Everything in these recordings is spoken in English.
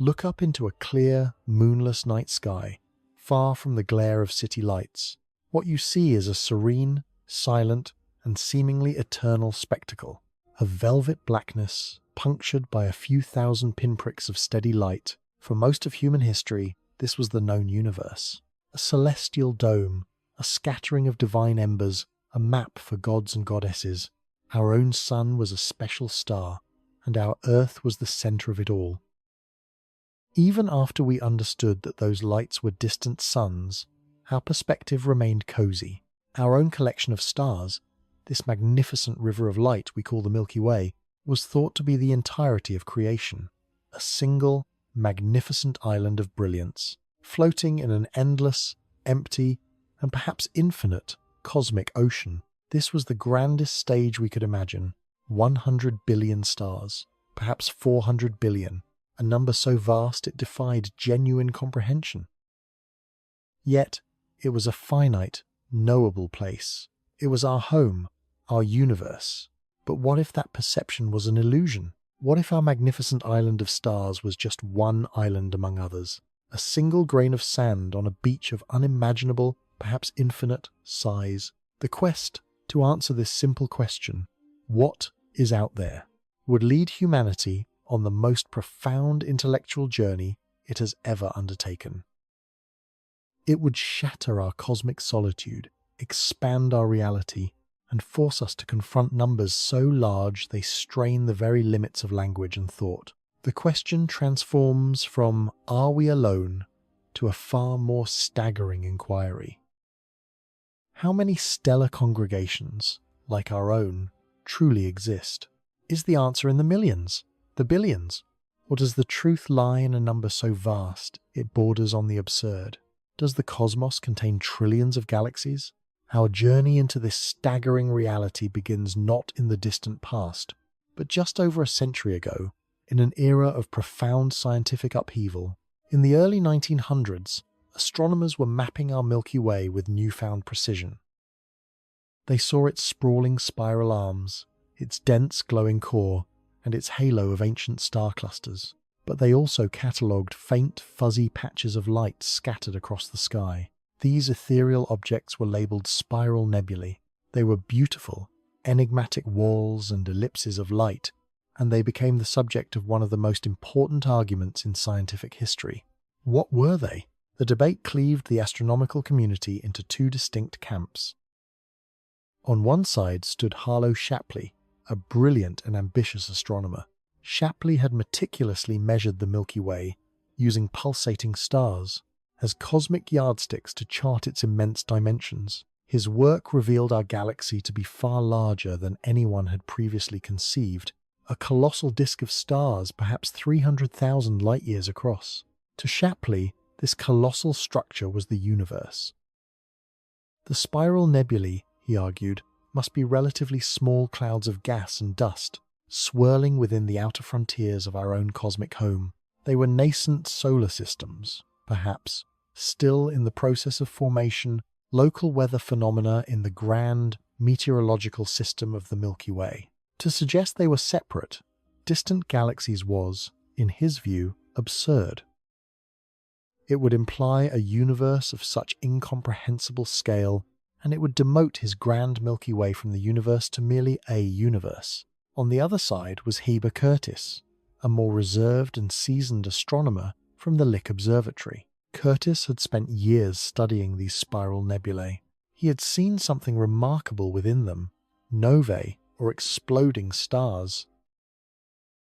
Look up into a clear, moonless night sky, far from the glare of city lights. What you see is a serene, silent, and seemingly eternal spectacle. A velvet blackness, punctured by a few thousand pinpricks of steady light. For most of human history, this was the known universe. A celestial dome, a scattering of divine embers, a map for gods and goddesses. Our own sun was a special star, and our Earth was the center of it all. Even after we understood that those lights were distant suns, our perspective remained cozy. Our own collection of stars, this magnificent river of light we call the Milky Way, was thought to be the entirety of creation, a single, magnificent island of brilliance, floating in an endless, empty, and perhaps infinite cosmic ocean. This was the grandest stage we could imagine. 100 billion stars, perhaps 400 billion, a number so vast it defied genuine comprehension. Yet, it was a finite, knowable place. It was our home, our universe. But what if that perception was an illusion? What if our magnificent island of stars was just one island among others? A single grain of sand on a beach of unimaginable, perhaps infinite, size? The quest to answer this simple question, what is out there, would lead humanity on the most profound intellectual journey it has ever undertaken. It would shatter our cosmic solitude, expand our reality, and force us to confront numbers so large they strain the very limits of language and thought. The question transforms from "Are we alone?" to a far more staggering inquiry. How many stellar congregations, like our own, truly exist? Is the answer in the millions, the billions? Or does the truth lie in a number so vast it borders on the absurd? Does the cosmos contain trillions of galaxies? Our journey into this staggering reality begins not in the distant past, but just over a century ago, in an era of profound scientific upheaval. In the early 1900s, astronomers were mapping our Milky Way with newfound precision. They saw its sprawling spiral arms, its dense glowing core, and its halo of ancient star clusters. But they also catalogued faint, fuzzy patches of light scattered across the sky. These ethereal objects were labeled spiral nebulae. They were beautiful, enigmatic walls and ellipses of light, and they became the subject of one of the most important arguments in scientific history. What were they? The debate cleaved the astronomical community into two distinct camps. On one side stood Harlow Shapley, a brilliant and ambitious astronomer. Shapley had meticulously measured the Milky Way, using pulsating stars as cosmic yardsticks to chart its immense dimensions. His work revealed our galaxy to be far larger than anyone had previously conceived, a colossal disk of stars perhaps 300,000 light-years across. To Shapley, this colossal structure was the universe. The spiral nebulae, he argued, must be relatively small clouds of gas and dust, swirling within the outer frontiers of our own cosmic home. They were nascent solar systems, perhaps, still in the process of formation, local weather phenomena in the grand meteorological system of the Milky Way. To suggest they were separate, distant galaxies was, in his view, absurd. It would imply a universe of such incomprehensible scale, and it would demote his grand Milky Way from the universe to merely a universe. On the other side was Heber Curtis, a more reserved and seasoned astronomer from the Lick Observatory. Curtis had spent years studying these spiral nebulae. He had seen something remarkable within them, novae, or exploding stars.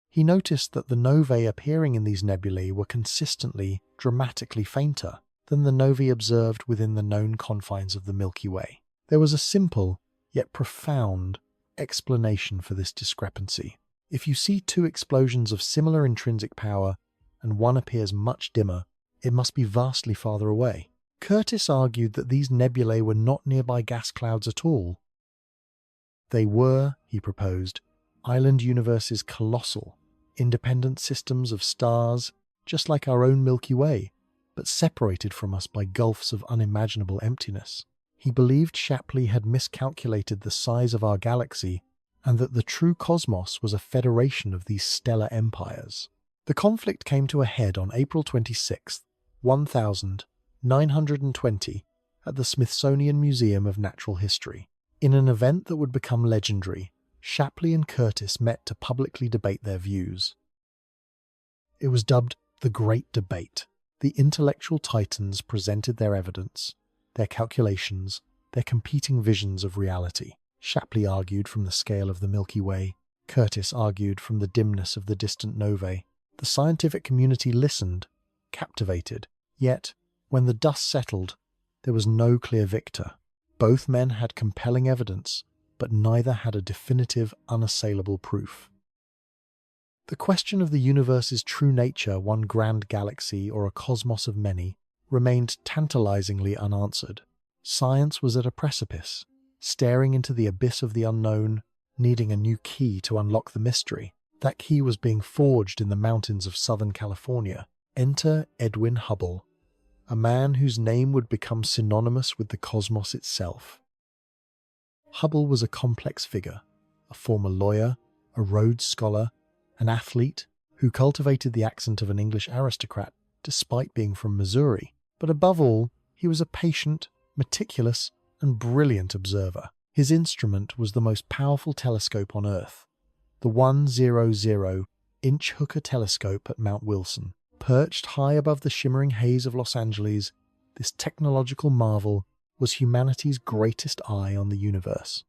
He noticed that the novae appearing in these nebulae were consistently, dramatically fainter than the novae observed within the known confines of the Milky Way. There was a simple, yet profound, explanation for this discrepancy. If you see two explosions of similar intrinsic power, and one appears much dimmer, it must be vastly farther away. Curtis argued that these nebulae were not nearby gas clouds at all. They were, he proposed, island universes colossal, independent systems of stars, just like our own Milky Way, but separated from us by gulfs of unimaginable emptiness. He believed Shapley had miscalculated the size of our galaxy, and that the true cosmos was a federation of these stellar empires. The conflict came to a head on April 26, 1920, at the Smithsonian Museum of Natural History. In an event that would become legendary, Shapley and Curtis met to publicly debate their views. It was dubbed the Great Debate. The intellectual titans presented their evidence, their calculations, their competing visions of reality. Shapley argued from the scale of the Milky Way. Curtis argued from the dimness of the distant novae. The scientific community listened, captivated. Yet, when the dust settled, there was no clear victor. Both men had compelling evidence, but neither had a definitive, unassailable proof. The question of the universe's true nature, one grand galaxy or a cosmos of many, remained tantalizingly unanswered. Science was at a precipice, staring into the abyss of the unknown, needing a new key to unlock the mystery. That key was being forged in the mountains of Southern California. Enter Edwin Hubble, a man whose name would become synonymous with the cosmos itself. Hubble was a complex figure, a former lawyer, a Rhodes Scholar, an athlete who cultivated the accent of an English aristocrat despite being from Missouri. But above all, he was a patient, meticulous, and brilliant observer. His instrument was the most powerful telescope on Earth, the 100-inch Hooker telescope at Mount Wilson. Perched high above the shimmering haze of Los Angeles, this technological marvel was humanity's greatest eye on the universe.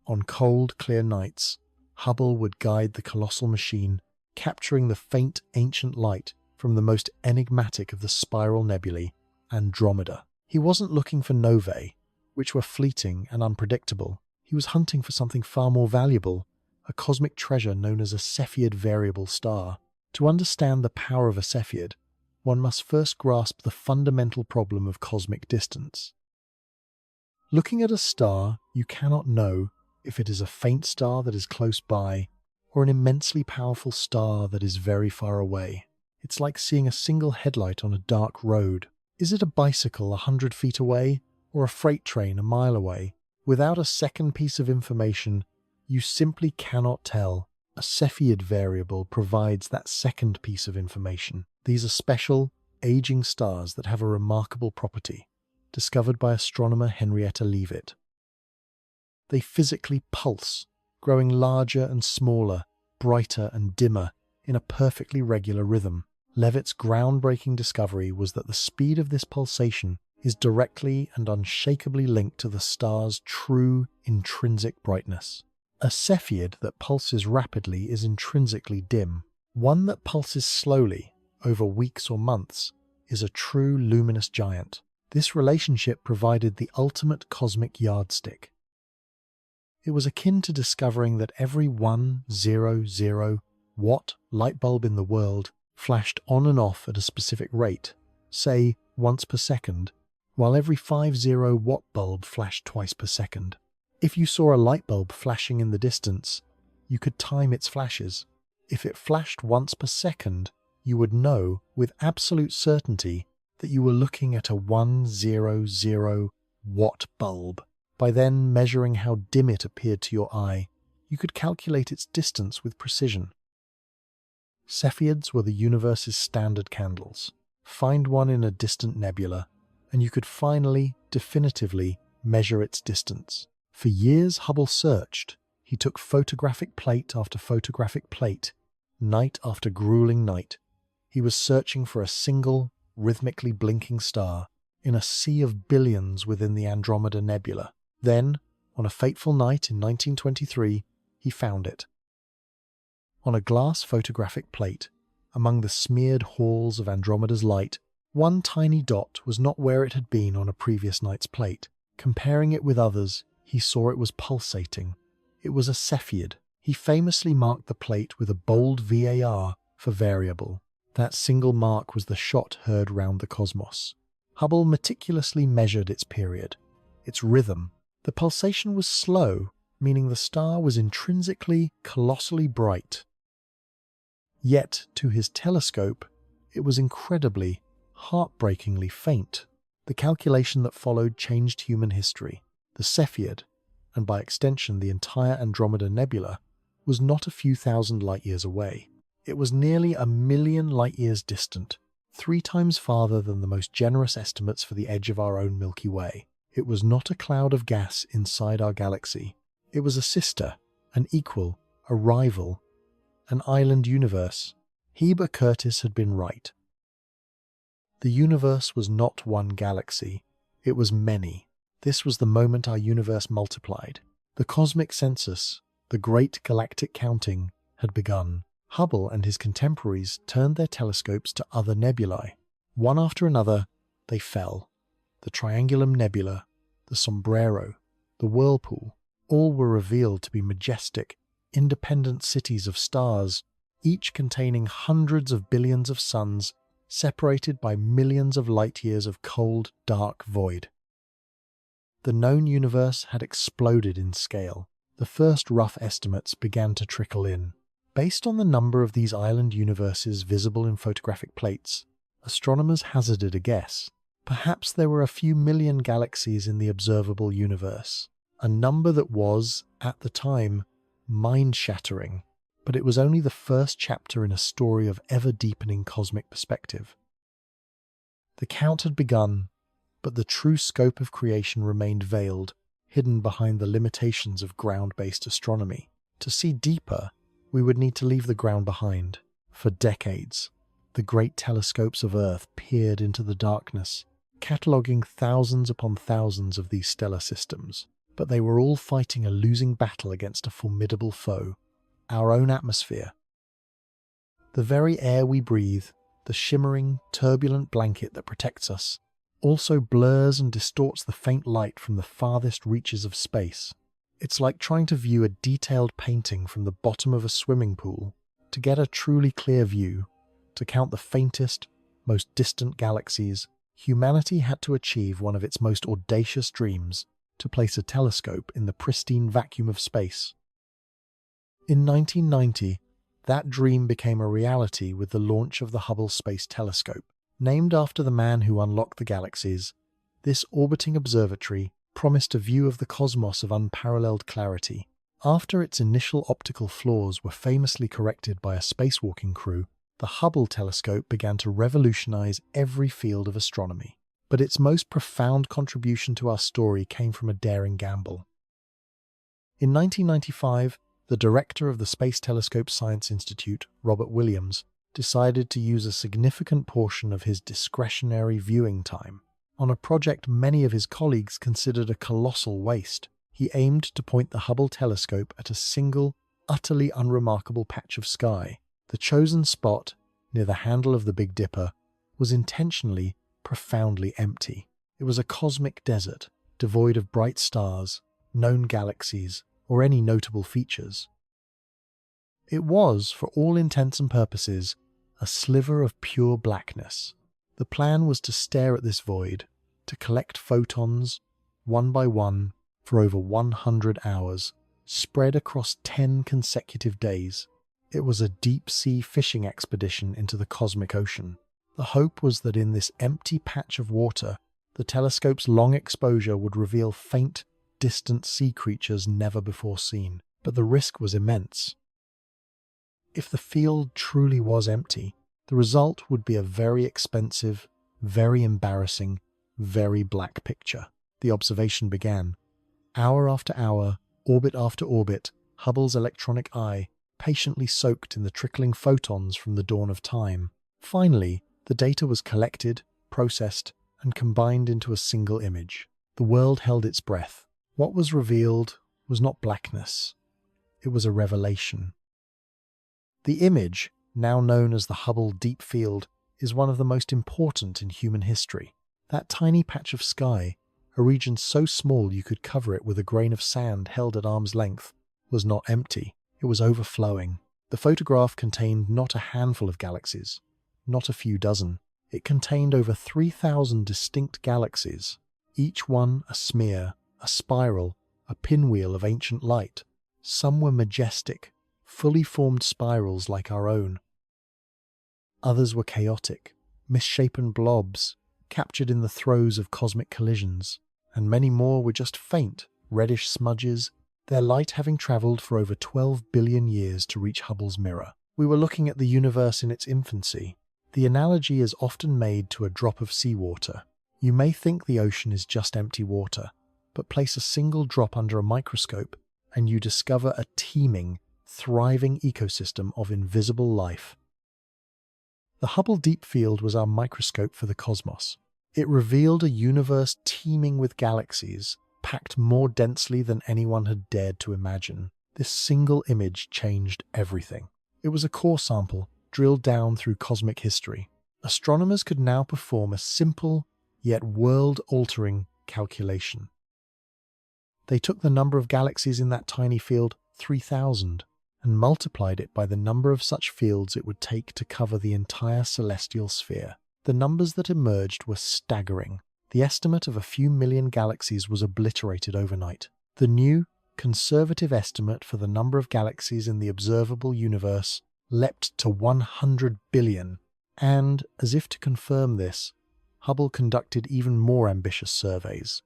On cold, clear nights, Hubble would guide the colossal machine, capturing the faint, ancient light from the most enigmatic of the spiral nebulae, Andromeda. He wasn't looking for novae, which were fleeting and unpredictable. He was hunting for something far more valuable, a cosmic treasure known as a Cepheid variable star. To understand the power of a Cepheid, one must first grasp the fundamental problem of cosmic distance. Looking at a star, you cannot know if it is a faint star that is close by or an immensely powerful star that is very far away. It's like seeing a single headlight on a dark road. Is it a bicycle 100 feet away or a freight train a mile away? Without a second piece of information, you simply cannot tell. A Cepheid variable provides that second piece of information. These are special, aging stars that have a remarkable property, discovered by astronomer Henrietta Leavitt. They physically pulse, growing larger and smaller, brighter and dimmer, in a perfectly regular rhythm. Leavitt's groundbreaking discovery was that the speed of this pulsation is directly and unshakably linked to the star's true intrinsic brightness. A Cepheid that pulses rapidly is intrinsically dim. One that pulses slowly, over weeks or months, is a true luminous giant. This relationship provided the ultimate cosmic yardstick. It was akin to discovering that every 100 watt light bulb in the world flashed on and off at a specific rate, say once per second, while every 50 watt bulb flashed twice per second. If you saw a light bulb flashing in the distance, you could time its flashes. If it flashed once per second, you would know with absolute certainty that you were looking at a 100 watt bulb. By then measuring how dim it appeared to your eye, you could calculate its distance with precision. Cepheids were the universe's standard candles. Find one in a distant nebula, and you could finally, definitively, measure its distance. For years Hubble searched. He took photographic plate after photographic plate, night after grueling night. He was searching for a single, rhythmically blinking star in a sea of billions within the Andromeda Nebula. Then, on a fateful night in 1923, he found it. On a glass photographic plate, among the smeared halls of Andromeda's light, one tiny dot was not where it had been on a previous night's plate. Comparing it with others, he saw it was pulsating. It was a Cepheid. He famously marked the plate with a bold VAR for variable. That single mark was the shot heard round the cosmos. Hubble meticulously measured its period, its rhythm. The pulsation was slow, meaning the star was intrinsically, colossally bright. Yet, to his telescope, it was incredibly, heartbreakingly faint. The calculation that followed changed human history. The Cepheid, and by extension the entire Andromeda Nebula, was not a few thousand light-years away. It was nearly 1 million light-years distant, 3 times farther than the most generous estimates for the edge of our own Milky Way. It was not a cloud of gas inside our galaxy. It was a sister, an equal, a rival, an island universe. Heber Curtis had been right. The universe was not one galaxy. It was many. This was the moment our universe multiplied. The cosmic census, the great galactic counting, had begun. Hubble and his contemporaries turned their telescopes to other nebulae. One after another, they fell. The Triangulum Nebula, the Sombrero, the Whirlpool, all were revealed to be majestic, independent cities of stars, each containing hundreds of billions of suns, separated by millions of light-years of cold, dark void. The known universe had exploded in scale. The first rough estimates began to trickle in. Based on the number of these island universes visible in photographic plates, astronomers hazarded a guess. Perhaps there were a few million galaxies in the observable universe, a number that was, at the time, mind-shattering. But it was only the first chapter in a story of ever-deepening cosmic perspective. The count had begun, but the true scope of creation remained veiled, hidden behind the limitations of ground-based astronomy. To see deeper, we would need to leave the ground behind. For decades, the great telescopes of Earth peered into the darkness, cataloguing thousands upon thousands of these stellar systems. But they were all fighting a losing battle against a formidable foe, our own atmosphere. The very air we breathe, the shimmering, turbulent blanket that protects us, also blurs and distorts the faint light from the farthest reaches of space. It's like trying to view a detailed painting from the bottom of a swimming pool. To get a truly clear view, to count the faintest, most distant galaxies, humanity had to achieve one of its most audacious dreams: to place a telescope in the pristine vacuum of space. In 1990, that dream became a reality with the launch of the Hubble Space Telescope. Named after the man who unlocked the galaxies, this orbiting observatory promised a view of the cosmos of unparalleled clarity. After its initial optical flaws were famously corrected by a spacewalking crew, the Hubble telescope began to revolutionize every field of astronomy. But its most profound contribution to our story came from a daring gamble. In 1995, the director of the Space Telescope Science Institute, Robert Williams, decided to use a significant portion of his discretionary viewing time on a project many of his colleagues considered a colossal waste. He aimed to point the Hubble telescope at a single, utterly unremarkable patch of sky. The chosen spot, near the handle of the Big Dipper, was intentionally profoundly empty. It was a cosmic desert, devoid of bright stars, known galaxies, or any notable features. It was, for all intents and purposes, a sliver of pure blackness. The plan was to stare at this void, to collect photons, one by one, for over 100 hours, spread across 10 consecutive days. It was a deep-sea fishing expedition into the cosmic ocean. The hope was that in this empty patch of water, the telescope's long exposure would reveal faint, distant sea creatures never before seen. But the risk was immense. If the field truly was empty, the result would be a very expensive, very embarrassing, very black picture. The observation began. Hour after hour, orbit after orbit, Hubble's electronic eye patiently soaked in the trickling photons from the dawn of time. Finally, the data was collected, processed, and combined into a single image. The world held its breath. What was revealed was not blackness. It was a revelation. The image, now known as the Hubble Deep Field, is one of the most important in human history. That tiny patch of sky, a region so small you could cover it with a grain of sand held at arm's length, was not empty. It was overflowing. The photograph contained not a handful of galaxies, not a few dozen. It contained over 3,000 distinct galaxies, each one a smear, a spiral, a pinwheel of ancient light. Some were majestic, fully formed spirals like our own. Others were chaotic, misshapen blobs, captured in the throes of cosmic collisions, and many more were just faint, reddish smudges, their light having travelled for over 12 billion years to reach Hubble's mirror. We were looking at the universe in its infancy. The analogy is often made to a drop of seawater. You may think the ocean is just empty water, but place a single drop under a microscope and you discover a teeming, thriving ecosystem of invisible life. The Hubble Deep Field was our microscope for the cosmos. It revealed a universe teeming with galaxies, packed more densely than anyone had dared to imagine. This single image changed everything. It was a core sample, drilled down through cosmic history. Astronomers could now perform a simple, yet world-altering calculation. They took the number of galaxies in that tiny field, 3,000, and multiplied it by the number of such fields it would take to cover the entire celestial sphere. The numbers that emerged were staggering. The estimate of a few million galaxies was obliterated overnight. The new, conservative estimate for the number of galaxies in the observable universe leapt to 100 billion, and, as if to confirm this, Hubble conducted even more ambitious surveys.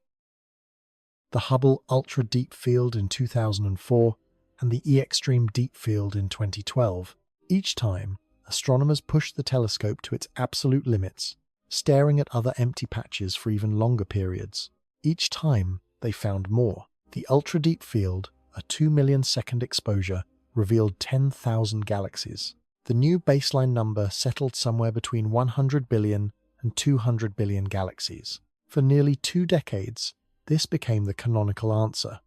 The Hubble Ultra Deep Field in 2004 and the E-Extreme Deep Field in 2012. Each time, astronomers pushed the telescope to its absolute limits, staring at other empty patches for even longer periods. Each time, they found more. The Ultra Deep Field, a 2 million second exposure, revealed 10,000 galaxies. The new baseline number settled somewhere between 100 billion and 200 billion galaxies. For nearly 2 decades, this became the canonical answer.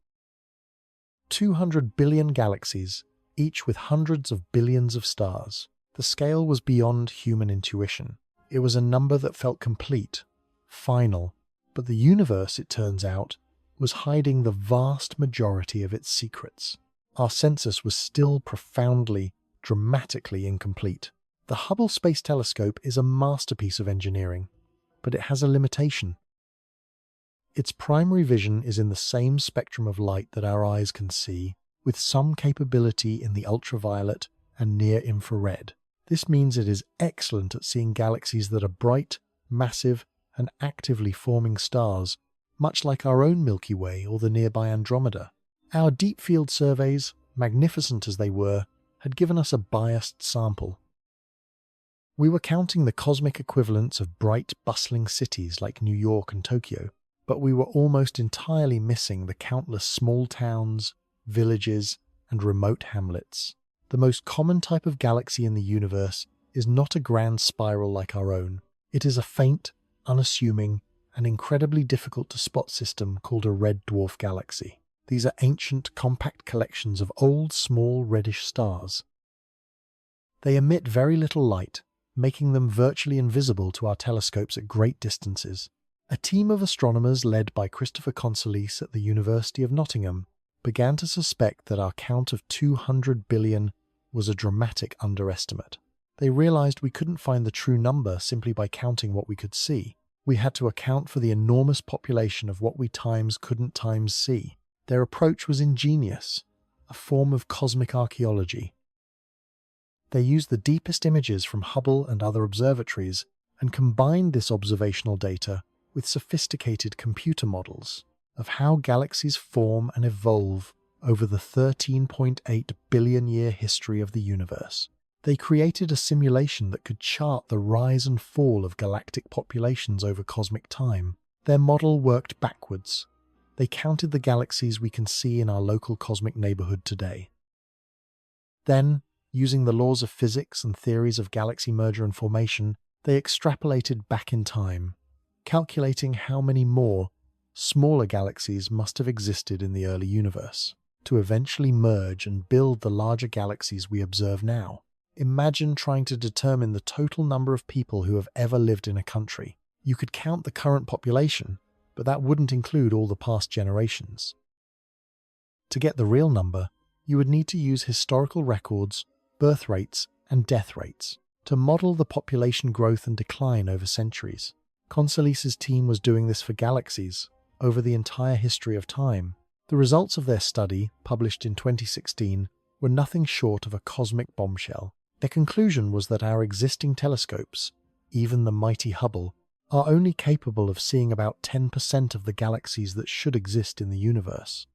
200 billion galaxies, each with hundreds of billions of stars. The scale was beyond human intuition. It was a number that felt complete, final, but the universe, it turns out, was hiding the vast majority of its secrets. Our census was still profoundly, dramatically incomplete. The Hubble Space Telescope is a masterpiece of engineering, but it has a limitation. Its primary vision is in the same spectrum of light that our eyes can see, with some capability in the ultraviolet and near-infrared. This means it is excellent at seeing galaxies that are bright, massive, and actively forming stars, much like our own Milky Way or the nearby Andromeda. Our deep field surveys, magnificent as they were, had given us a biased sample. We were counting the cosmic equivalents of bright, bustling cities like New York and Tokyo, but we were almost entirely missing the countless small towns, villages, and remote hamlets. The most common type of galaxy in the universe is not a grand spiral like our own. It is a faint, unassuming, and incredibly difficult to spot system called a red dwarf galaxy. These are ancient, compact collections of old, small, reddish stars. They emit very little light, making them virtually invisible to our telescopes at great distances. A team of astronomers led by Christopher Consolis at the University of Nottingham began to suspect that our count of 200 billion was a dramatic underestimate. They realized we couldn't find the true number simply by counting what we could see. We had to account for the enormous population of what we times couldn't times see. Their approach was ingenious, a form of cosmic archaeology. They used the deepest images from Hubble and other observatories and combined this observational data with sophisticated computer models of how galaxies form and evolve over the 13.8 billion year history of the universe. They created a simulation that could chart the rise and fall of galactic populations over cosmic time. Their model worked backwards. They counted the galaxies we can see in our local cosmic neighborhood today. Then, using the laws of physics and theories of galaxy merger and formation, they extrapolated back in time, calculating how many more, smaller galaxies must have existed in the early universe, to eventually merge and build the larger galaxies we observe now. Imagine trying to determine the total number of people who have ever lived in a country. You could count the current population, but that wouldn't include all the past generations. To get the real number, you would need to use historical records, birth rates, and death rates to model the population growth and decline over centuries. Consolis's team was doing this for galaxies over the entire history of time. The results of their study, published in 2016, were nothing short of a cosmic bombshell. Their conclusion was that our existing telescopes, even the mighty Hubble, are only capable of seeing about 10% of the galaxies that should exist in the universe.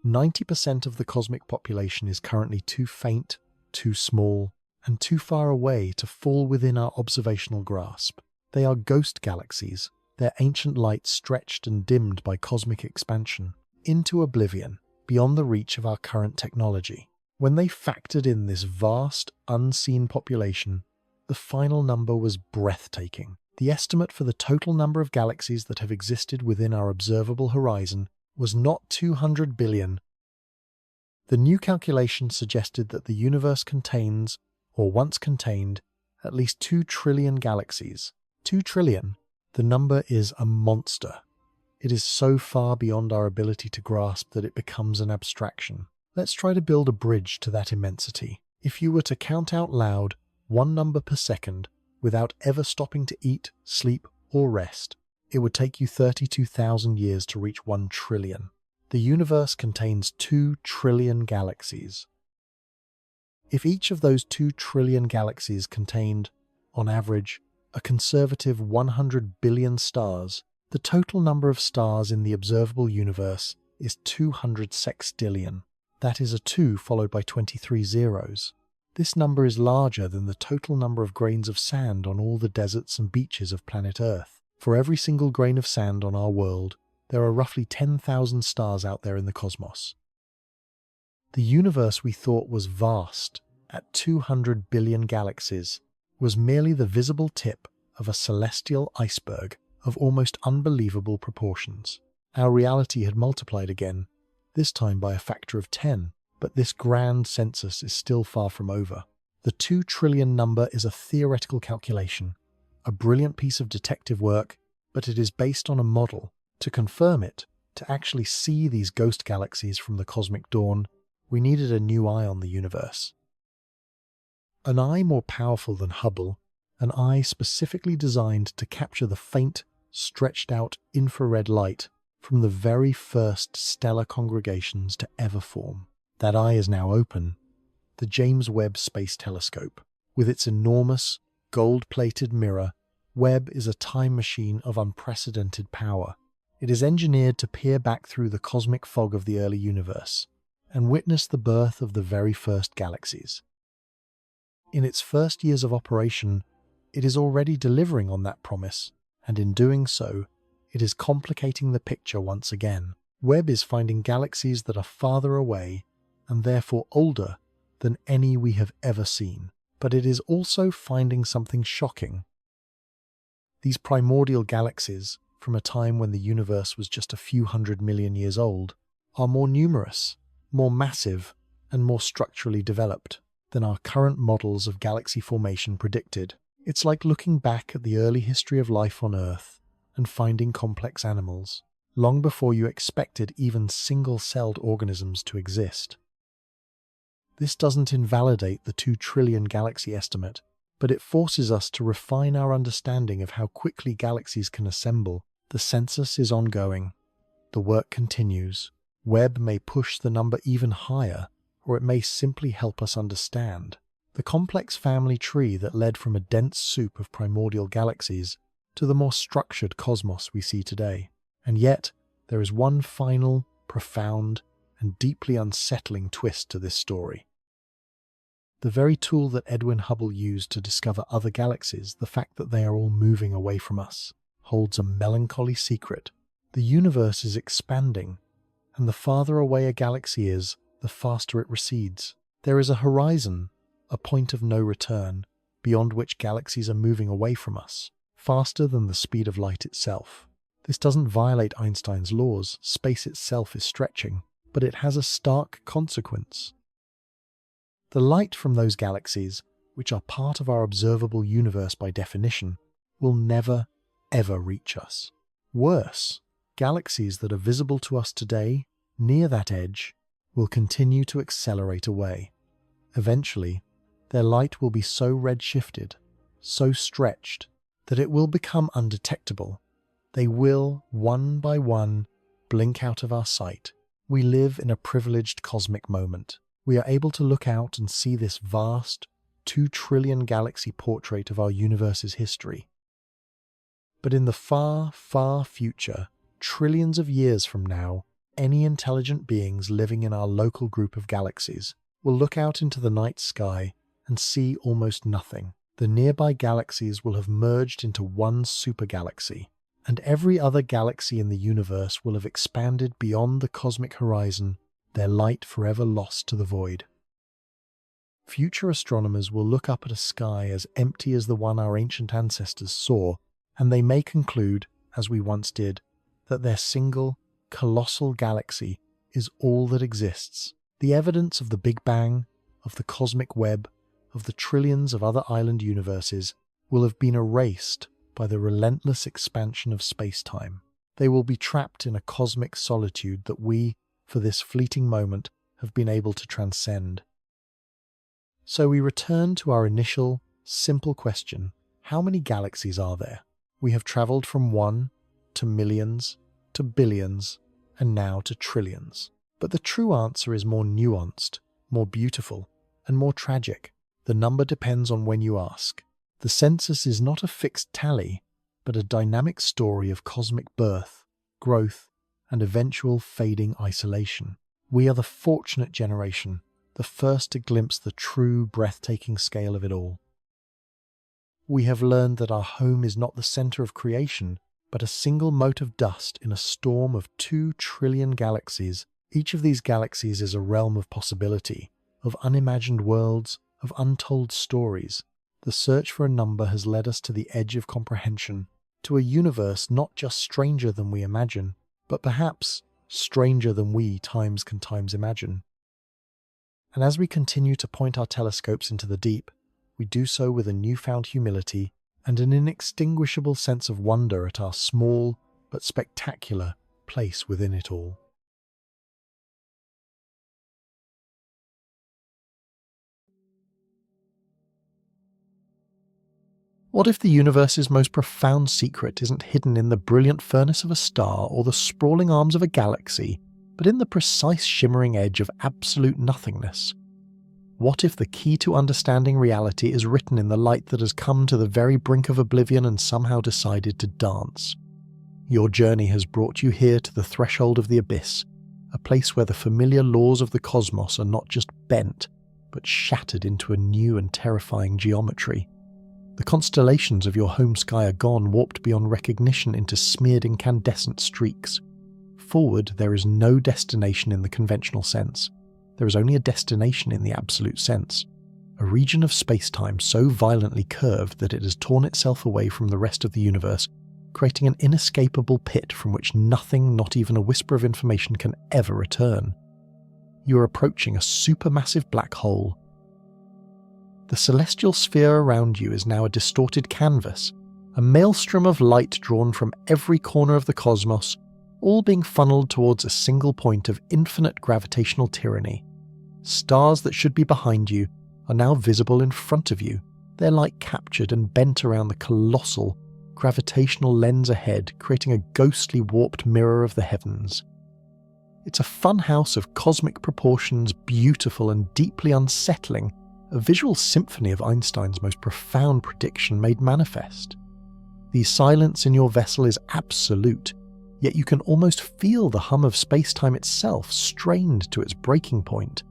90% of the cosmic population is currently too faint, too small, and too far away to fall within our observational grasp. They are ghost galaxies, their ancient light stretched and dimmed by cosmic expansion into oblivion, beyond the reach of our current technology. When they factored in this vast, unseen population, the final number was breathtaking. The estimate for the total number of galaxies that have existed within our observable horizon was not 200 billion. The new calculation suggested that the universe contains, or once contained, at least 2 trillion galaxies. 2 trillion. The number is a monster. It is so far beyond our ability to grasp that it becomes an abstraction. Let's try to build a bridge to that immensity. If you were to count out loud one number per second without ever stopping to eat, sleep, or rest, it would take you 32,000 years to reach 1 trillion. The universe contains 2 trillion galaxies. If each of those 2 trillion galaxies contained, on average, a conservative 100 billion stars, the total number of stars in the observable universe is 200 sextillion. That is a 2 followed by 23 zeros. This number is larger than the total number of grains of sand on all the deserts and beaches of planet Earth. For every single grain of sand on our world, there are roughly 10,000 stars out there in the cosmos. The universe we thought was vast, at 200 billion galaxies, was merely the visible tip of a celestial iceberg of almost unbelievable proportions. Our reality had multiplied again, this time by a factor of 10, but this grand census is still far from over. The 2 trillion number is a theoretical calculation, a brilliant piece of detective work, but it is based on a model. To confirm it, to actually see these ghost galaxies from the cosmic dawn, we needed a new eye on the universe. An eye more powerful than Hubble, an eye specifically designed to capture the faint, stretched-out infrared light from the very first stellar congregations to ever form. That eye is now open, the James Webb Space Telescope. With its enormous, gold-plated mirror, Webb is a time machine of unprecedented power. It is engineered to peer back through the cosmic fog of the early universe and witness the birth of the very first galaxies. In its first years of operation, it is already delivering on that promise, and in doing so, it is complicating the picture once again. Webb is finding galaxies that are farther away and therefore older than any we have ever seen. But it is also finding something shocking. These primordial galaxies, from a time when the universe was just a few 100 million years old, are more numerous, more massive, and more structurally developed than our current models of galaxy formation predicted. It's like looking back at the early history of life on Earth and finding complex animals, long before you expected even single-celled organisms to exist. This doesn't invalidate the 2 trillion galaxy estimate, but it forces us to refine our understanding of how quickly galaxies can assemble. The census is ongoing. The work continues. Webb may push the number even higher, or it may simply help us understand the complex family tree that led from a dense soup of primordial galaxies to the more structured cosmos we see today. And yet, there is one final, profound, and deeply unsettling twist to this story. The very tool that Edwin Hubble used to discover other galaxies, the fact that they are all moving away from us, holds a melancholy secret. The universe is expanding, and the farther away a galaxy is, the faster it recedes. There is a horizon, a point of no return, beyond which galaxies are moving away from us, faster than the speed of light itself. This doesn't violate Einstein's laws. Space itself is stretching, but it has a stark consequence. The light from those galaxies, which are part of our observable universe by definition, will never, ever reach us. Worse, galaxies that are visible to us today, near that edge, will continue to accelerate away. Eventually, their light will be so redshifted, so stretched, that it will become undetectable. They will, one by one, blink out of our sight. We live in a privileged cosmic moment. We are able to look out and see this vast, 2 trillion galaxy portrait of our universe's history. But in the far, far future, trillions of years from now, any intelligent beings living in our local group of galaxies will look out into the night sky and see almost nothing. The nearby galaxies will have merged into one supergalaxy, and every other galaxy in the universe will have expanded beyond the cosmic horizon, their light forever lost to the void. Future astronomers will look up at a sky as empty as the one our ancient ancestors saw, and they may conclude, as we once did, that their single, colossal galaxy is all that exists. The evidence of the Big Bang, of the cosmic web, of the trillions of other island universes will have been erased by the relentless expansion of space-time. They will be trapped in a cosmic solitude that we, for this fleeting moment, have been able to transcend. So we return to our initial, simple question: how many galaxies are there? We have travelled from one, to millions, to billions, and now to trillions. But the true answer is more nuanced, more beautiful, and more tragic. The number depends on when you ask. The census is not a fixed tally, but a dynamic story of cosmic birth, growth, and eventual fading isolation. We are the fortunate generation, the first to glimpse the true, breathtaking scale of it all. We have learned that our home is not the center of creation, but a single mote of dust in a storm of 2 trillion galaxies. Each of these galaxies is a realm of possibility, of unimagined worlds, of untold stories. The search for a number has led us to the edge of comprehension, to a universe not just stranger than we imagine, but perhaps stranger than we times can times imagine. And as we continue to point our telescopes into the deep, we do so with a newfound humility and an inextinguishable sense of wonder at our small but spectacular place within it all. What if the universe's most profound secret isn't hidden in the brilliant furnace of a star or the sprawling arms of a galaxy, but in the precise shimmering edge of absolute nothingness? What if the key to understanding reality is written in the light that has come to the very brink of oblivion and somehow decided to dance? Your journey has brought you here to the threshold of the abyss, a place where the familiar laws of the cosmos are not just bent, but shattered into a new and terrifying geometry. The constellations of your home sky are gone, warped beyond recognition into smeared incandescent streaks. Forward, there is no destination in the conventional sense. There is only a destination in the absolute sense. A region of space-time so violently curved that it has torn itself away from the rest of the universe, creating an inescapable pit from which nothing, not even a whisper of information, can ever return. You are approaching a supermassive black hole. The celestial sphere around you is now a distorted canvas, a maelstrom of light drawn from every corner of the cosmos, all being funneled towards a single point of infinite gravitational tyranny. Stars that should be behind you are now visible in front of you, their light captured and bent around the colossal, gravitational lens ahead, creating a ghostly warped mirror of the heavens. It's a funhouse of cosmic proportions, beautiful and deeply unsettling, a visual symphony of Einstein's most profound prediction made manifest. The silence in your vessel is absolute, yet you can almost feel the hum of space-time itself strained to its breaking point.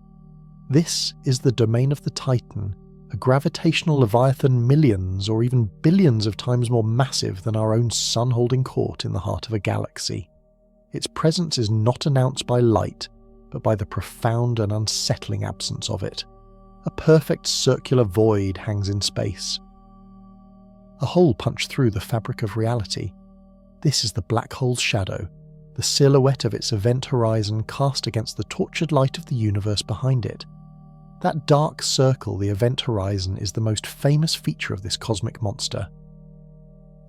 This is the domain of the Titan, a gravitational leviathan millions or even billions of times more massive than our own sun holding court in the heart of a galaxy. Its presence is not announced by light, but by the profound and unsettling absence of it. A perfect circular void hangs in space. A hole punched through the fabric of reality. This is the black hole's shadow, the silhouette of its event horizon cast against the tortured light of the universe behind it. That dark circle, the event horizon, is the most famous feature of this cosmic monster.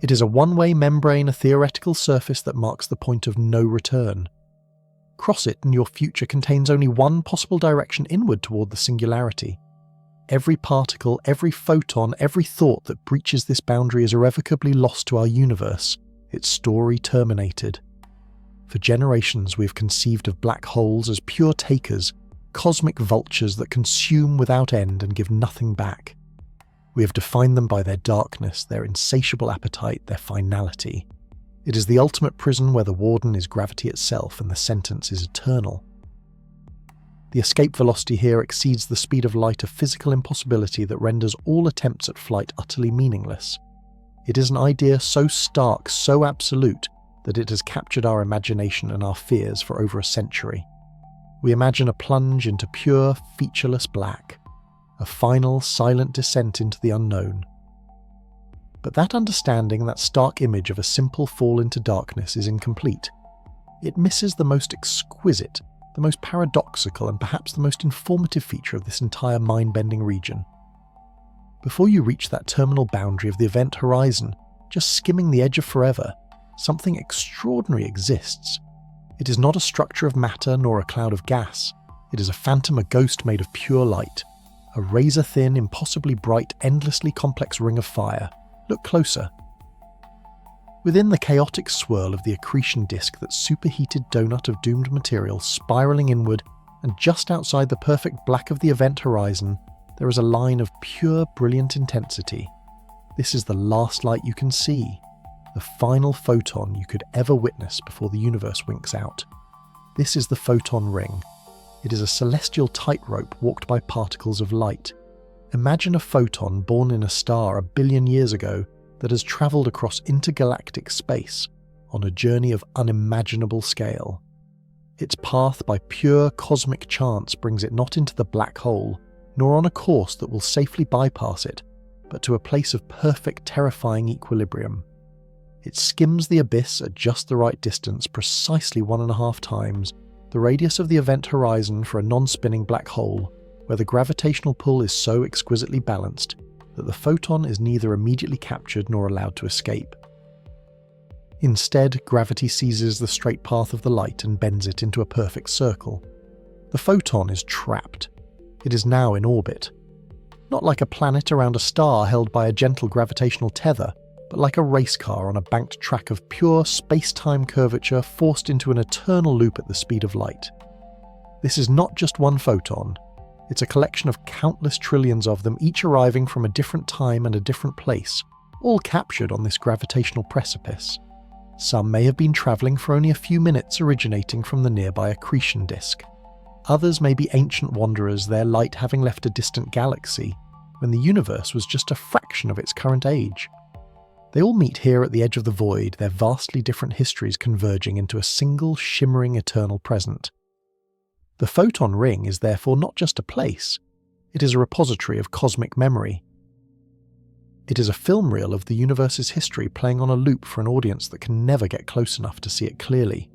It is a one-way membrane, a theoretical surface that marks the point of no return. Cross it and your future contains only one possible direction inward toward the singularity. Every particle, every photon, every thought that breaches this boundary is irrevocably lost to our universe, its story terminated. For generations we have conceived of black holes as pure takers, cosmic vultures that consume without end and give nothing back. We have defined them by their darkness, their insatiable appetite, their finality. It is the ultimate prison where the warden is gravity itself and the sentence is eternal. The escape velocity here exceeds the speed of light, a physical impossibility that renders all attempts at flight utterly meaningless. It is an idea so stark, so absolute, that it has captured our imagination and our fears for over a century. We imagine a plunge into pure, featureless black, a final, silent descent into the unknown. But that understanding, that stark image of a simple fall into darkness, is incomplete. It misses the most exquisite, the most paradoxical, and perhaps the most informative feature of this entire mind-bending region. Before you reach that terminal boundary of the event horizon, just skimming the edge of forever, something extraordinary exists. It is not a structure of matter nor a cloud of gas. It is a phantom, a ghost made of pure light. A razor-thin, impossibly bright, endlessly complex ring of fire. Look closer. Within the chaotic swirl of the accretion disk, that superheated donut of doomed material spiraling inward, and just outside the perfect black of the event horizon, there is a line of pure, brilliant intensity. This is the last light you can see, the final photon you could ever witness before the universe winks out. This is the photon ring. It is a celestial tightrope walked by particles of light. Imagine a photon born in a star 1 billion years ago that has travelled across intergalactic space on a journey of unimaginable scale. Its path by pure cosmic chance brings it not into the black hole, nor on a course that will safely bypass it, but to a place of perfect, terrifying equilibrium. It skims the abyss at just the right distance, precisely 1.5 times the radius of the event horizon for a non-spinning black hole, where the gravitational pull is so exquisitely balanced that the photon is neither immediately captured nor allowed to escape. Instead, gravity seizes the straight path of the light and bends it into a perfect circle. The photon is trapped. It is now in orbit. Not like a planet around a star held by a gentle gravitational tether, but like a race car on a banked track of pure space-time curvature forced into an eternal loop at the speed of light. This is not just one photon. It's a collection of countless trillions of them, each arriving from a different time and a different place, all captured on this gravitational precipice. Some may have been travelling for only a few minutes, originating from the nearby accretion disk. Others may be ancient wanderers, their light having left a distant galaxy, when the universe was just a fraction of its current age. They all meet here at the edge of the void, their vastly different histories converging into a single, shimmering, eternal present. The photon ring is therefore not just a place, it is a repository of cosmic memory. It is a film reel of the universe's history playing on a loop for an audience that can never get close enough to see it clearly.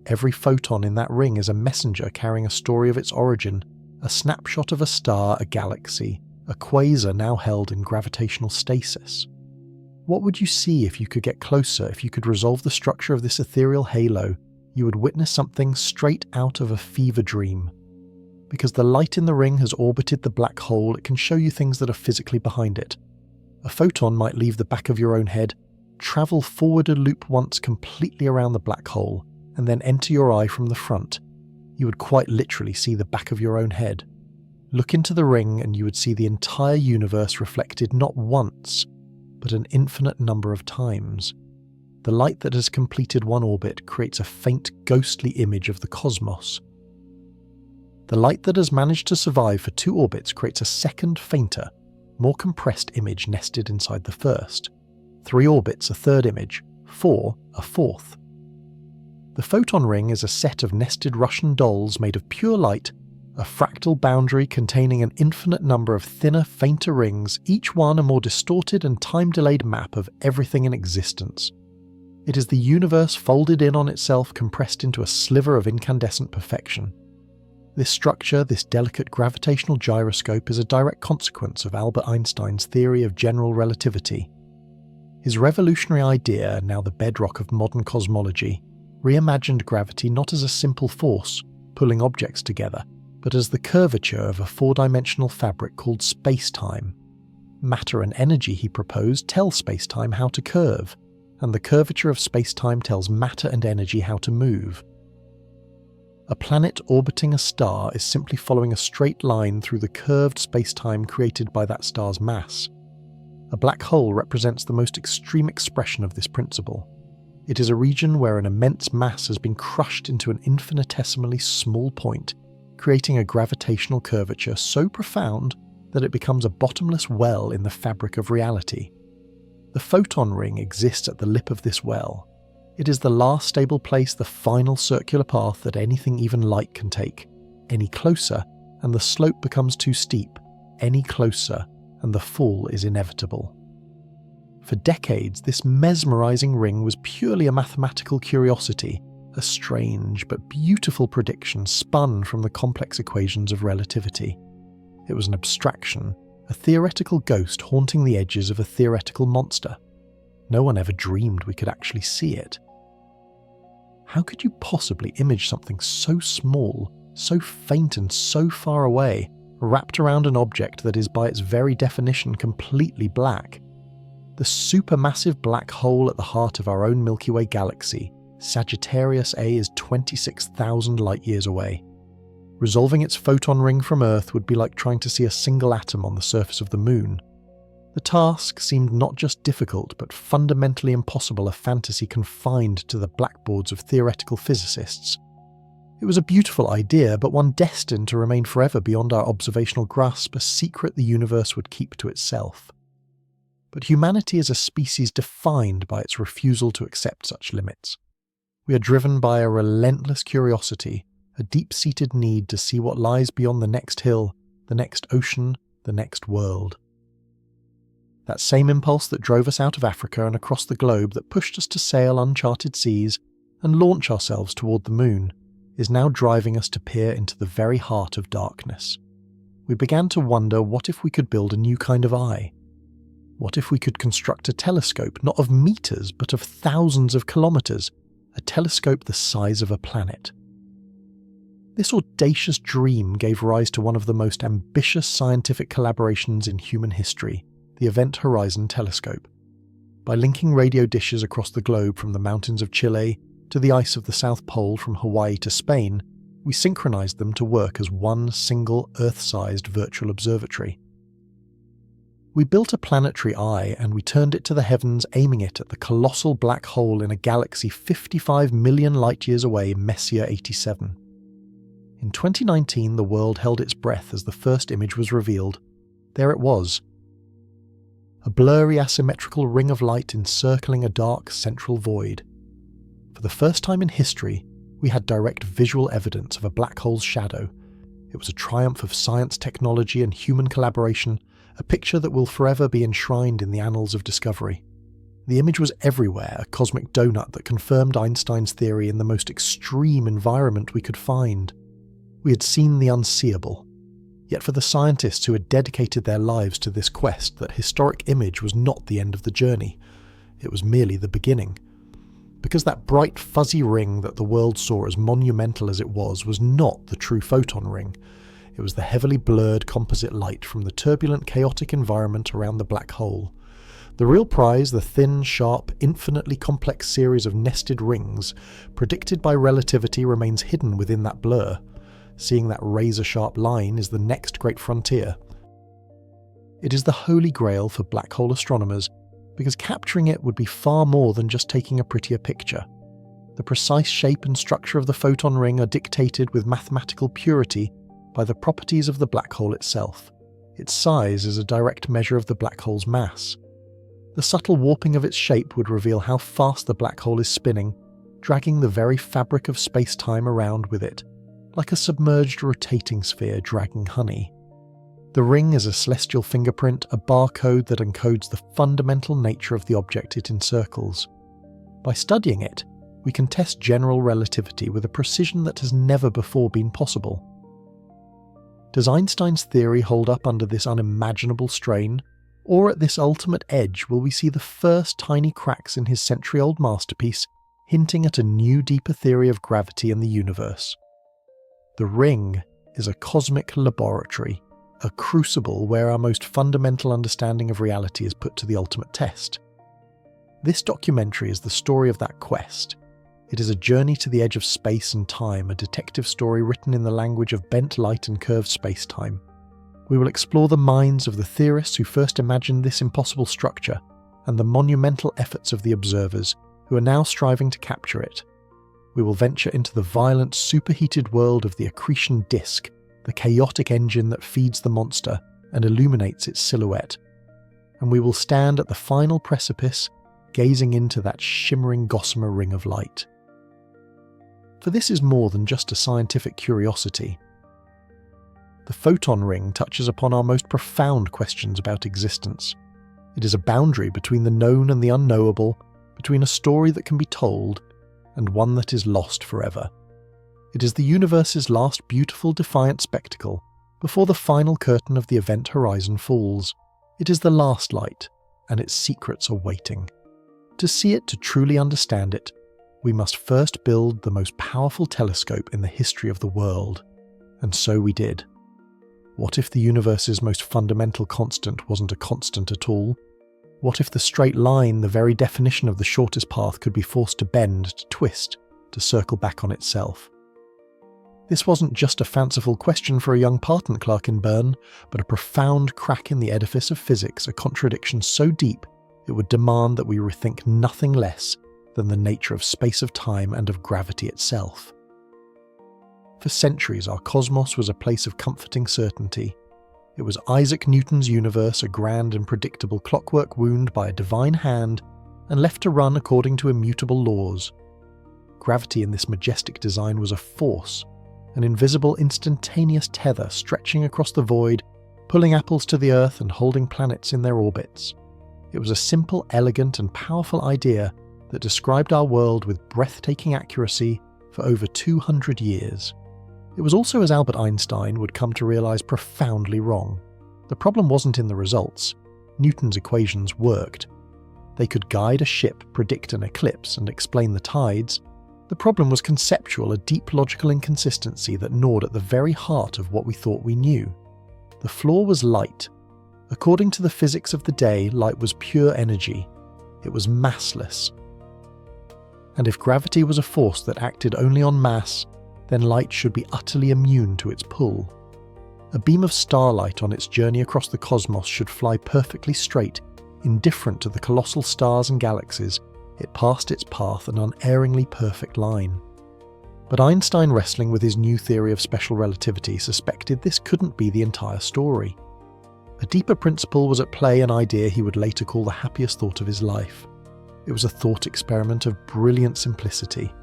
Every photon in that ring is a messenger carrying a story of its origin, a snapshot of a star, a galaxy, a quasar now held in gravitational stasis. What would you see if you could get closer, if you could resolve the structure of this ethereal halo? You would witness something straight out of a fever dream. Because the light in the ring has orbited the black hole, it can show you things that are physically behind it. A photon might leave the back of your own head, travel forward a loop once completely around the black hole, and then enter your eye from the front. You would quite literally see the back of your own head. Look into the ring and you would see the entire universe reflected not once, but an infinite number of times. The light that has completed one orbit creates a faint, ghostly image of the cosmos. The light that has managed to survive for 2 orbits creates a second, fainter, more compressed image nested inside the first. 3 orbits, a third image. 4, a fourth. The photon ring is a set of nested Russian dolls made of pure light, a fractal boundary containing an infinite number of thinner, fainter rings, each one a more distorted and time-delayed map of everything in existence. It is the universe folded in on itself, compressed into a sliver of incandescent perfection. This structure, this delicate gravitational gyroscope, is a direct consequence of Albert Einstein's theory of general relativity. His revolutionary idea, now the bedrock of modern cosmology, reimagined gravity not as a simple force pulling objects together, but as the curvature of a 4-dimensional fabric called space-time. Matter and energy, he proposed, tell space-time how to curve, and the curvature of space-time tells matter and energy how to move. A planet orbiting a star is simply following a straight line through the curved space-time created by that star's mass. A black hole represents the most extreme expression of this principle. It is a region where an immense mass has been crushed into an infinitesimally small point, creating a gravitational curvature so profound that it becomes a bottomless well in the fabric of reality. The photon ring exists at the lip of this well. It is the last stable place, the final circular path that anything, even light, can take. Any closer, and the slope becomes too steep. Any closer, and the fall is inevitable. For decades, this mesmerizing ring was purely a mathematical curiosity, a strange but beautiful prediction spun from the complex equations of relativity. It was an abstraction, a theoretical ghost haunting the edges of a theoretical monster. No one ever dreamed we could actually see it. How could you possibly image something so small, so faint and so far away, wrapped around an object that is by its very definition completely black? The supermassive black hole at the heart of our own Milky Way galaxy, Sagittarius A, is 26,000 light-years away. Resolving its photon ring from Earth would be like trying to see a single atom on the surface of the Moon. The task seemed not just difficult, but fundamentally impossible, a fantasy confined to the blackboards of theoretical physicists. It was a beautiful idea, but one destined to remain forever beyond our observational grasp, a secret the universe would keep to itself. But humanity is a species defined by its refusal to accept such limits. We are driven by a relentless curiosity, a deep-seated need to see what lies beyond the next hill, the next ocean, the next world. That same impulse that drove us out of Africa and across the globe, that pushed us to sail uncharted seas and launch ourselves toward the moon, is now driving us to peer into the very heart of darkness. We began to wonder, what if we could build a new kind of eye? What if we could construct a telescope, not of meters, but of thousands of kilometers, a telescope the size of a planet? This audacious dream gave rise to one of the most ambitious scientific collaborations in human history, the Event Horizon Telescope. By linking radio dishes across the globe from the mountains of Chile to the ice of the South Pole from Hawaii to Spain, we synchronized them to work as one single Earth-sized virtual observatory. We built a planetary eye and we turned it to the heavens, aiming it at the colossal black hole in a galaxy 55 million light-years away, Messier 87. In 2019, the world held its breath as the first image was revealed. There it was. A blurry asymmetrical ring of light encircling a dark central void. For the first time in history, we had direct visual evidence of a black hole's shadow. It was a triumph of science, technology, and human collaboration, a picture that will forever be enshrined in the annals of discovery. The image was everywhere, a cosmic donut that confirmed Einstein's theory in the most extreme environment we could find. We had seen the unseeable. Yet for the scientists who had dedicated their lives to this quest, that historic image was not the end of the journey. It was merely the beginning. Because that bright fuzzy ring that the world saw, as monumental as it was not the true photon ring. It was the heavily blurred composite light from the turbulent, chaotic environment around the black hole. The real prize, the thin, sharp, infinitely complex series of nested rings, predicted by relativity, remains hidden within that blur. Seeing that razor-sharp line is the next great frontier. It is the holy grail for black hole astronomers, because capturing it would be far more than just taking a prettier picture. The precise shape and structure of the photon ring are dictated with mathematical purity by the properties of the black hole itself. Its size is a direct measure of the black hole's mass. The subtle warping of its shape would reveal how fast the black hole is spinning, dragging the very fabric of space-time around with it, like a submerged rotating sphere dragging honey. The ring is a celestial fingerprint, a barcode that encodes the fundamental nature of the object it encircles. By studying it, we can test general relativity with a precision that has never before been possible. Does Einstein's theory hold up under this unimaginable strain? Or at this ultimate edge will we see the first tiny cracks in his century-old masterpiece, hinting at a new, deeper theory of gravity and the universe? The ring is a cosmic laboratory, a crucible where our most fundamental understanding of reality is put to the ultimate test. This documentary is the story of that quest. It is a journey to the edge of space and time, a detective story written in the language of bent light and curved space-time. We will explore the minds of the theorists who first imagined this impossible structure, and the monumental efforts of the observers who are now striving to capture it. we will venture into the violent, superheated world of the accretion disk, the chaotic engine that feeds the monster and illuminates its silhouette. And we will stand at the final precipice, gazing into that shimmering gossamer ring of light. For this is more than just a scientific curiosity. The photon ring touches upon our most profound questions about existence. It is a boundary between the known and the unknowable, between a story that can be told and one that is lost forever. It is the universe's last beautiful, defiant spectacle before the final curtain of the event horizon falls. It is the last light, and its secrets are waiting. To see it, to truly understand it, we must first build the most powerful telescope in the history of the world. And so we did. What if the universe's most fundamental constant wasn't a constant at all? What if the straight line, the very definition of the shortest path, could be forced to bend, to twist, to circle back on itself? This wasn't just a fanciful question for a young patent clerk in Bern, but a profound crack in the edifice of physics, a contradiction so deep it would demand that we rethink nothing less than the nature of space, of time, and of gravity itself. For centuries, our cosmos was a place of comforting certainty. It was Isaac Newton's universe, a grand and predictable clockwork wound by a divine hand and left to run according to immutable laws. Gravity in this majestic design was a force, an invisible instantaneous tether stretching across the void, pulling apples to the earth and holding planets in their orbits. It was a simple, elegant and powerful idea that described our world with breathtaking accuracy for over 200 years. It was also, as Albert Einstein would come to realize, profoundly wrong. The problem wasn't in the results. Newton's equations worked. They could guide a ship, predict an eclipse, and explain the tides. The problem was conceptual, a deep logical inconsistency that gnawed at the very heart of what we thought we knew. The flaw was light. According to the physics of the day, light was pure energy. It was massless. And if gravity was a force that acted only on mass, then light should be utterly immune to its pull. A beam of starlight on its journey across the cosmos should fly perfectly straight, indifferent to the colossal stars and galaxies. It passed its path an unerringly perfect line. But Einstein, wrestling with his new theory of special relativity, suspected this couldn't be the entire story. A deeper principle was at play, an idea he would later call the happiest thought of his life. It was a thought experiment of brilliant simplicity.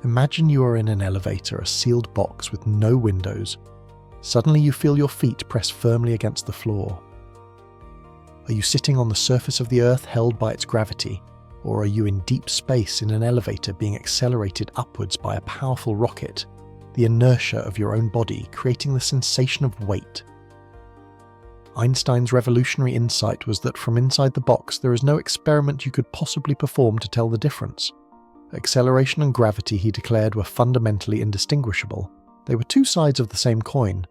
Imagine you are in an elevator, a sealed box with no windows. Suddenly you feel your feet press firmly against the floor. Are you sitting on the surface of the Earth held by its gravity? Or are you in deep space in an elevator being accelerated upwards by a powerful rocket, the inertia of your own body creating the sensation of weight? Einstein's revolutionary insight was that from inside the box there is no experiment you could possibly perform to tell the difference. Acceleration and gravity, he declared, were fundamentally indistinguishable. They were two sides of the same coin.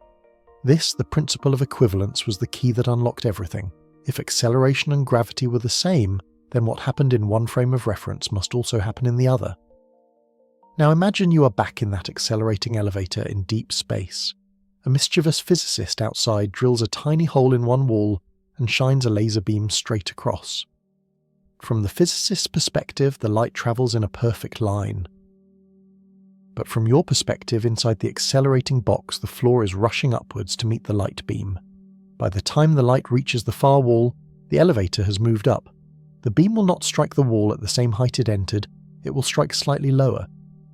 This, the principle of equivalence, was the key that unlocked everything. If acceleration and gravity were the same, then what happened in one frame of reference must also happen in the other. Now imagine you are back in that accelerating elevator in deep space. A mischievous physicist outside drills a tiny hole in one wall and shines a laser beam straight across. From the physicist's perspective, the light travels in a perfect line. But from your perspective, inside the accelerating box, the floor is rushing upwards to meet the light beam. By the time the light reaches the far wall, the elevator has moved up. The beam will not strike the wall at the same height it entered, it will strike slightly lower.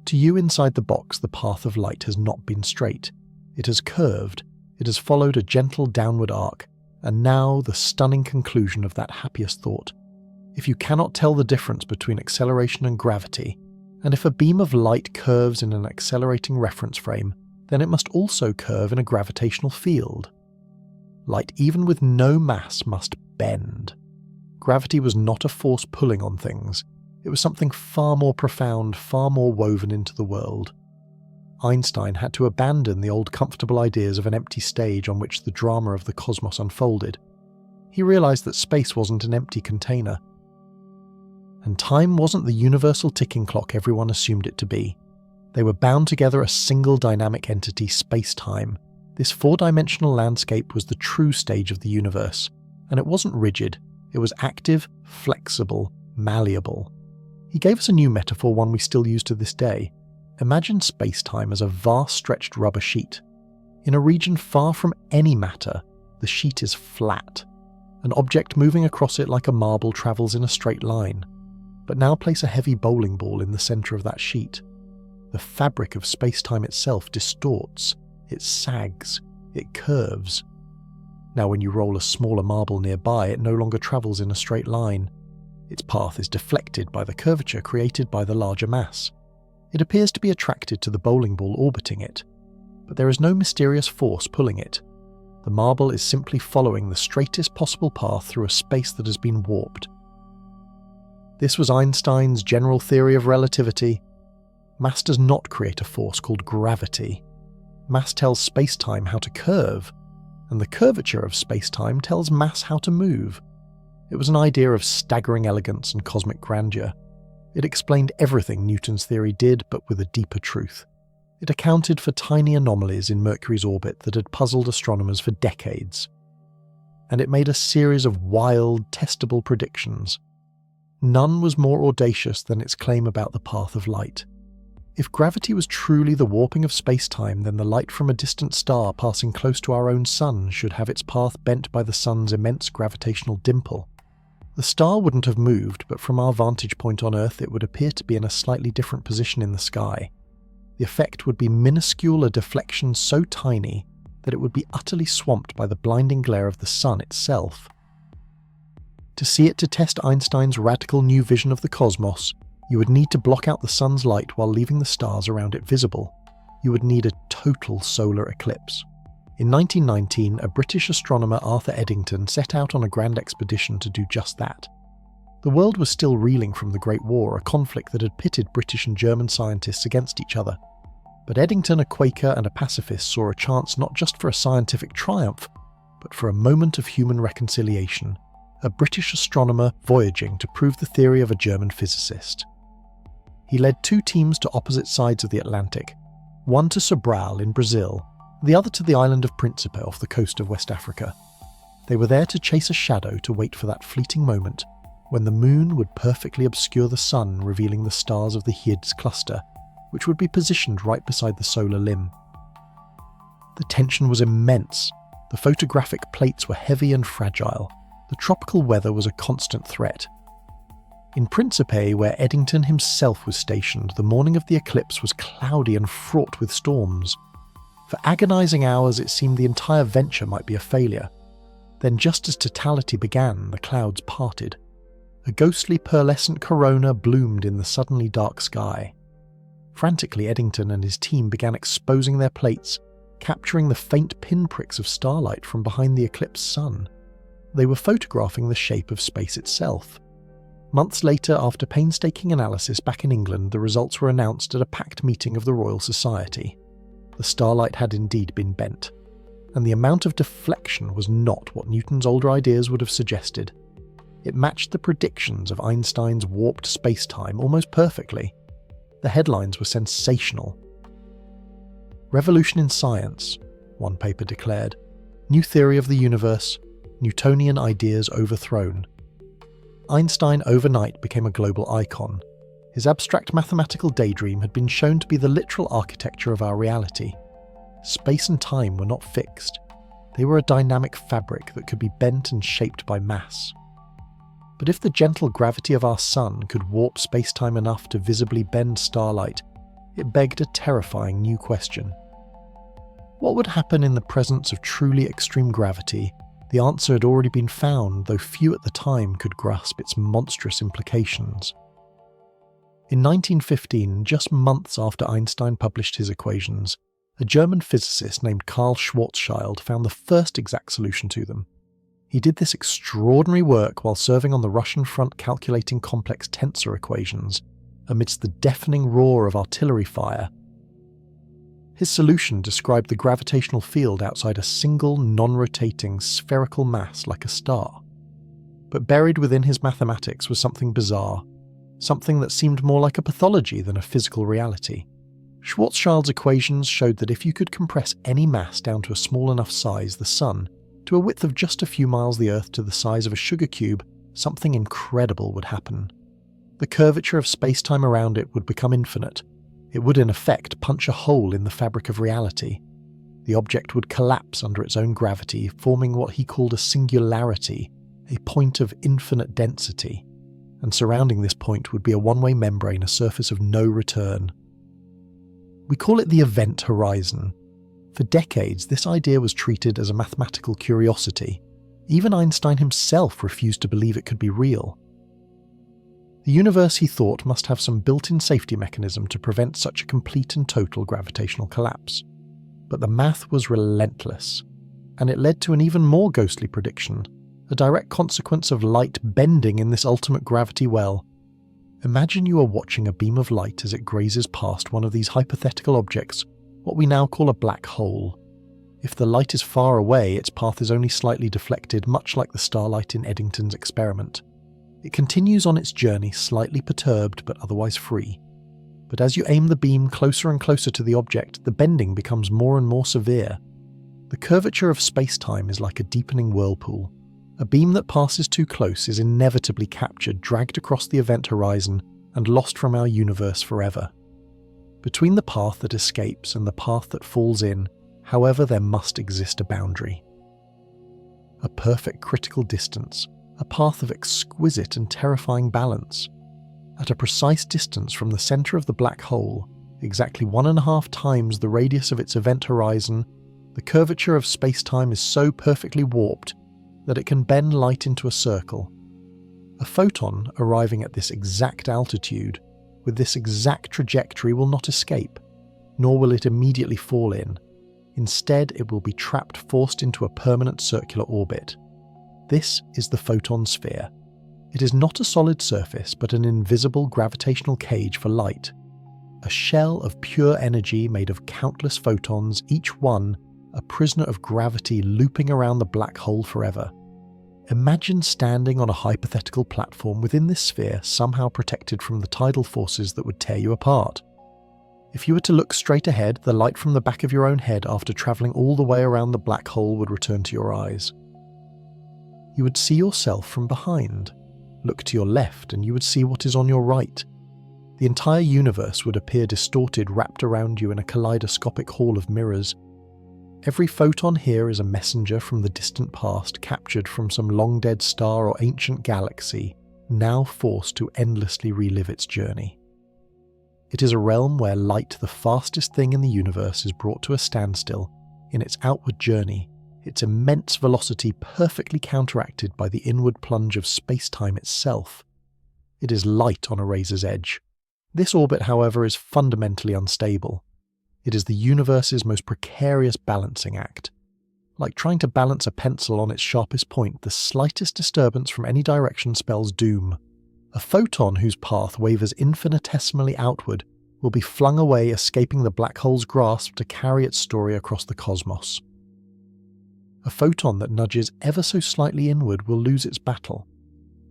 To you inside the box, the path of light has not been straight. It has curved, it has followed a gentle downward arc, and now the stunning conclusion of that happiest thought. If you cannot tell the difference between acceleration and gravity, and if a beam of light curves in an accelerating reference frame, then it must also curve in a gravitational field. Light, even with no mass, must bend. Gravity was not a force pulling on things. It was something far more profound, far more woven into the world. Einstein had to abandon the old comfortable ideas of an empty stage on which the drama of the cosmos unfolded. He realized that space wasn't an empty container. And time wasn't the universal ticking clock everyone assumed it to be. They were bound together a single dynamic entity, space-time. This four-dimensional landscape was the true stage of the universe, and it wasn't rigid. It was active, flexible, malleable. He gave us a new metaphor, one we still use to this day. Imagine space-time as a vast stretched rubber sheet. In a region far from any matter, the sheet is flat. An object moving across it like a marble travels in a straight line. But now place a heavy bowling ball in the centre of that sheet. The fabric of space-time itself distorts, it sags, it curves. Now when you roll a smaller marble nearby, it no longer travels in a straight line. Its path is deflected by the curvature created by the larger mass. It appears to be attracted to the bowling ball orbiting it, but there is no mysterious force pulling it. The marble is simply following the straightest possible path through a space that has been warped. This was Einstein's general theory of relativity. Mass does not create a force called gravity. Mass tells space-time how to curve, and the curvature of space-time tells mass how to move. It was an idea of staggering elegance and cosmic grandeur. It explained everything Newton's theory did, but with a deeper truth. It accounted for tiny anomalies in Mercury's orbit that had puzzled astronomers for decades. And it made a series of wild, testable predictions. None was more audacious than its claim about the path of light. If gravity was truly the warping of space-time, then the light from a distant star passing close to our own sun should have its path bent by the sun's immense gravitational dimple. The star wouldn't have moved, but from our vantage point on Earth it would appear to be in a slightly different position in the sky. The effect would be minuscule, a deflection so tiny that it would be utterly swamped by the blinding glare of the sun itself. To see it to test Einstein's radical new vision of the cosmos, you would need to block out the sun's light while leaving the stars around it visible. You would need a total solar eclipse. In 1919, a British astronomer, Arthur Eddington, set out on a grand expedition to do just that. The world was still reeling from the Great War, a conflict that had pitted British and German scientists against each other. But Eddington, a Quaker and a pacifist, saw a chance not just for a scientific triumph, but for a moment of human reconciliation, a British astronomer voyaging to prove the theory of a German physicist. He led two teams to opposite sides of the Atlantic, one to Sobral in Brazil, the other to the island of Principe off the coast of West Africa. They were there to chase a shadow to wait for that fleeting moment when the moon would perfectly obscure the sun, revealing the stars of the Hyades cluster, which would be positioned right beside the solar limb. The tension was immense. The photographic plates were heavy and fragile. The tropical weather was a constant threat. In Principe, where Eddington himself was stationed, the morning of the eclipse was cloudy and fraught with storms. For agonizing hours it seemed the entire venture might be a failure. Then just as totality began, the clouds parted. A ghostly pearlescent corona bloomed in the suddenly dark sky. Frantically, Eddington and his team began exposing their plates, capturing the faint pinpricks of starlight from behind the eclipsed sun. They were photographing the shape of space itself. Months later, after painstaking analysis back in England, the results were announced at a packed meeting of the Royal Society. The starlight had indeed been bent, and the amount of deflection was not what Newton's older ideas would have suggested. It matched the predictions of Einstein's warped space-time almost perfectly. The headlines were sensational. Revolution in science, one paper declared. New theory of the universe, Newtonian ideas overthrown. Einstein overnight became a global icon. His abstract mathematical daydream had been shown to be the literal architecture of our reality. Space and time were not fixed. They were a dynamic fabric that could be bent and shaped by mass. But if the gentle gravity of our sun could warp space-time enough to visibly bend starlight, it begged a terrifying new question. What would happen in the presence of truly extreme gravity? The answer had already been found, though few at the time could grasp its monstrous implications. In 1915, just months after Einstein published his equations, a German physicist named Karl Schwarzschild found the first exact solution to them. He did this extraordinary work while serving on the Russian front calculating complex tensor equations, amidst the deafening roar of artillery fire. His solution described the gravitational field outside a single, non-rotating, spherical mass like a star. But buried within his mathematics was something bizarre, something that seemed more like a pathology than a physical reality. Schwarzschild's equations showed that if you could compress any mass down to a small enough size, the Sun, to a width of just a few miles the Earth to the size of a sugar cube, something incredible would happen. The curvature of space-time around it would become infinite. It would in effect punch a hole in the fabric of reality. The object would collapse under its own gravity, forming what he called a singularity, a point of infinite density, and surrounding this point would be a one-way membrane, a surface of no return. We call it the event horizon. For decades, this idea was treated as a mathematical curiosity. Even Einstein himself refused to believe it could be real. The universe, he thought, must have some built-in safety mechanism to prevent such a complete and total gravitational collapse. But the math was relentless, and it led to an even more ghostly prediction, a direct consequence of light bending in this ultimate gravity well. Imagine you are watching a beam of light as it grazes past one of these hypothetical objects, what we now call a black hole. If the light is far away, its path is only slightly deflected, much like the starlight in Eddington's experiment. It continues on its journey, slightly perturbed but otherwise free. But as you aim the beam closer and closer to the object, the bending becomes more and more severe. The curvature of space-time is like a deepening whirlpool. A beam that passes too close is inevitably captured, dragged across the event horizon, and lost from our universe forever. Between the path that escapes and the path that falls in, however, there must exist a boundary. A perfect critical distance, a path of exquisite and terrifying balance. At a precise distance from the centre of the black hole, exactly 1.5 times the radius of its event horizon, the curvature of space-time is so perfectly warped that it can bend light into a circle. A photon arriving at this exact altitude, with this exact trajectory, will not escape, nor will it immediately fall in. Instead, it will be forced into a permanent circular orbit. This is the photon sphere. It is not a solid surface, but an invisible gravitational cage for light. A shell of pure energy made of countless photons, each one a prisoner of gravity looping around the black hole forever. Imagine standing on a hypothetical platform within this sphere, somehow protected from the tidal forces that would tear you apart. If you were to look straight ahead, the light from the back of your own head after travelling all the way around the black hole would return to your eyes. You would see yourself from behind. Look to your left and you would see what is on your right. The entire universe would appear distorted, wrapped around you in a kaleidoscopic hall of mirrors. Every photon here is a messenger from the distant past, captured from some long-dead star or ancient galaxy, now forced to endlessly relive its journey. It is a realm where light, the fastest thing in the universe, is brought to a standstill in its outward journey, its immense velocity perfectly counteracted by the inward plunge of space-time itself. It is light on a razor's edge. This orbit, however, is fundamentally unstable. It is the universe's most precarious balancing act. Like trying to balance a pencil on its sharpest point, the slightest disturbance from any direction spells doom. A photon whose path wavers infinitesimally outward will be flung away, escaping the black hole's grasp to carry its story across the cosmos. A photon that nudges ever so slightly inward will lose its battle.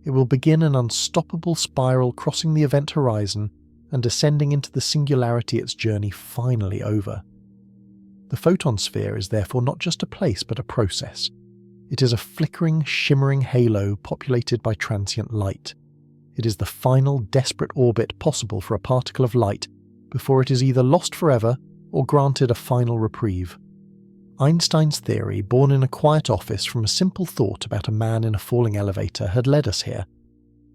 It will begin an unstoppable spiral, crossing the event horizon and descending into the singularity, its journey finally over. The photon sphere is therefore not just a place but a process. It is a flickering, shimmering halo populated by transient light. It is the final, desperate orbit possible for a particle of light before it is either lost forever or granted a final reprieve. Einstein's theory, born in a quiet office from a simple thought about a man in a falling elevator, had led us here.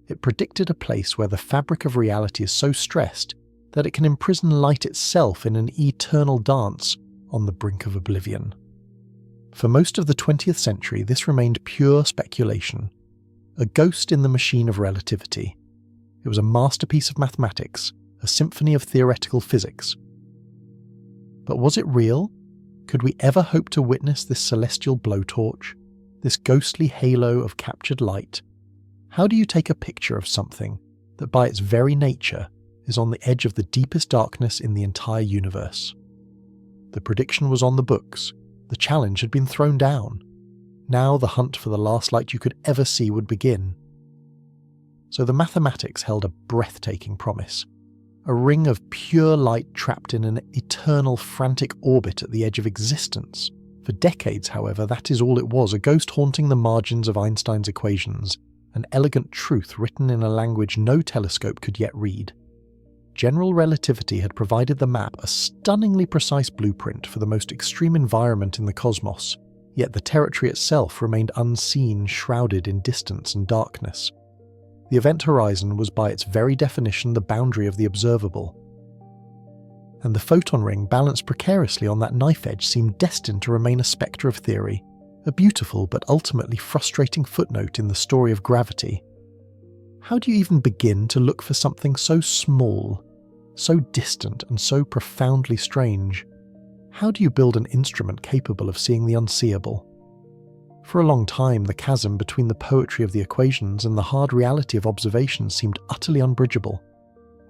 It predicted a place where the fabric of reality is so stressed that it can imprison light itself in an eternal dance on the brink of oblivion. For most of the 20th century, this remained pure speculation, a ghost in the machine of relativity. It was a masterpiece of mathematics, a symphony of theoretical physics. But was it real? Could we ever hope to witness this celestial blowtorch, this ghostly halo of captured light? How do you take a picture of something that by its very nature is on the edge of the deepest darkness in the entire universe? The prediction was on the books. The challenge had been thrown down. Now the hunt for the last light you could ever see would begin. So the mathematics held a breathtaking promise. A ring of pure light trapped in an eternal, frantic orbit at the edge of existence. For decades, however, that is all it was, a ghost haunting the margins of Einstein's equations, an elegant truth written in a language no telescope could yet read. general relativity had provided the map a stunningly precise blueprint for the most extreme environment in the cosmos, yet the territory itself remained unseen, shrouded in distance and darkness. The event horizon was by its very definition the boundary of the observable. And the photon ring balanced precariously on that knife edge seemed destined to remain a spectre of theory, a beautiful but ultimately frustrating footnote in the story of gravity. How do you even begin to look for something so small, so distant and so profoundly strange? How do you build an instrument capable of seeing the unseeable? For a long time, the chasm between the poetry of the equations and the hard reality of observation seemed utterly unbridgeable.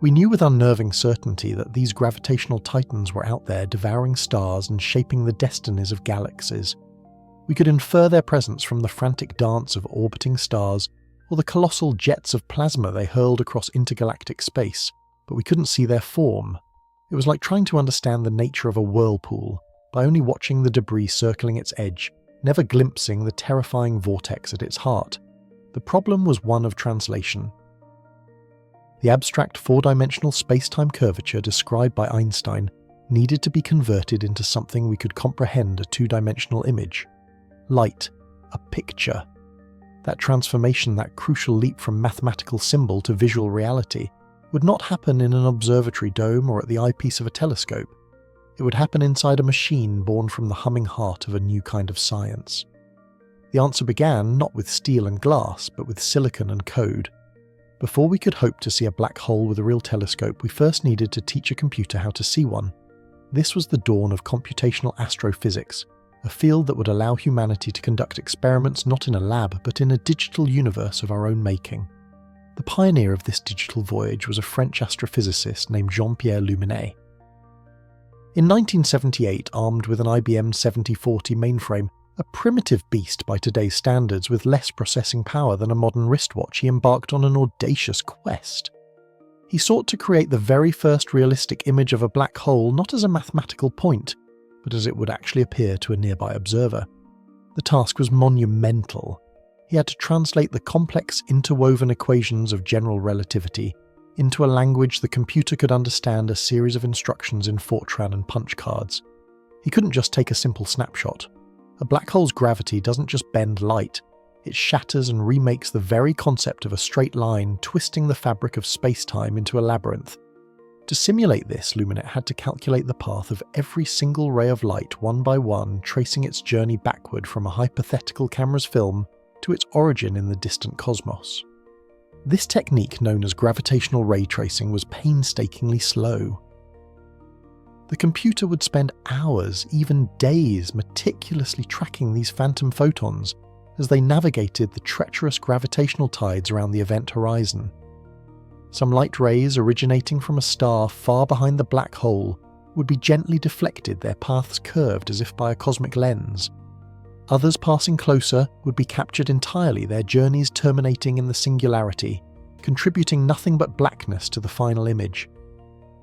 We knew with unnerving certainty that these gravitational titans were out there devouring stars and shaping the destinies of galaxies. We could infer their presence from the frantic dance of orbiting stars or the colossal jets of plasma they hurled across intergalactic space, but we couldn't see their form. It was like trying to understand the nature of a whirlpool by only watching the debris circling its edge, never glimpsing the terrifying vortex at its heart. The problem was one of translation. The abstract four-dimensional space-time curvature described by Einstein needed to be converted into something we could comprehend a two-dimensional image. Light, a picture. That transformation, that crucial leap from mathematical symbol to visual reality, would not happen in an observatory dome or at the eyepiece of a telescope. It would happen inside a machine born from the humming heart of a new kind of science. The answer began not with steel and glass, but with silicon and code. Before we could hope to see a black hole with a real telescope, we first needed to teach a computer how to see one. This was the dawn of computational astrophysics, a field that would allow humanity to conduct experiments not in a lab, but in a digital universe of our own making. The pioneer of this digital voyage was a French astrophysicist named Jean-Pierre Luminet. In 1978, armed with an IBM 7040 mainframe, a primitive beast by today's standards with less processing power than a modern wristwatch, he embarked on an audacious quest. He sought to create the very first realistic image of a black hole not as a mathematical point, but as it would actually appear to a nearby observer. The task was monumental. He had to translate the complex interwoven equations of general relativity into a language the computer could understand, a series of instructions in Fortran and punch cards. He couldn't just take a simple snapshot. A black hole's gravity doesn't just bend light, it shatters and remakes the very concept of a straight line, twisting the fabric of space-time into a labyrinth. To simulate this, Luminet had to calculate the path of every single ray of light one by one, tracing its journey backward from a hypothetical camera's film to its origin in the distant cosmos. This technique, known as gravitational ray tracing, was painstakingly slow. The computer would spend hours, even days, meticulously tracking these phantom photons as they navigated the treacherous gravitational tides around the event horizon. Some light rays originating from a star far behind the black hole would be gently deflected, their paths curved as if by a cosmic lens. Others passing closer would be captured entirely, their journeys terminating in the singularity, contributing nothing but blackness to the final image.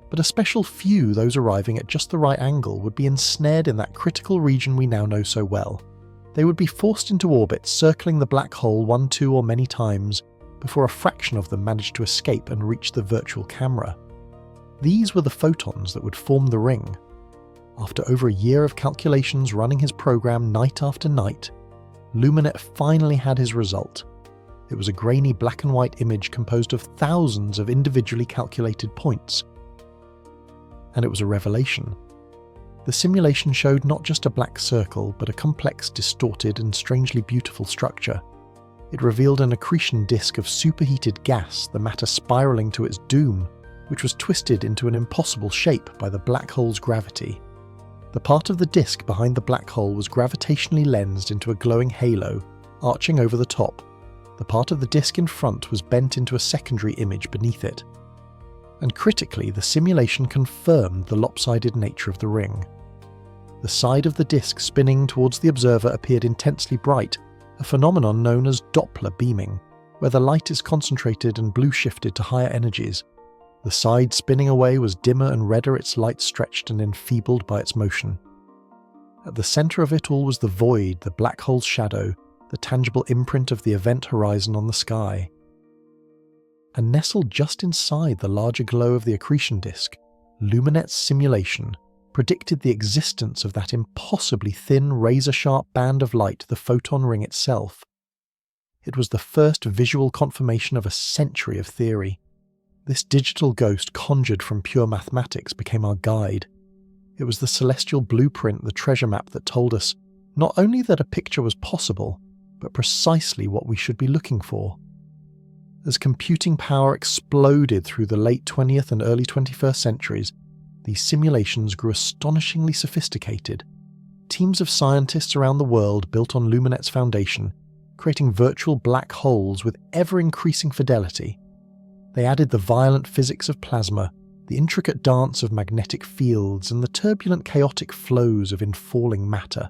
But a special few, those arriving at just the right angle, would be ensnared in that critical region we now know so well. They would be forced into orbit, circling the black hole one, two, or many times, before a fraction of them managed to escape and reach the virtual camera. These were the photons that would form the ring. After over a year of calculations running his program night after night, Luminet finally had his result. It was a grainy black and white image composed of thousands of individually calculated points. And it was a revelation. The simulation showed not just a black circle, but a complex, distorted, and strangely beautiful structure. It revealed an accretion disk of superheated gas, the matter spiraling to its doom, which was twisted into an impossible shape by the black hole's gravity. The part of the disk behind the black hole was gravitationally lensed into a glowing halo, arching over the top. The part of the disk in front was bent into a secondary image beneath it. And critically, the simulation confirmed the lopsided nature of the ring. The side of the disk spinning towards the observer appeared intensely bright, a phenomenon known as Doppler beaming, where the light is concentrated and blue shifted to higher energies. The side spinning away was dimmer and redder, its light stretched and enfeebled by its motion. At the centre of it all was the void, the black hole's shadow, the tangible imprint of the event horizon on the sky. and nestled just inside the larger glow of the accretion disk, Luminet's simulation predicted the existence of that impossibly thin, razor-sharp band of light, the photon ring itself. It was the first visual confirmation of a century of theory. This digital ghost conjured from pure mathematics became our guide. It was the celestial blueprint, the treasure map that told us not only that a picture was possible, but precisely what we should be looking for. As computing power exploded through the late 20th and early 21st centuries, these simulations grew astonishingly sophisticated. Teams of scientists around the world built on Luminet's foundation, creating virtual black holes with ever-increasing fidelity. They added the violent physics of plasma, the intricate dance of magnetic fields, and the turbulent chaotic flows of infalling matter.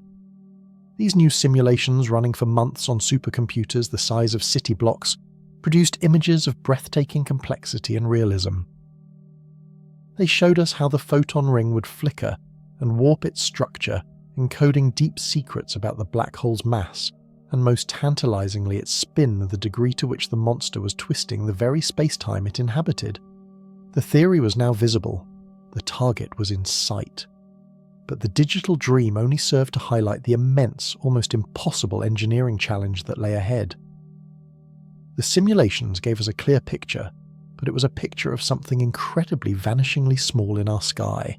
These new simulations, running for months on supercomputers the size of city blocks, produced images of breathtaking complexity and realism. They showed us how the photon ring would flicker and warp its structure, encoding deep secrets about the black hole's mass, and most tantalizingly its spin, the degree to which the monster was twisting the very space-time it inhabited. The theory was now visible. The target was in sight. But the digital dream only served to highlight the immense, almost impossible engineering challenge that lay ahead. The simulations gave us a clear picture, but it was a picture of something incredibly vanishingly small in our sky.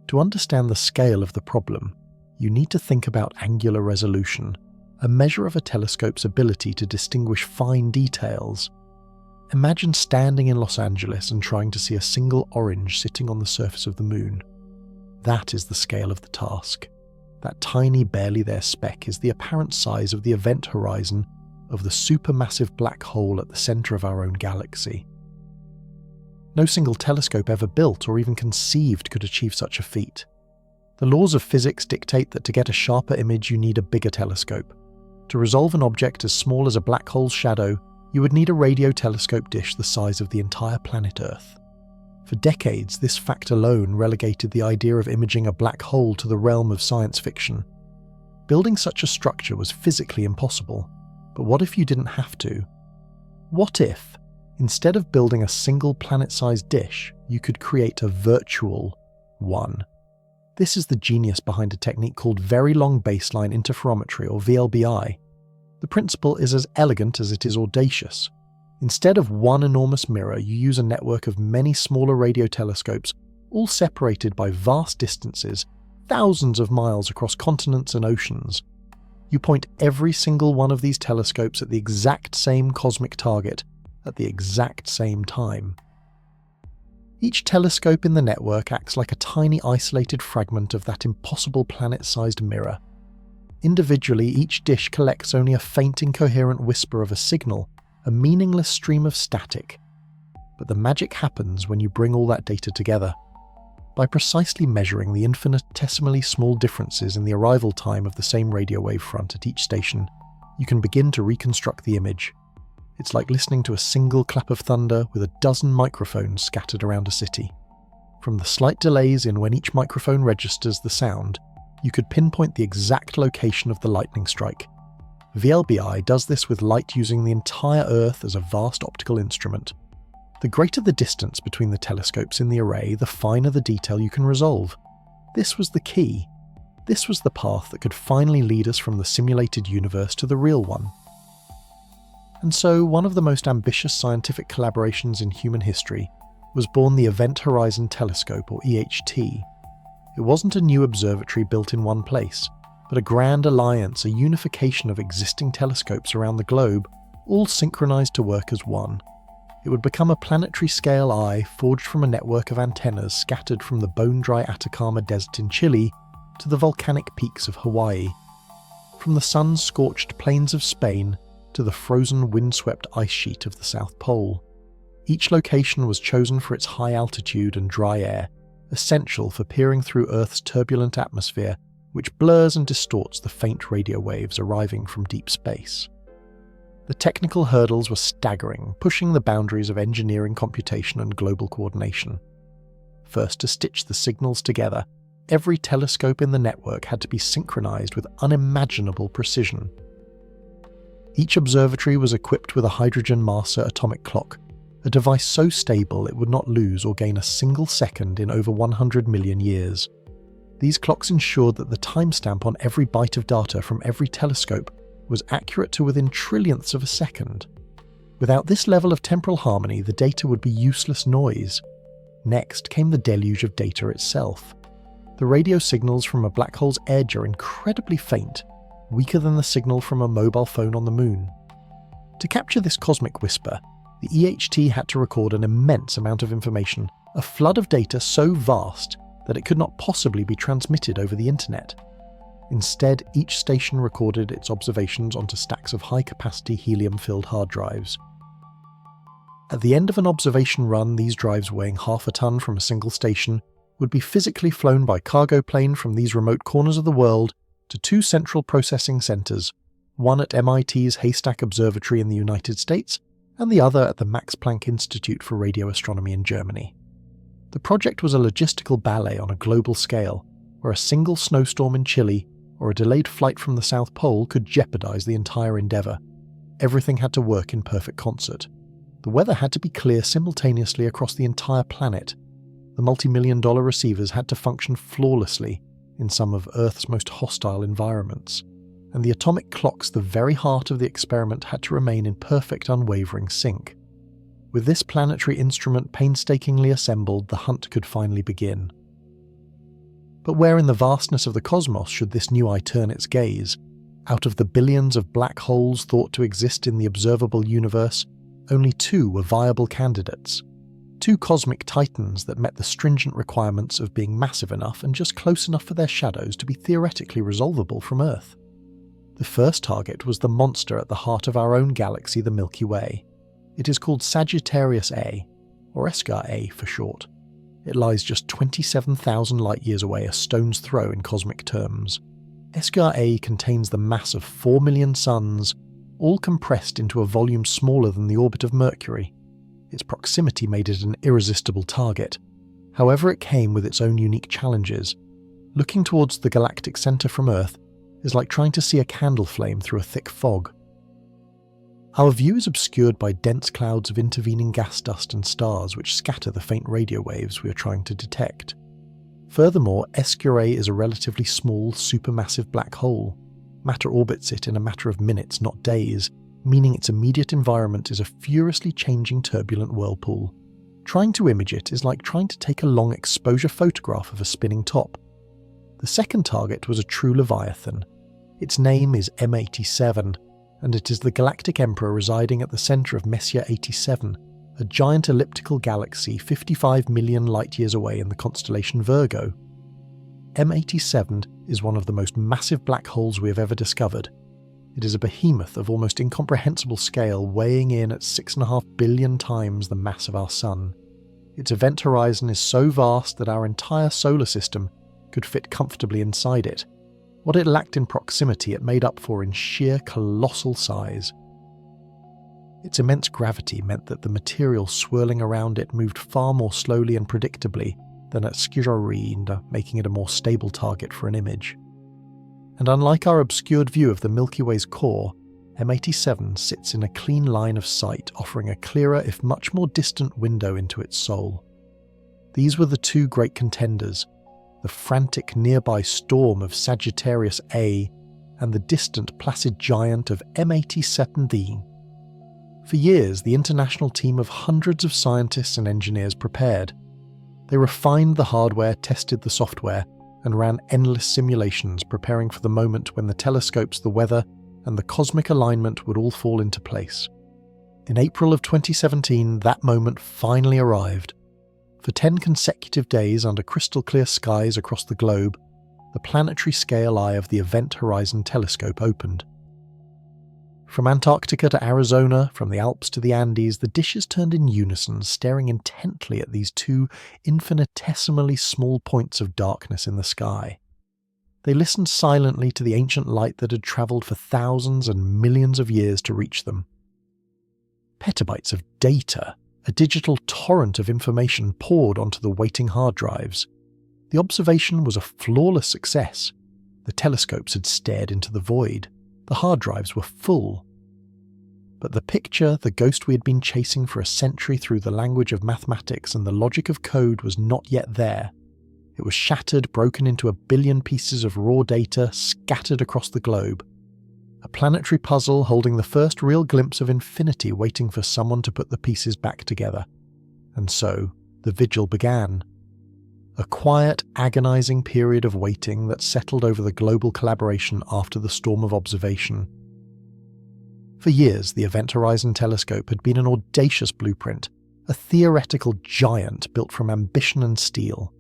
To understand the scale of the problem, you need to think about angular resolution, a measure of a telescope's ability to distinguish fine details. Imagine standing in Los Angeles and trying to see a single orange sitting on the surface of the moon. That is the scale of the task. That tiny, barely there speck is the apparent size of the event horizon of the supermassive black hole at the centre of our own galaxy. No single telescope ever built or even conceived could achieve such a feat. The laws of physics dictate that to get a sharper image you need a bigger telescope. To resolve an object as small as a black hole's shadow, you would need a radio telescope dish the size of the entire planet Earth. For decades, this fact alone relegated the idea of imaging a black hole to the realm of science fiction. Building such a structure was physically impossible, but what if you didn't have to? What if, instead of building a single planet-sized dish, you could create a virtual one? This is the genius behind a technique called Very Long Baseline Interferometry, or VLBI. The principle is as elegant as it is audacious. Instead of one enormous mirror, you use a network of many smaller radio telescopes, all separated by vast distances, thousands of miles across continents and oceans. You point every single one of these telescopes at the exact same cosmic target, at the exact same time. Each telescope in the network acts like a tiny isolated fragment of that impossible planet-sized mirror. Individually, each dish collects only a faint, incoherent whisper of a signal, a meaningless stream of static. But the magic happens when you bring all that data together. By precisely measuring the infinitesimally small differences in the arrival time of the same radio wavefront at each station, you can begin to reconstruct the image. It's like listening to a single clap of thunder with a dozen microphones scattered around a city. From the slight delays in when each microphone registers the sound, you could pinpoint the exact location of the lightning strike. VLBI does this with light using the entire Earth as a vast optical instrument. The greater the distance between the telescopes in the array, the finer the detail you can resolve. This was the key. This was the path that could finally lead us from the simulated universe to the real one. And so, one of the most ambitious scientific collaborations in human history was born the Event Horizon Telescope, or EHT. It wasn't a new observatory built in one place, but a grand alliance, a unification of existing telescopes around the globe, all synchronized to work as one. It would become a planetary-scale eye forged from a network of antennas scattered from the bone-dry Atacama Desert in Chile to the volcanic peaks of Hawaii, from the sun-scorched plains of Spain to the frozen, windswept ice sheet of the South Pole. Each location was chosen for its high altitude and dry air, essential for peering through Earth's turbulent atmosphere, which blurs and distorts the faint radio waves arriving from deep space. The technical hurdles were staggering, pushing the boundaries of engineering, computation, and global coordination. First, to stitch the signals together, every telescope in the network had to be synchronized with unimaginable precision. Each observatory was equipped with a hydrogen maser atomic clock, a device so stable it would not lose or gain a single second in over 100 million years. These clocks ensured that the timestamp on every byte of data from every telescope was accurate to within trillionths of a second. Without this level of temporal harmony, the data would be useless noise. Next came the deluge of data itself. The radio signals from a black hole's edge are incredibly faint, weaker than the signal from a mobile phone on the moon. To capture this cosmic whisper, the EHT had to record an immense amount of information, a flood of data so vast that it could not possibly be transmitted over the internet. Instead, each station recorded its observations onto stacks of high-capacity helium-filled hard drives. At the end of an observation run, these drives weighing half a ton from a single station would be physically flown by cargo plane from these remote corners of the world to two central processing centres, one at MIT's Haystack Observatory in the United States and the other at the Max Planck Institute for Radio Astronomy in Germany. The project was a logistical ballet on a global scale, where a single snowstorm in Chile or a delayed flight from the South Pole could jeopardise the entire endeavour. Everything had to work in perfect concert. The weather had to be clear simultaneously across the entire planet. The multi-million-dollar receivers had to function flawlessly in some of Earth's most hostile environments. And the atomic clocks, the very heart of the experiment, had to remain in perfect, unwavering sync. With this planetary instrument painstakingly assembled, the hunt could finally begin. But where in the vastness of the cosmos should this new eye turn its gaze? Out of the billions of black holes thought to exist in the observable universe, only two were viable candidates. Two cosmic titans that met the stringent requirements of being massive enough and just close enough for their shadows to be theoretically resolvable from Earth. The first target was the monster at the heart of our own galaxy, the Milky Way. It is called Sagittarius A, or Escar A for short. It lies just 27,000 light-years away, a stone's throw in cosmic terms. Escar A contains the mass of 4 million suns, all compressed into a volume smaller than the orbit of Mercury. Its proximity made it an irresistible target. However, it came with its own unique challenges. Looking towards the galactic centre from Earth is like trying to see a candle flame through a thick fog. Our view is obscured by dense clouds of intervening gas dust and stars which scatter the faint radio waves we are trying to detect. Furthermore, Escar A is a relatively small, supermassive black hole. Matter orbits it in a matter of minutes, not days, meaning its immediate environment is a furiously changing turbulent whirlpool. Trying to image it is like trying to take a long exposure photograph of a spinning top. The second target was a true leviathan. Its name is M87, and it is the galactic emperor residing at the centre of Messier 87, a giant elliptical galaxy 55 million light-years away in the constellation Virgo. M87 is one of the most massive black holes we have ever discovered. It is a behemoth of almost incomprehensible scale, weighing in at 6.5 billion times the mass of our Sun. Its event horizon is so vast that our entire solar system could fit comfortably inside it. What it lacked in proximity it made up for in sheer colossal size. Its immense gravity meant that the material swirling around it moved far more slowly and predictably than at Skyrine, making it a more stable target for an image. And unlike our obscured view of the Milky Way's core, M87 sits in a clean line of sight, offering a clearer if much more distant window into its soul. These were the two great contenders, the frantic nearby storm of Sagittarius A and the distant placid giant of M87D. For years, the international team of hundreds of scientists and engineers prepared. They refined the hardware, tested the software, and ran endless simulations preparing for the moment when the telescopes, the weather, and the cosmic alignment would all fall into place. In April of 2017, that moment finally arrived. For 10 consecutive days under crystal clear skies across the globe, the planetary scale eye of the Event Horizon Telescope opened. From Antarctica to Arizona, from the Alps to the Andes, the dishes turned in unison, staring intently at these two infinitesimally small points of darkness in the sky. They listened silently to the ancient light that had travelled for thousands and millions of years to reach them. Petabytes of data, a digital torrent of information poured onto the waiting hard drives. The observation was a flawless success. The telescopes had stared into the void. The hard drives were full. But the picture, the ghost we had been chasing for a century through the language of mathematics and the logic of code, was not yet there. It was shattered, broken into a billion pieces of raw data scattered across the globe. A planetary puzzle holding the first real glimpse of infinity, waiting for someone to put the pieces back together. And so, the vigil began. A quiet, agonizing period of waiting that settled over the global collaboration after the storm of observation. For years, the Event Horizon Telescope had been an audacious blueprint, a theoretical giant built from ambition and steel.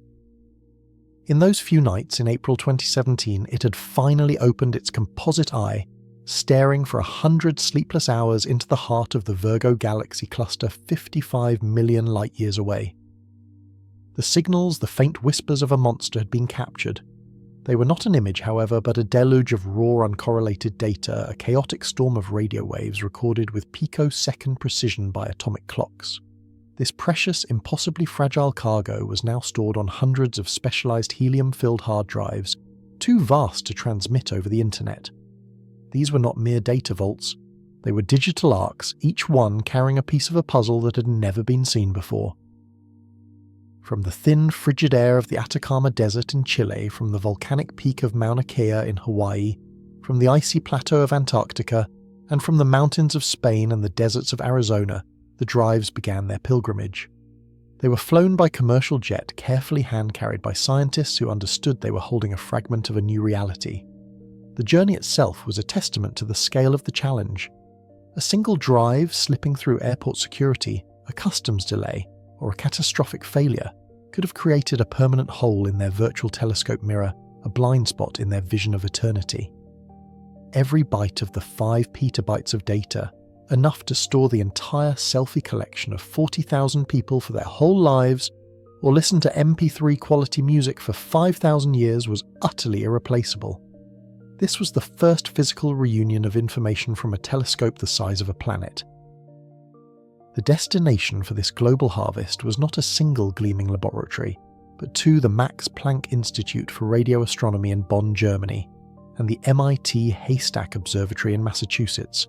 In those few nights in April 2017, it had finally opened its composite eye, staring for 100 sleepless hours into the heart of the Virgo galaxy cluster 55 million light-years away. The signals, the faint whispers of a monster, had been captured. They were not an image, however, but a deluge of raw, uncorrelated data, a chaotic storm of radio waves recorded with picosecond precision by atomic clocks. This precious, impossibly fragile cargo was now stored on hundreds of specialized helium-filled hard drives, too vast to transmit over the internet. These were not mere data vaults. They were digital arcs, each one carrying a piece of a puzzle that had never been seen before. From the thin, frigid air of the Atacama Desert in Chile, from the volcanic peak of Mauna Kea in Hawaii, from the icy plateau of Antarctica, and from the mountains of Spain and the deserts of Arizona, the drives began their pilgrimage. They were flown by commercial jet, carefully hand-carried by scientists who understood they were holding a fragment of a new reality. The journey itself was a testament to the scale of the challenge. A single drive slipping through airport security, a customs delay, or a catastrophic failure could have created a permanent hole in their virtual telescope mirror, a blind spot in their vision of eternity. Every byte of the 5 petabytes of data, enough to store the entire selfie collection of 40,000 people for their whole lives, or listen to MP3 quality music for 5,000 years, was utterly irreplaceable. This was the first physical reunion of information from a telescope the size of a planet. The destination for this global harvest was not a single gleaming laboratory, but the Max Planck Institute for Radio Astronomy in Bonn, Germany, and the MIT Haystack Observatory in Massachusetts.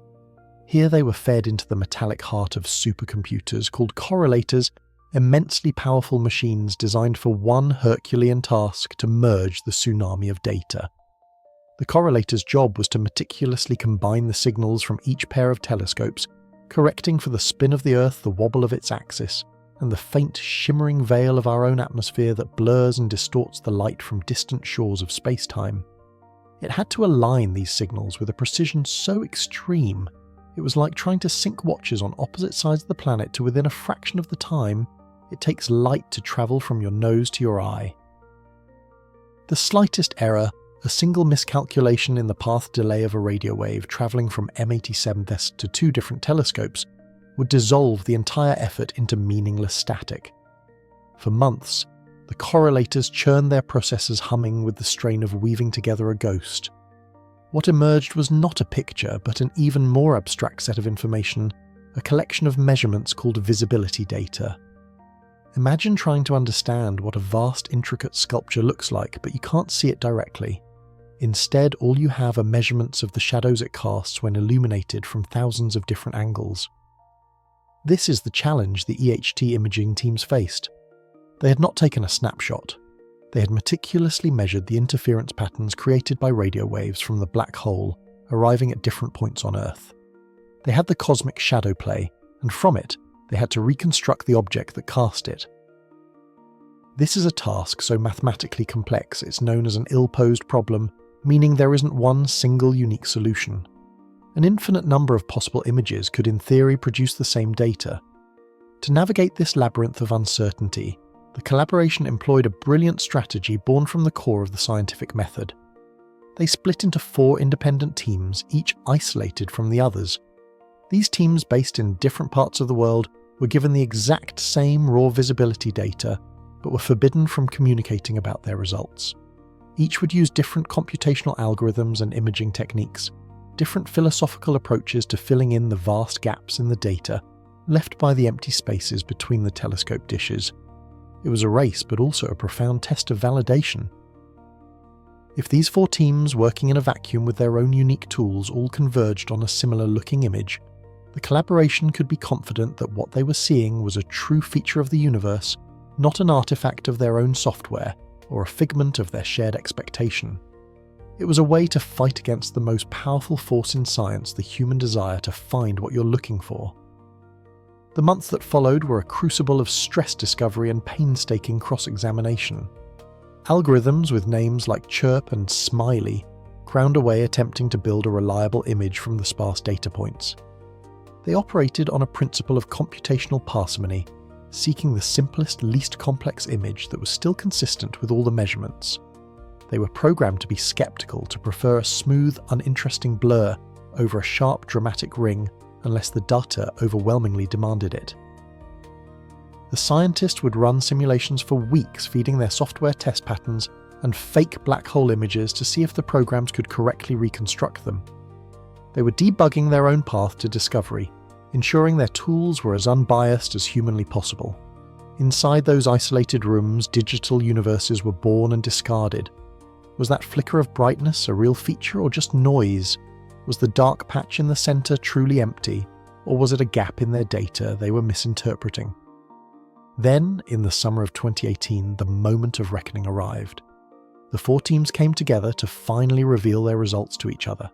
Here they were fed into the metallic heart of supercomputers called correlators, immensely powerful machines designed for one Herculean task: to merge the tsunami of data. The correlator's job was to meticulously combine the signals from each pair of telescopes, correcting for the spin of the Earth, the wobble of its axis, and the faint, shimmering veil of our own atmosphere that blurs and distorts the light from distant shores of space-time. It had to align these signals with a precision so extreme, it was like trying to sync watches on opposite sides of the planet to within a fraction of the time it takes light to travel from your nose to your eye. The slightest error, a single miscalculation in the path delay of a radio wave travelling from M87 to 2 different telescopes, would dissolve the entire effort into meaningless static. For months, the correlators churned their processors humming with the strain of weaving together a ghost. What emerged was not a picture, but an even more abstract set of information, a collection of measurements called visibility data. Imagine trying to understand what a vast, intricate sculpture looks like, but you can't see it directly. Instead, all you have are measurements of the shadows it casts when illuminated from thousands of different angles. This is the challenge the EHT imaging teams faced. They had not taken a snapshot. They had meticulously measured the interference patterns created by radio waves from the black hole, arriving at different points on Earth. They had the cosmic shadow play, and from it, they had to reconstruct the object that cast it. This is a task so mathematically complex it's known as an ill-posed problem, meaning there isn't one single unique solution. An infinite number of possible images could in theory produce the same data. To navigate this labyrinth of uncertainty, the collaboration employed a brilliant strategy born from the core of the scientific method. They split into 4 independent teams, each isolated from the others. These teams, based in different parts of the world, were given the exact same raw visibility data, but were forbidden from communicating about their results. Each would use different computational algorithms and imaging techniques, different philosophical approaches to filling in the vast gaps in the data left by the empty spaces between the telescope dishes. It was a race, but also a profound test of validation. If these 4 teams, working in a vacuum with their own unique tools, all converged on a similar-looking image, The collaboration could be confident that what they were seeing was a true feature of the universe, not an artifact of their own software or a figment of their shared expectation. It was a way to fight against the most powerful force in science, the human desire to find what you're looking for. The months that followed were a crucible of stress discovery and painstaking cross-examination. Algorithms with names like Chirp and Smiley ground away attempting to build a reliable image from the sparse data points. They operated on a principle of computational parsimony, seeking the simplest, least complex image that was still consistent with all the measurements. They were programmed to be skeptical, to prefer a smooth, uninteresting blur over a sharp, dramatic ring unless the data overwhelmingly demanded it. The scientists would run simulations for weeks, feeding their software test patterns and fake black hole images to see if the programs could correctly reconstruct them. They were debugging their own path to discovery, ensuring their tools were as unbiased as humanly possible. Inside those isolated rooms, digital universes were born and discarded. Was that flicker of brightness a real feature or just noise? Was the dark patch in the center truly empty, or was it a gap in their data they were misinterpreting? Then, in the summer of 2018, the moment of reckoning arrived. The four teams came together to finally reveal their results to each other.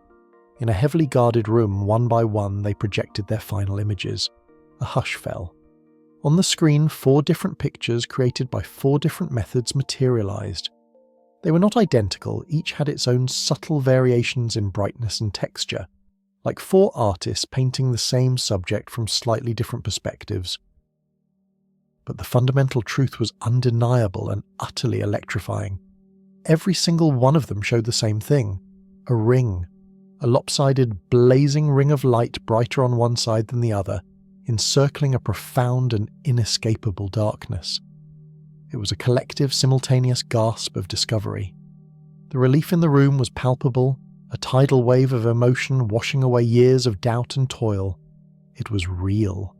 In a heavily guarded room, one by one, they projected their final images. A hush fell. On the screen, 4 different pictures created by 4 different methods materialized. They were not identical, each had its own subtle variations in brightness and texture, like 4 artists painting the same subject from slightly different perspectives. But the fundamental truth was undeniable and utterly electrifying. Every single one of them showed the same thing: a ring. A lopsided, blazing ring of light brighter on one side than the other, encircling a profound and inescapable darkness. It was a collective, simultaneous gasp of discovery. The relief in the room was palpable, a tidal wave of emotion washing away years of doubt and toil. It was real.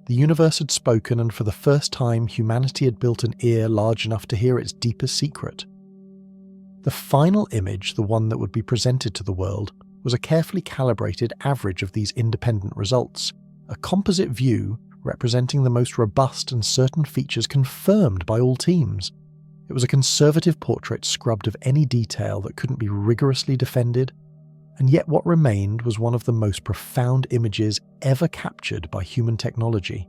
The universe had spoken, and for the first time humanity had built an ear large enough to hear its deepest secret. The final image, the one that would be presented to the world, was a carefully calibrated average of these independent results, a composite view representing the most robust and certain features confirmed by all teams. It was a conservative portrait scrubbed of any detail that couldn't be rigorously defended, and yet what remained was one of the most profound images ever captured by human technology.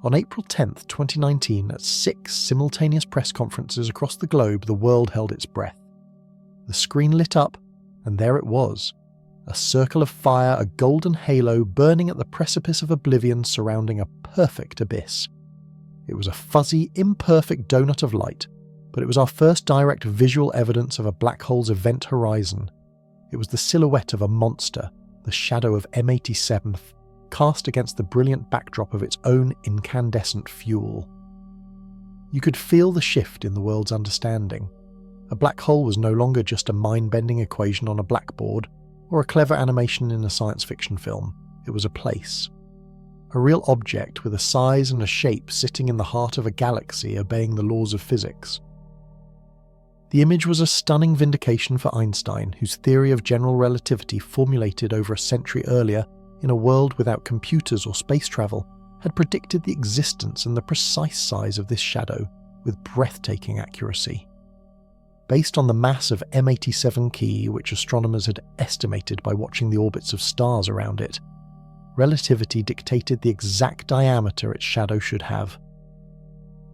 On April 10, 2019, at 6 simultaneous press conferences across the globe, the world held its breath. The screen lit up, and there it was, a circle of fire, a golden halo burning at the precipice of oblivion surrounding a perfect abyss. It was a fuzzy, imperfect donut of light, but it was our first direct visual evidence of a black hole's event horizon. It was the silhouette of a monster, the shadow of M87, cast against the brilliant backdrop of its own incandescent fuel. You could feel the shift in the world's understanding. A black hole was no longer just a mind-bending equation on a blackboard, or a clever animation in a science fiction film. It was a place. A real object with a size and a shape sitting in the heart of a galaxy obeying the laws of physics. The image was a stunning vindication for Einstein, whose theory of general relativity, formulated over a century earlier in a world without computers or space travel, had predicted the existence and the precise size of this shadow with breathtaking accuracy. Based on the mass of M87 Key, which astronomers had estimated by watching the orbits of stars around it, relativity dictated the exact diameter its shadow should have.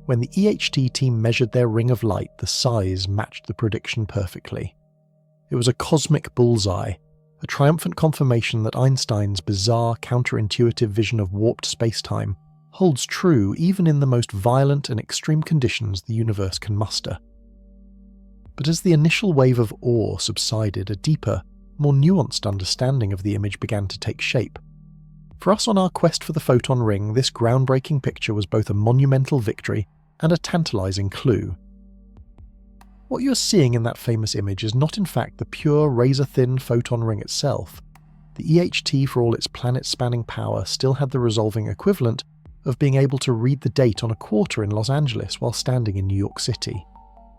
When the EHT team measured their ring of light, the size matched the prediction perfectly. It was a cosmic bullseye, a triumphant confirmation that Einstein's bizarre, counterintuitive vision of warped space-time holds true even in the most violent and extreme conditions the universe can muster. But as the initial wave of awe subsided, a deeper, more nuanced understanding of the image began to take shape. For us on our quest for the photon ring, this groundbreaking picture was both a monumental victory and a tantalizing clue. What you're seeing in that famous image is not in fact the pure razor-thin photon ring itself. The EHT, for all its planet-spanning power, still had the resolving equivalent of being able to read the date on a quarter in Los Angeles while standing in New York City.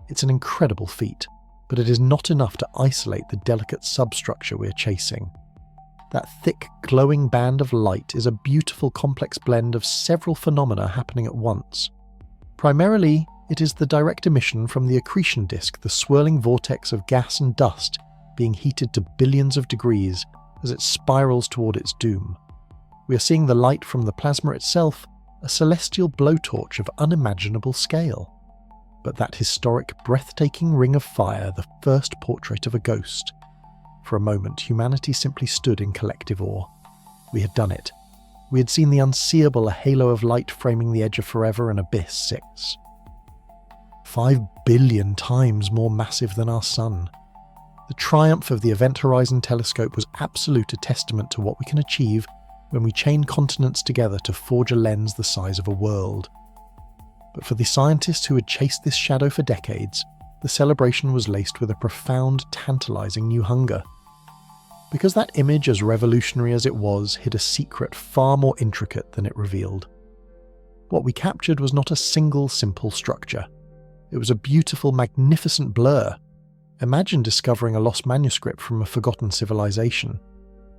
It's an incredible feat, but it is not enough to isolate the delicate substructure we're chasing. That thick, glowing band of light is a beautiful complex blend of several phenomena happening at once. Primarily, it is the direct emission from the accretion disk, the swirling vortex of gas and dust being heated to billions of degrees as it spirals toward its doom. We are seeing the light from the plasma itself, a celestial blowtorch of unimaginable scale. But that historic, breathtaking ring of fire, the first portrait of a ghost. For a moment, humanity simply stood in collective awe. We had done it. We had seen the unseeable, a halo of light framing the edge of forever, and Abyss 6. 5 billion times more massive than our Sun. The triumph of the Event Horizon Telescope was absolute a testament to what we can achieve when we chain continents together to forge a lens the size of a world. But for the scientists who had chased this shadow for decades, the celebration was laced with a profound, tantalizing new hunger. Because that image, as revolutionary as it was, hid a secret far more intricate than it revealed. What we captured was not a single simple structure. It was a beautiful, magnificent blur. Imagine discovering a lost manuscript from a forgotten civilization.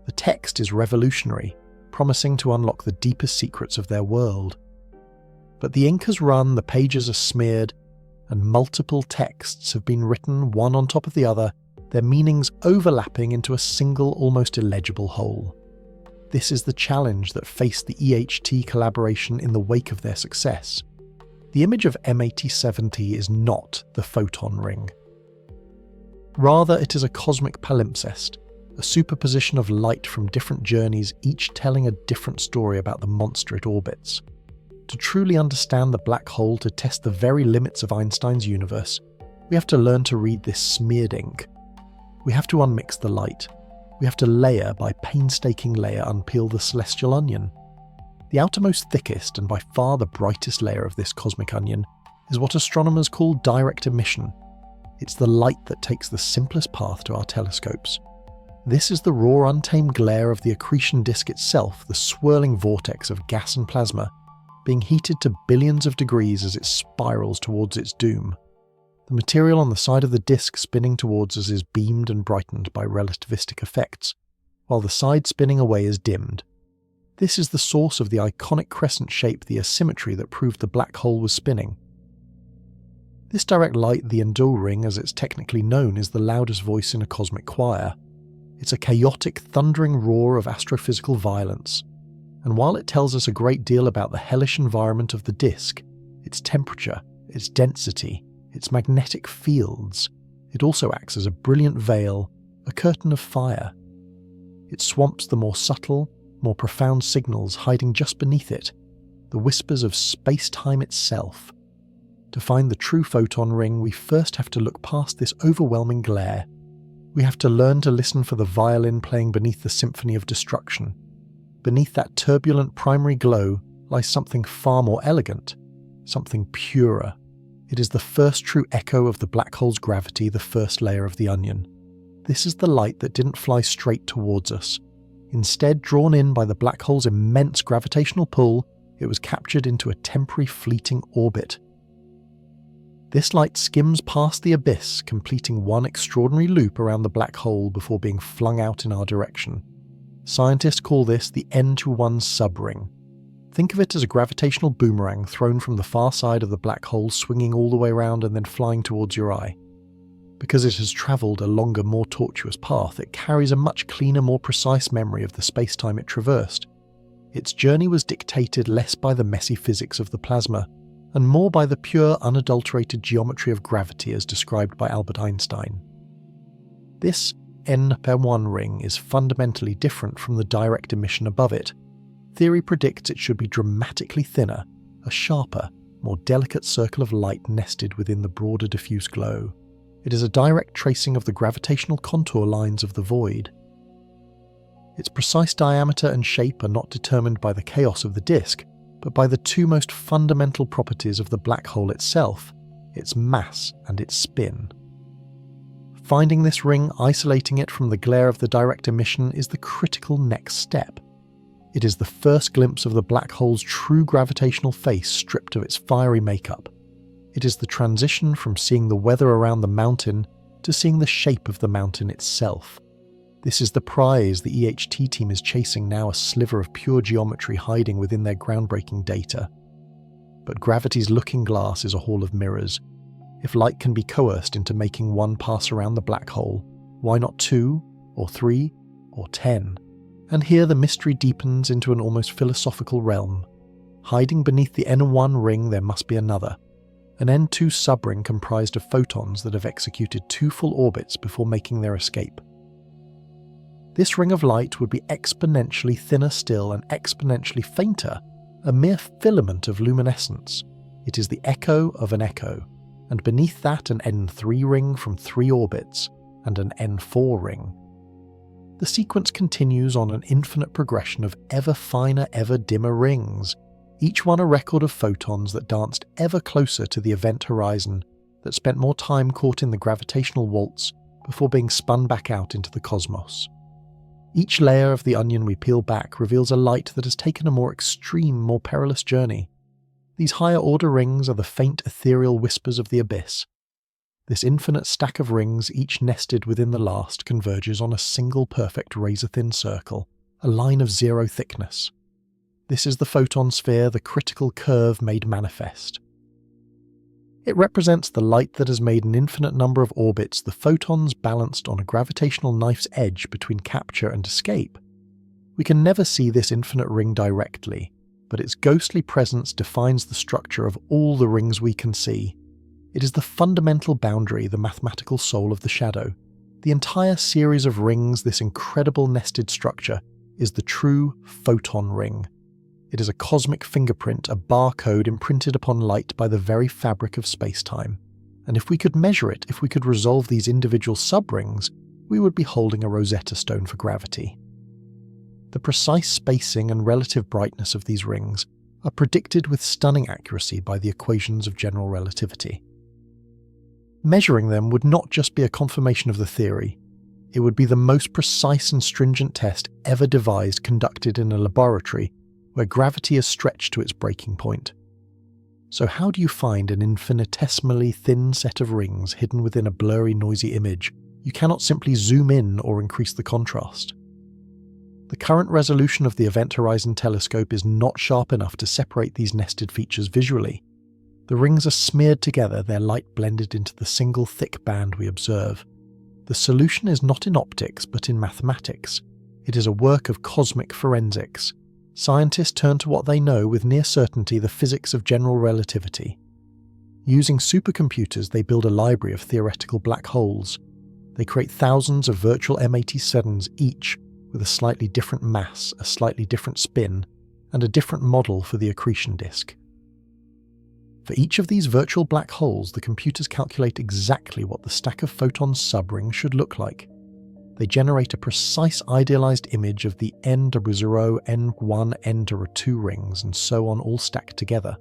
The text is revolutionary, promising to unlock the deepest secrets of their world. But the ink has run, the pages are smeared, and multiple texts have been written one on top of the other, their meanings overlapping into a single, almost illegible whole. This is the challenge that faced the EHT collaboration in the wake of their success. The image of M8070 is not the photon ring. Rather, it is a cosmic palimpsest, a superposition of light from different journeys, each telling a different story about the monster it orbits. To truly understand the black hole, to test the very limits of Einstein's universe, we have to learn to read this smeared ink. We have to unmix the light. We have to layer by painstaking layer unpeel the celestial onion. The outermost thickest and by far the brightest layer of this cosmic onion is what astronomers call direct emission. It's the light that takes the simplest path to our telescopes. This is the raw, untamed glare of the accretion disk itself, the swirling vortex of gas and plasma, being heated to billions of degrees as it spirals towards its doom. The material on the side of the disk spinning towards us is beamed and brightened by relativistic effects, while the side spinning away is dimmed. This is the source of the iconic crescent shape, the asymmetry that proved the black hole was spinning. This direct light, the Endo ring as it's technically known, is the loudest voice in a cosmic choir. It's a chaotic, thundering roar of astrophysical violence. And while it tells us a great deal about the hellish environment of the disk, its temperature, its density, its magnetic fields, it also acts as a brilliant veil, a curtain of fire. It swamps the more subtle, more profound signals hiding just beneath it, the whispers of space-time itself. To find the true photon ring, we first have to look past this overwhelming glare. We have to learn to listen for the violin playing beneath the symphony of destruction. Beneath that turbulent primary glow lies something far more elegant, something purer. It is the first true echo of the black hole's gravity, the first layer of the onion. This is the light that didn't fly straight towards us. Instead, drawn in by the black hole's immense gravitational pull, it was captured into a temporary fleeting orbit. This light skims past the abyss, completing one extraordinary loop around the black hole before being flung out in our direction. Scientists call this the N-to-1 subring. Think of it as a gravitational boomerang thrown from the far side of the black hole, swinging all the way around and then flying towards your eye. Because it has travelled a longer, more tortuous path, it carries a much cleaner, more precise memory of the space-time it traversed. Its journey was dictated less by the messy physics of the plasma, and more by the pure, unadulterated geometry of gravity as described by Albert Einstein. This N-per-1 ring is fundamentally different from the direct emission above it. Theory predicts it should be dramatically thinner, a sharper, more delicate circle of light nested within the broader diffuse glow. It is a direct tracing of the gravitational contour lines of the void. Its precise diameter and shape are not determined by the chaos of the disk, but by the two most fundamental properties of the black hole itself, its mass and its spin. Finding this ring, isolating it from the glare of the direct emission, is the critical next step. It is the first glimpse of the black hole's true gravitational face stripped of its fiery makeup. It is the transition from seeing the weather around the mountain to seeing the shape of the mountain itself. This is the prize the EHT team is chasing now, a sliver of pure geometry hiding within their groundbreaking data. But gravity's looking glass is a hall of mirrors. If light can be coerced into making one pass around the black hole, why not 2, or 3, or 10? And here the mystery deepens into an almost philosophical realm. Hiding beneath the N1 ring there must be another, an N2 subring comprised of photons that have executed 2 full orbits before making their escape. This ring of light would be exponentially thinner still and exponentially fainter, a mere filament of luminescence. It is the echo of an echo, and beneath that an N3 ring from 3 orbits, and an N4 ring. The sequence continues on an infinite progression of ever finer, ever dimmer rings, each one a record of photons that danced ever closer to the event horizon, that spent more time caught in the gravitational waltz before being spun back out into the cosmos. Each layer of the onion we peel back reveals a light that has taken a more extreme, more perilous journey. These higher-order rings are the faint ethereal whispers of the abyss. This infinite stack of rings, each nested within the last, converges on a single perfect razor-thin circle, a line of 0 thickness. This is the photon sphere, the critical curve made manifest. It represents the light that has made an infinite number of orbits, the photons balanced on a gravitational knife's edge between capture and escape. We can never see this infinite ring directly, but its ghostly presence defines the structure of all the rings we can see. It is the fundamental boundary, the mathematical soul of the shadow. The entire series of rings, this incredible nested structure, is the true photon ring. It is a cosmic fingerprint, a barcode imprinted upon light by the very fabric of space-time. And if we could measure it, if we could resolve these individual subrings, we would be holding a Rosetta Stone for gravity. The precise spacing and relative brightness of these rings are predicted with stunning accuracy by the equations of general relativity. Measuring them would not just be a confirmation of the theory, it would be the most precise and stringent test ever devised, conducted in a laboratory where gravity is stretched to its breaking point. So how do you find an infinitesimally thin set of rings hidden within a blurry, noisy image? You cannot simply zoom in or increase the contrast. The current resolution of the Event Horizon Telescope is not sharp enough to separate these nested features visually. The rings are smeared together, their light blended into the single thick band we observe. The solution is not in optics, but in mathematics. It is a work of cosmic forensics. Scientists turn to what they know with near certainty, the physics of general relativity. Using supercomputers, they build a library of theoretical black holes. They create thousands of virtual M87s each, with a slightly different mass, a slightly different spin, and a different model for the accretion disk. For each of these virtual black holes, the computers calculate exactly what the stack of photons subring should look like. They generate a precise idealized image of the N00, N1, N02 rings, and so on, all stacked together.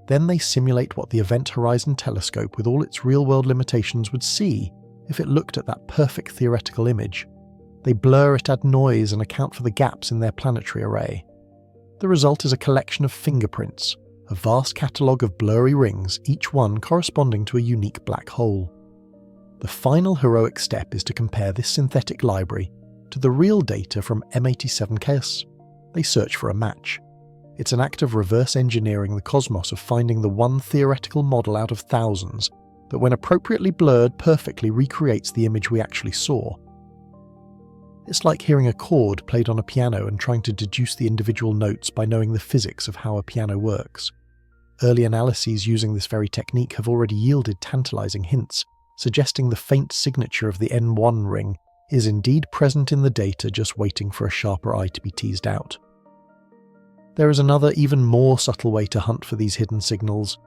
Then they simulate what the Event Horizon Telescope, with all its real-world limitations, would see if it looked at that perfect theoretical image. They blur it, add noise, and account for the gaps in their planetary array. The result is a collection of fingerprints, a vast catalogue of blurry rings, each one corresponding to a unique black hole. The final heroic step is to compare this synthetic library to the real data from M87 chaos. They search for a match. It's an act of reverse engineering the cosmos, of finding the one theoretical model out of thousands that, when appropriately blurred, perfectly recreates the image we actually saw. It's like hearing a chord played on a piano and trying to deduce the individual notes by knowing the physics of how a piano works. Early analyses using this very technique have already yielded tantalizing hints, suggesting the faint signature of the N1 ring is indeed present in the data, just waiting for a sharper eye to be teased out. There is another, even more subtle way to hunt for these hidden signals.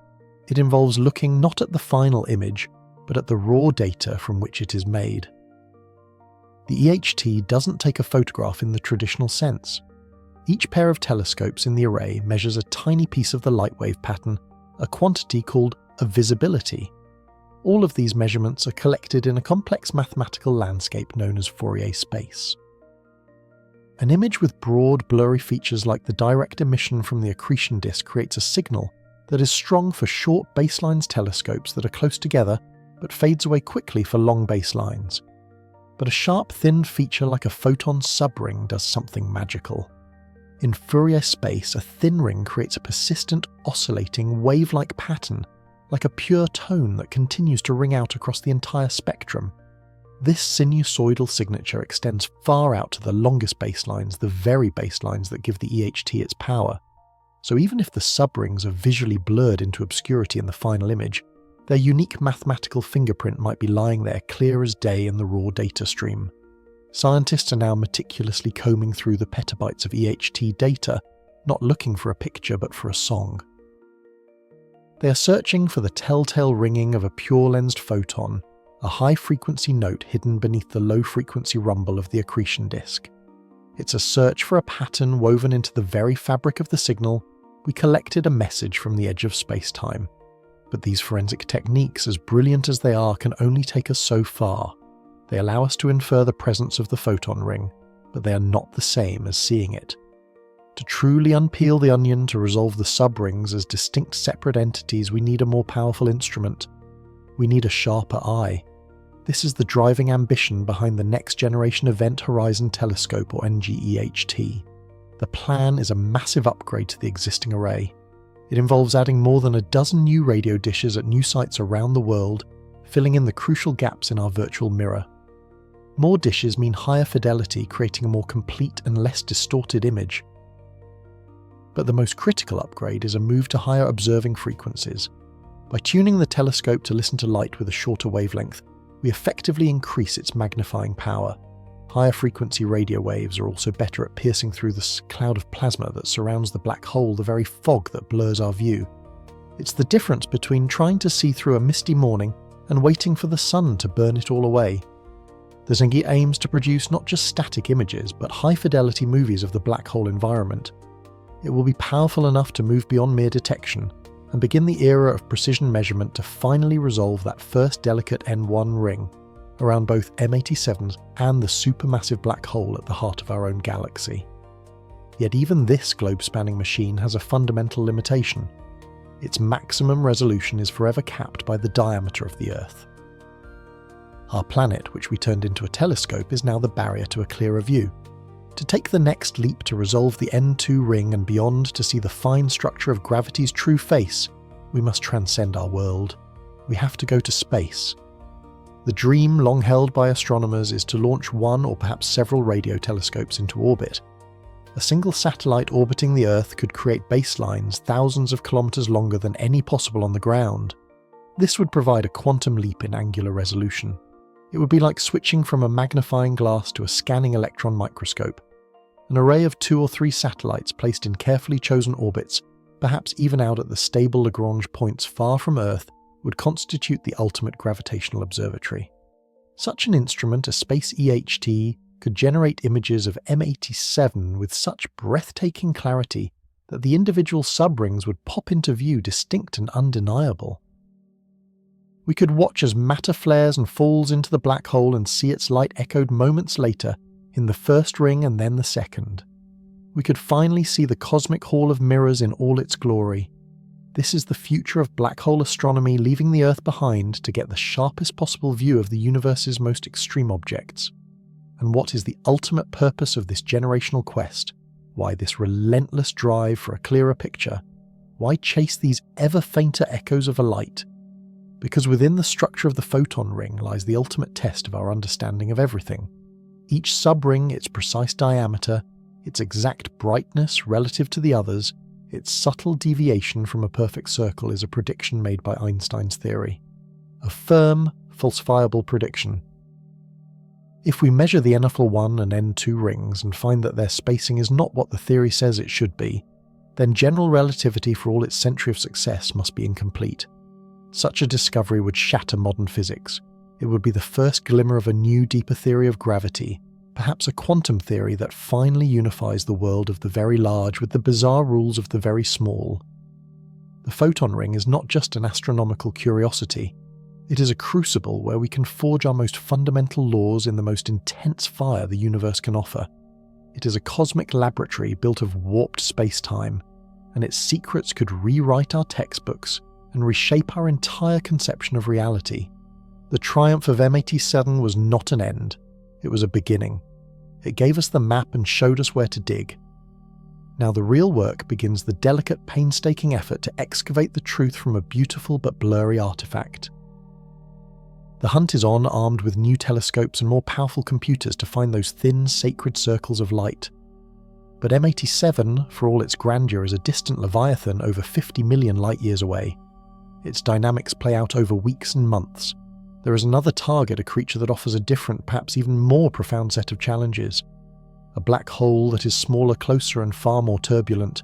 It involves looking not at the final image, but at the raw data from which it is made. The EHT doesn't take a photograph in the traditional sense. Each pair of telescopes in the array measures a tiny piece of the light wave pattern, a quantity called a visibility. All of these measurements are collected in a complex mathematical landscape known as Fourier space. An image with broad, blurry features like the direct emission from the accretion disk creates a signal that is strong for short baselines telescopes that are close together, but fades away quickly for long baselines. But a sharp, thin feature like a photon subring does something magical. In Fourier space, a thin ring creates a persistent, oscillating, wave-like pattern, like a pure tone that continues to ring out across the entire spectrum. This sinusoidal signature extends far out to the longest baselines, the very baselines that give the EHT its power. So even if the subrings are visually blurred into obscurity in the final image, their unique mathematical fingerprint might be lying there clear as day in the raw data stream. Scientists are now meticulously combing through the petabytes of EHT data, not looking for a picture but for a song. They are searching for the telltale ringing of a pure-lensed photon, a high-frequency note hidden beneath the low-frequency rumble of the accretion disk. It's a search for a pattern woven into the very fabric of the signal. We collected a message from the edge of space-time. But these forensic techniques, as brilliant as they are, can only take us so far. They allow us to infer the presence of the photon ring, but they are not the same as seeing it. To truly unpeel the onion to resolve the subrings as distinct separate entities, we need a more powerful instrument. We need a sharper eye. This is the driving ambition behind the Next Generation Event Horizon Telescope, or NGEHT. The plan is a massive upgrade to the existing array. It involves adding more than a dozen new radio dishes at new sites around the world, filling in the crucial gaps in our virtual mirror. More dishes mean higher fidelity, creating a more complete and less distorted image. But the most critical upgrade is a move to higher observing frequencies. By tuning the telescope to listen to light with a shorter wavelength, we effectively increase its magnifying power. Higher frequency radio waves are also better at piercing through the cloud of plasma that surrounds the black hole, the very fog that blurs our view. It's the difference between trying to see through a misty morning and waiting for the sun to burn it all away. The Zengi aims to produce not just static images, but high-fidelity movies of the black hole environment. It will be powerful enough to move beyond mere detection and begin the era of precision measurement to finally resolve that first delicate N1 ring around both M87s and the supermassive black hole at the heart of our own galaxy. Yet even this globe-spanning machine has a fundamental limitation. Its maximum resolution is forever capped by the diameter of the Earth. Our planet, which we turned into a telescope, is now the barrier to a clearer view. To take the next leap to resolve the N2 ring and beyond to see the fine structure of gravity's true face, we must transcend our world. We have to go to space. The dream long held by astronomers is to launch one or perhaps several radio telescopes into orbit. A single satellite orbiting the Earth could create baselines thousands of kilometers longer than any possible on the ground. This would provide a quantum leap in angular resolution. It would be like switching from a magnifying glass to a scanning electron microscope. An array of 2 or 3 satellites placed in carefully chosen orbits, perhaps even out at the stable Lagrange points far from Earth, would constitute the ultimate gravitational observatory. Such an instrument, a space EHT, could generate images of M87 with such breathtaking clarity that the individual subrings would pop into view distinct and undeniable. We could watch as matter flares and falls into the black hole and see its light echoed moments later in the first ring and then the second. We could finally see the cosmic hall of mirrors in all its glory. This is the future of black hole astronomy, leaving the Earth behind to get the sharpest possible view of the universe's most extreme objects. And what is the ultimate purpose of this generational quest? Why this relentless drive for a clearer picture? Why chase these ever fainter echoes of a light? Because within the structure of the photon ring lies the ultimate test of our understanding of everything. Each subring, its precise diameter, its exact brightness relative to the others, its subtle deviation from a perfect circle is a prediction made by Einstein's theory. A firm, falsifiable prediction. If we measure the NFL1 and N2 rings and find that their spacing is not what the theory says it should be, then general relativity for all its century of success must be incomplete. Such a discovery would shatter modern physics. It would be the first glimmer of a new, deeper theory of gravity, perhaps a quantum theory that finally unifies the world of the very large with the bizarre rules of the very small. The photon ring is not just an astronomical curiosity. It is a crucible where we can forge our most fundamental laws in the most intense fire the universe can offer. It is a cosmic laboratory built of warped space-time, and its secrets could rewrite our textbooks and reshape our entire conception of reality. The triumph of M87 was not an end. It was a beginning. It gave us the map and showed us where to dig. Now the real work begins, the delicate, painstaking effort to excavate the truth from a beautiful but blurry artifact. The hunt is on, armed with new telescopes and more powerful computers to find those thin, sacred circles of light. But M87, for all its grandeur, is a distant leviathan over 50 million light-years away. Its dynamics play out over weeks and months. There is another target, a creature that offers a different, perhaps even more profound set of challenges. A black hole that is smaller, closer, and far more turbulent.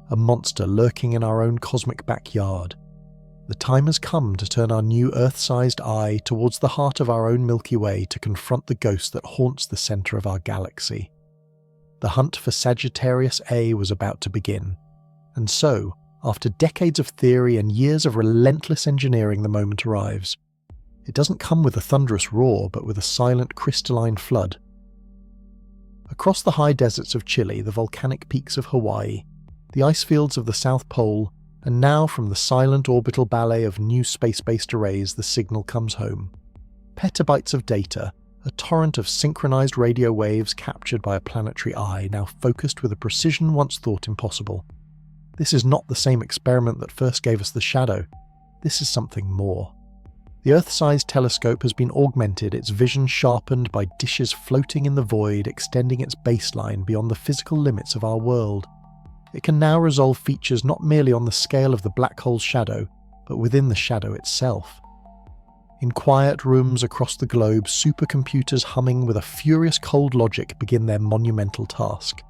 A monster lurking in our own cosmic backyard. The time has come to turn our new Earth-sized eye towards the heart of our own Milky Way to confront the ghost that haunts the centre of our galaxy. The hunt for Sagittarius A was about to begin. And so, after decades of theory and years of relentless engineering, the moment arrives. It doesn't come with a thunderous roar, but with a silent, crystalline flood. Across the high deserts of Chile, the volcanic peaks of Hawaii, the ice fields of the South Pole, and now from the silent orbital ballet of new space-based arrays, the signal comes home. Petabytes of data, a torrent of synchronized radio waves captured by a planetary eye, now focused with a precision once thought impossible. This is not the same experiment that first gave us the shadow. This is something more. The Earth-sized telescope has been augmented, its vision sharpened by dishes floating in the void, extending its baseline beyond the physical limits of our world. It can now resolve features not merely on the scale of the black hole's shadow, but within the shadow itself. In quiet rooms across the globe, supercomputers humming with a furious cold logic begin their monumental task.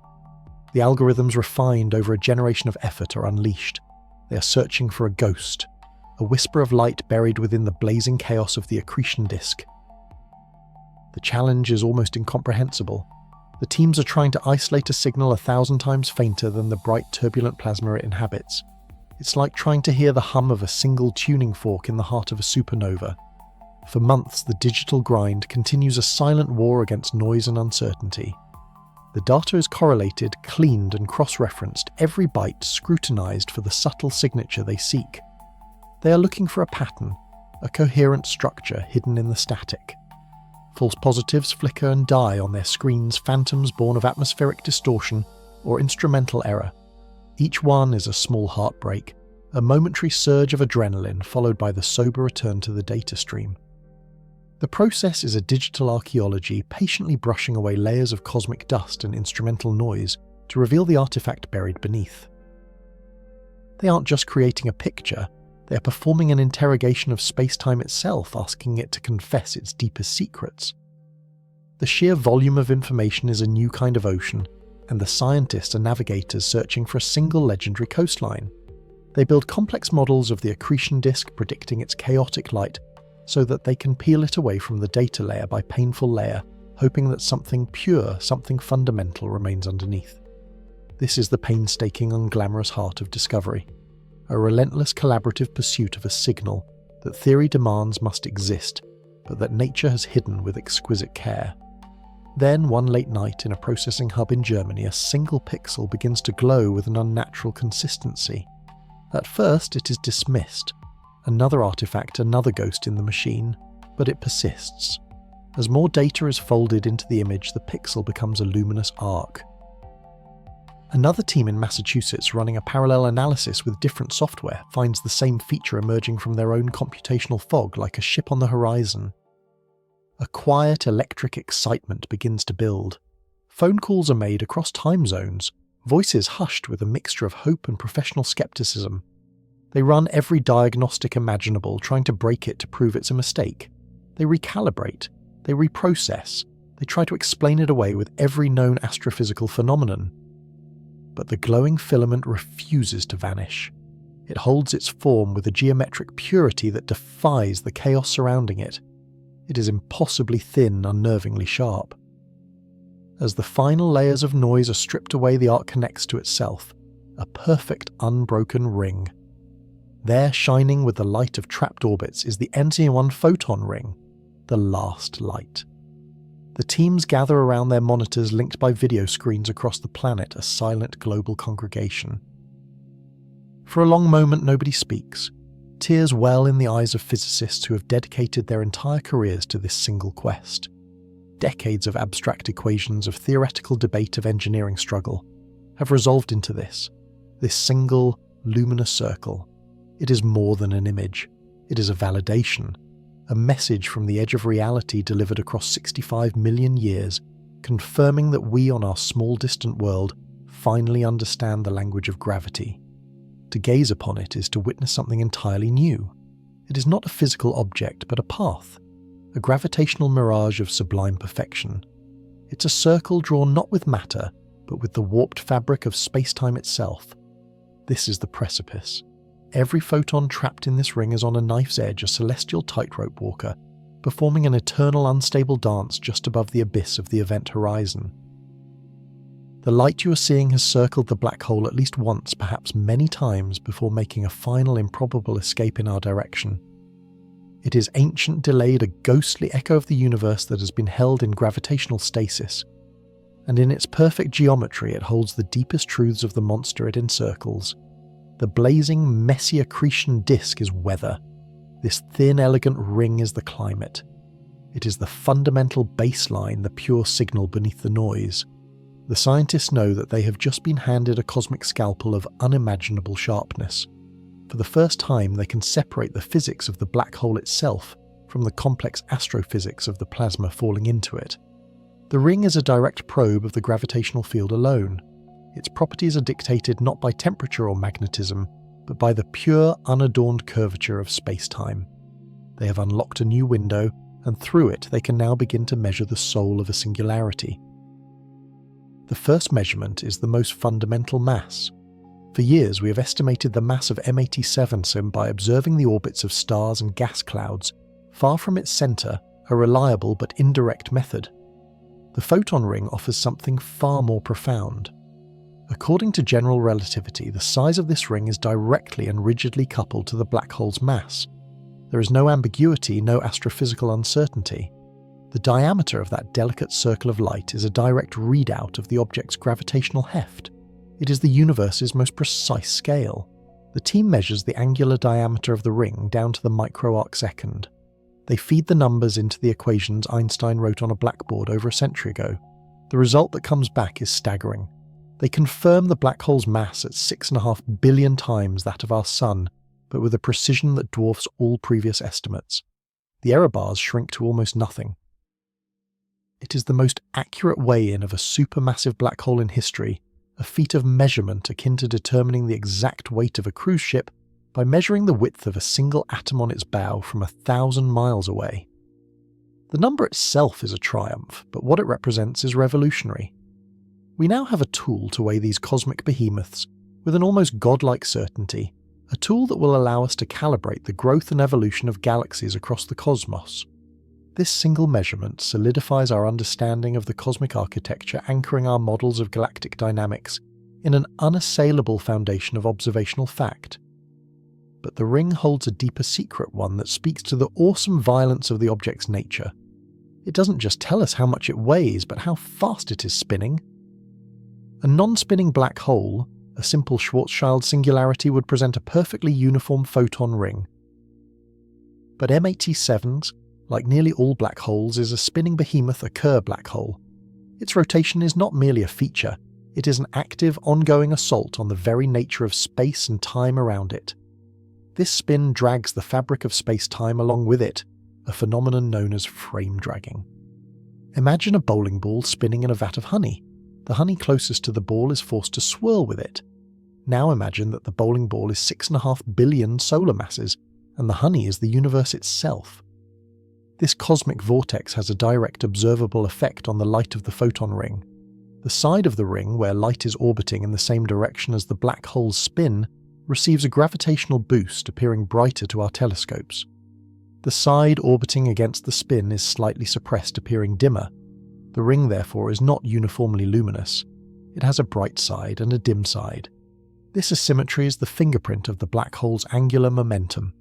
The algorithms refined over a generation of effort are unleashed. They are searching for a ghost, a whisper of light buried within the blazing chaos of the accretion disk. The challenge is almost incomprehensible. The teams are trying to isolate a signal 1,000 times fainter than the bright turbulent plasma it inhabits. It's like trying to hear the hum of a single tuning fork in the heart of a supernova. For months, the digital grind continues a silent war against noise and uncertainty. The data is correlated, cleaned and cross-referenced, every byte scrutinized for the subtle signature they seek. They are looking for a pattern, a coherent structure hidden in the static. False positives flicker and die on their screens, phantoms born of atmospheric distortion or instrumental error. Each one is a small heartbreak, a momentary surge of adrenaline followed by the sober return to the data stream. The process is a digital archaeology, patiently brushing away layers of cosmic dust and instrumental noise to reveal the artifact buried beneath. They aren't just creating a picture, they are performing an interrogation of space-time itself, asking it to confess its deepest secrets. The sheer volume of information is a new kind of ocean, and the scientists are navigators searching for a single legendary coastline. They build complex models of the accretion disk, predicting its chaotic light, so that they can peel it away from the data layer by painful layer, hoping that something pure, something fundamental remains underneath. This is the painstaking, unglamorous heart of discovery. A relentless collaborative pursuit of a signal that theory demands must exist, but that nature has hidden with exquisite care. Then, one late night in a processing hub in Germany, a single pixel begins to glow with an unnatural consistency. At first, it is dismissed. Another artifact, another ghost in the machine, but it persists. As more data is folded into the image, the pixel becomes a luminous arc. Another team in Massachusetts, running a parallel analysis with different software, finds the same feature emerging from their own computational fog like a ship on the horizon. A quiet electric excitement begins to build. Phone calls are made across time zones, voices hushed with a mixture of hope and professional skepticism. They run every diagnostic imaginable, trying to break it to prove it's a mistake. They recalibrate, they reprocess, they try to explain it away with every known astrophysical phenomenon. But the glowing filament refuses to vanish. It holds its form with a geometric purity that defies the chaos surrounding it. It is impossibly thin, unnervingly sharp. As the final layers of noise are stripped away, the arc connects to itself, a perfect unbroken ring. There, shining with the light of trapped orbits, is the NT1 photon ring, the last light. The teams gather around their monitors linked by video screens across the planet, a silent global congregation. For a long moment nobody speaks. Tears well in the eyes of physicists who have dedicated their entire careers to this single quest. decades of abstract equations, of theoretical debate, of engineering struggle, have resolved into this single luminous circle. It is more than an image. It is a validation, a message from the edge of reality delivered across 65 million years, confirming that we on our small distant world finally understand the language of gravity. To gaze upon it is to witness something entirely new. It is not a physical object, but a path, a gravitational mirage of sublime perfection. It's a circle drawn not with matter, but with the warped fabric of space-time itself. This is the precipice. Every photon trapped in this ring is on a knife's edge, a celestial tightrope walker, performing an eternal unstable dance just above the abyss of the event horizon. The light you are seeing has circled the black hole at least once, perhaps many times, before making a final improbable escape in our direction. It is ancient, delayed, a ghostly echo of the universe that has been held in gravitational stasis, and in its perfect geometry it holds the deepest truths of the monster it encircles. The blazing, messy accretion disk is weather. This thin, elegant ring is the climate. It is the fundamental baseline, the pure signal beneath the noise. The scientists know that they have just been handed a cosmic scalpel of unimaginable sharpness. For the first time, they can separate the physics of the black hole itself from the complex astrophysics of the plasma falling into it. The ring is a direct probe of the gravitational field alone. Its properties are dictated not by temperature or magnetism, but by the pure, unadorned curvature of space-time. They have unlocked a new window, and through it they can now begin to measure the soul of a singularity. The first measurement is the most fundamental mass. For years we have estimated the mass of M87 by observing the orbits of stars and gas clouds, far from its centre, a reliable but indirect method. The photon ring offers something far more profound. According to general relativity, the size of this ring is directly and rigidly coupled to the black hole's mass. There is no ambiguity, no astrophysical uncertainty. The diameter of that delicate circle of light is a direct readout of the object's gravitational heft. It is the universe's most precise scale. The team measures the angular diameter of the ring down to the micro-arc second. They feed the numbers into the equations Einstein wrote on a blackboard over a century ago. The result that comes back is staggering. They confirm the black hole's mass at 6.5 billion times that of our Sun, but with a precision that dwarfs all previous estimates. The error bars shrink to almost nothing. It is the most accurate weigh-in of a supermassive black hole in history, a feat of measurement akin to determining the exact weight of a cruise ship by measuring the width of a single atom on its bow from 1,000 miles away. The number itself is a triumph, but what it represents is revolutionary. We now have a tool to weigh these cosmic behemoths with an almost godlike certainty, a tool that will allow us to calibrate the growth and evolution of galaxies across the cosmos. This single measurement solidifies our understanding of the cosmic architecture, anchoring our models of galactic dynamics in an unassailable foundation of observational fact. But the ring holds a deeper secret, one that speaks to the awesome violence of the object's nature. It doesn't just tell us how much it weighs, but how fast it is spinning. A non-spinning black hole, a simple Schwarzschild singularity, would present a perfectly uniform photon ring. But M87's, like nearly all black holes, is a spinning behemoth, a Kerr black hole. Its rotation is not merely a feature, it is an active, ongoing assault on the very nature of space and time around it. This spin drags the fabric of space-time along with it, a phenomenon known as frame dragging. Imagine a bowling ball spinning in a vat of honey. The honey closest to the ball is forced to swirl with it. Now imagine that the bowling ball is 6.5 billion solar masses, and the honey is the universe itself. This cosmic vortex has a direct observable effect on the light of the photon ring. The side of the ring, where light is orbiting in the same direction as the black hole's spin, receives a gravitational boost, appearing brighter to our telescopes. The side orbiting against the spin is slightly suppressed, appearing dimmer. The ring, therefore, is not uniformly luminous. It has a bright side and a dim side. This asymmetry is the fingerprint of the black hole's angular momentum.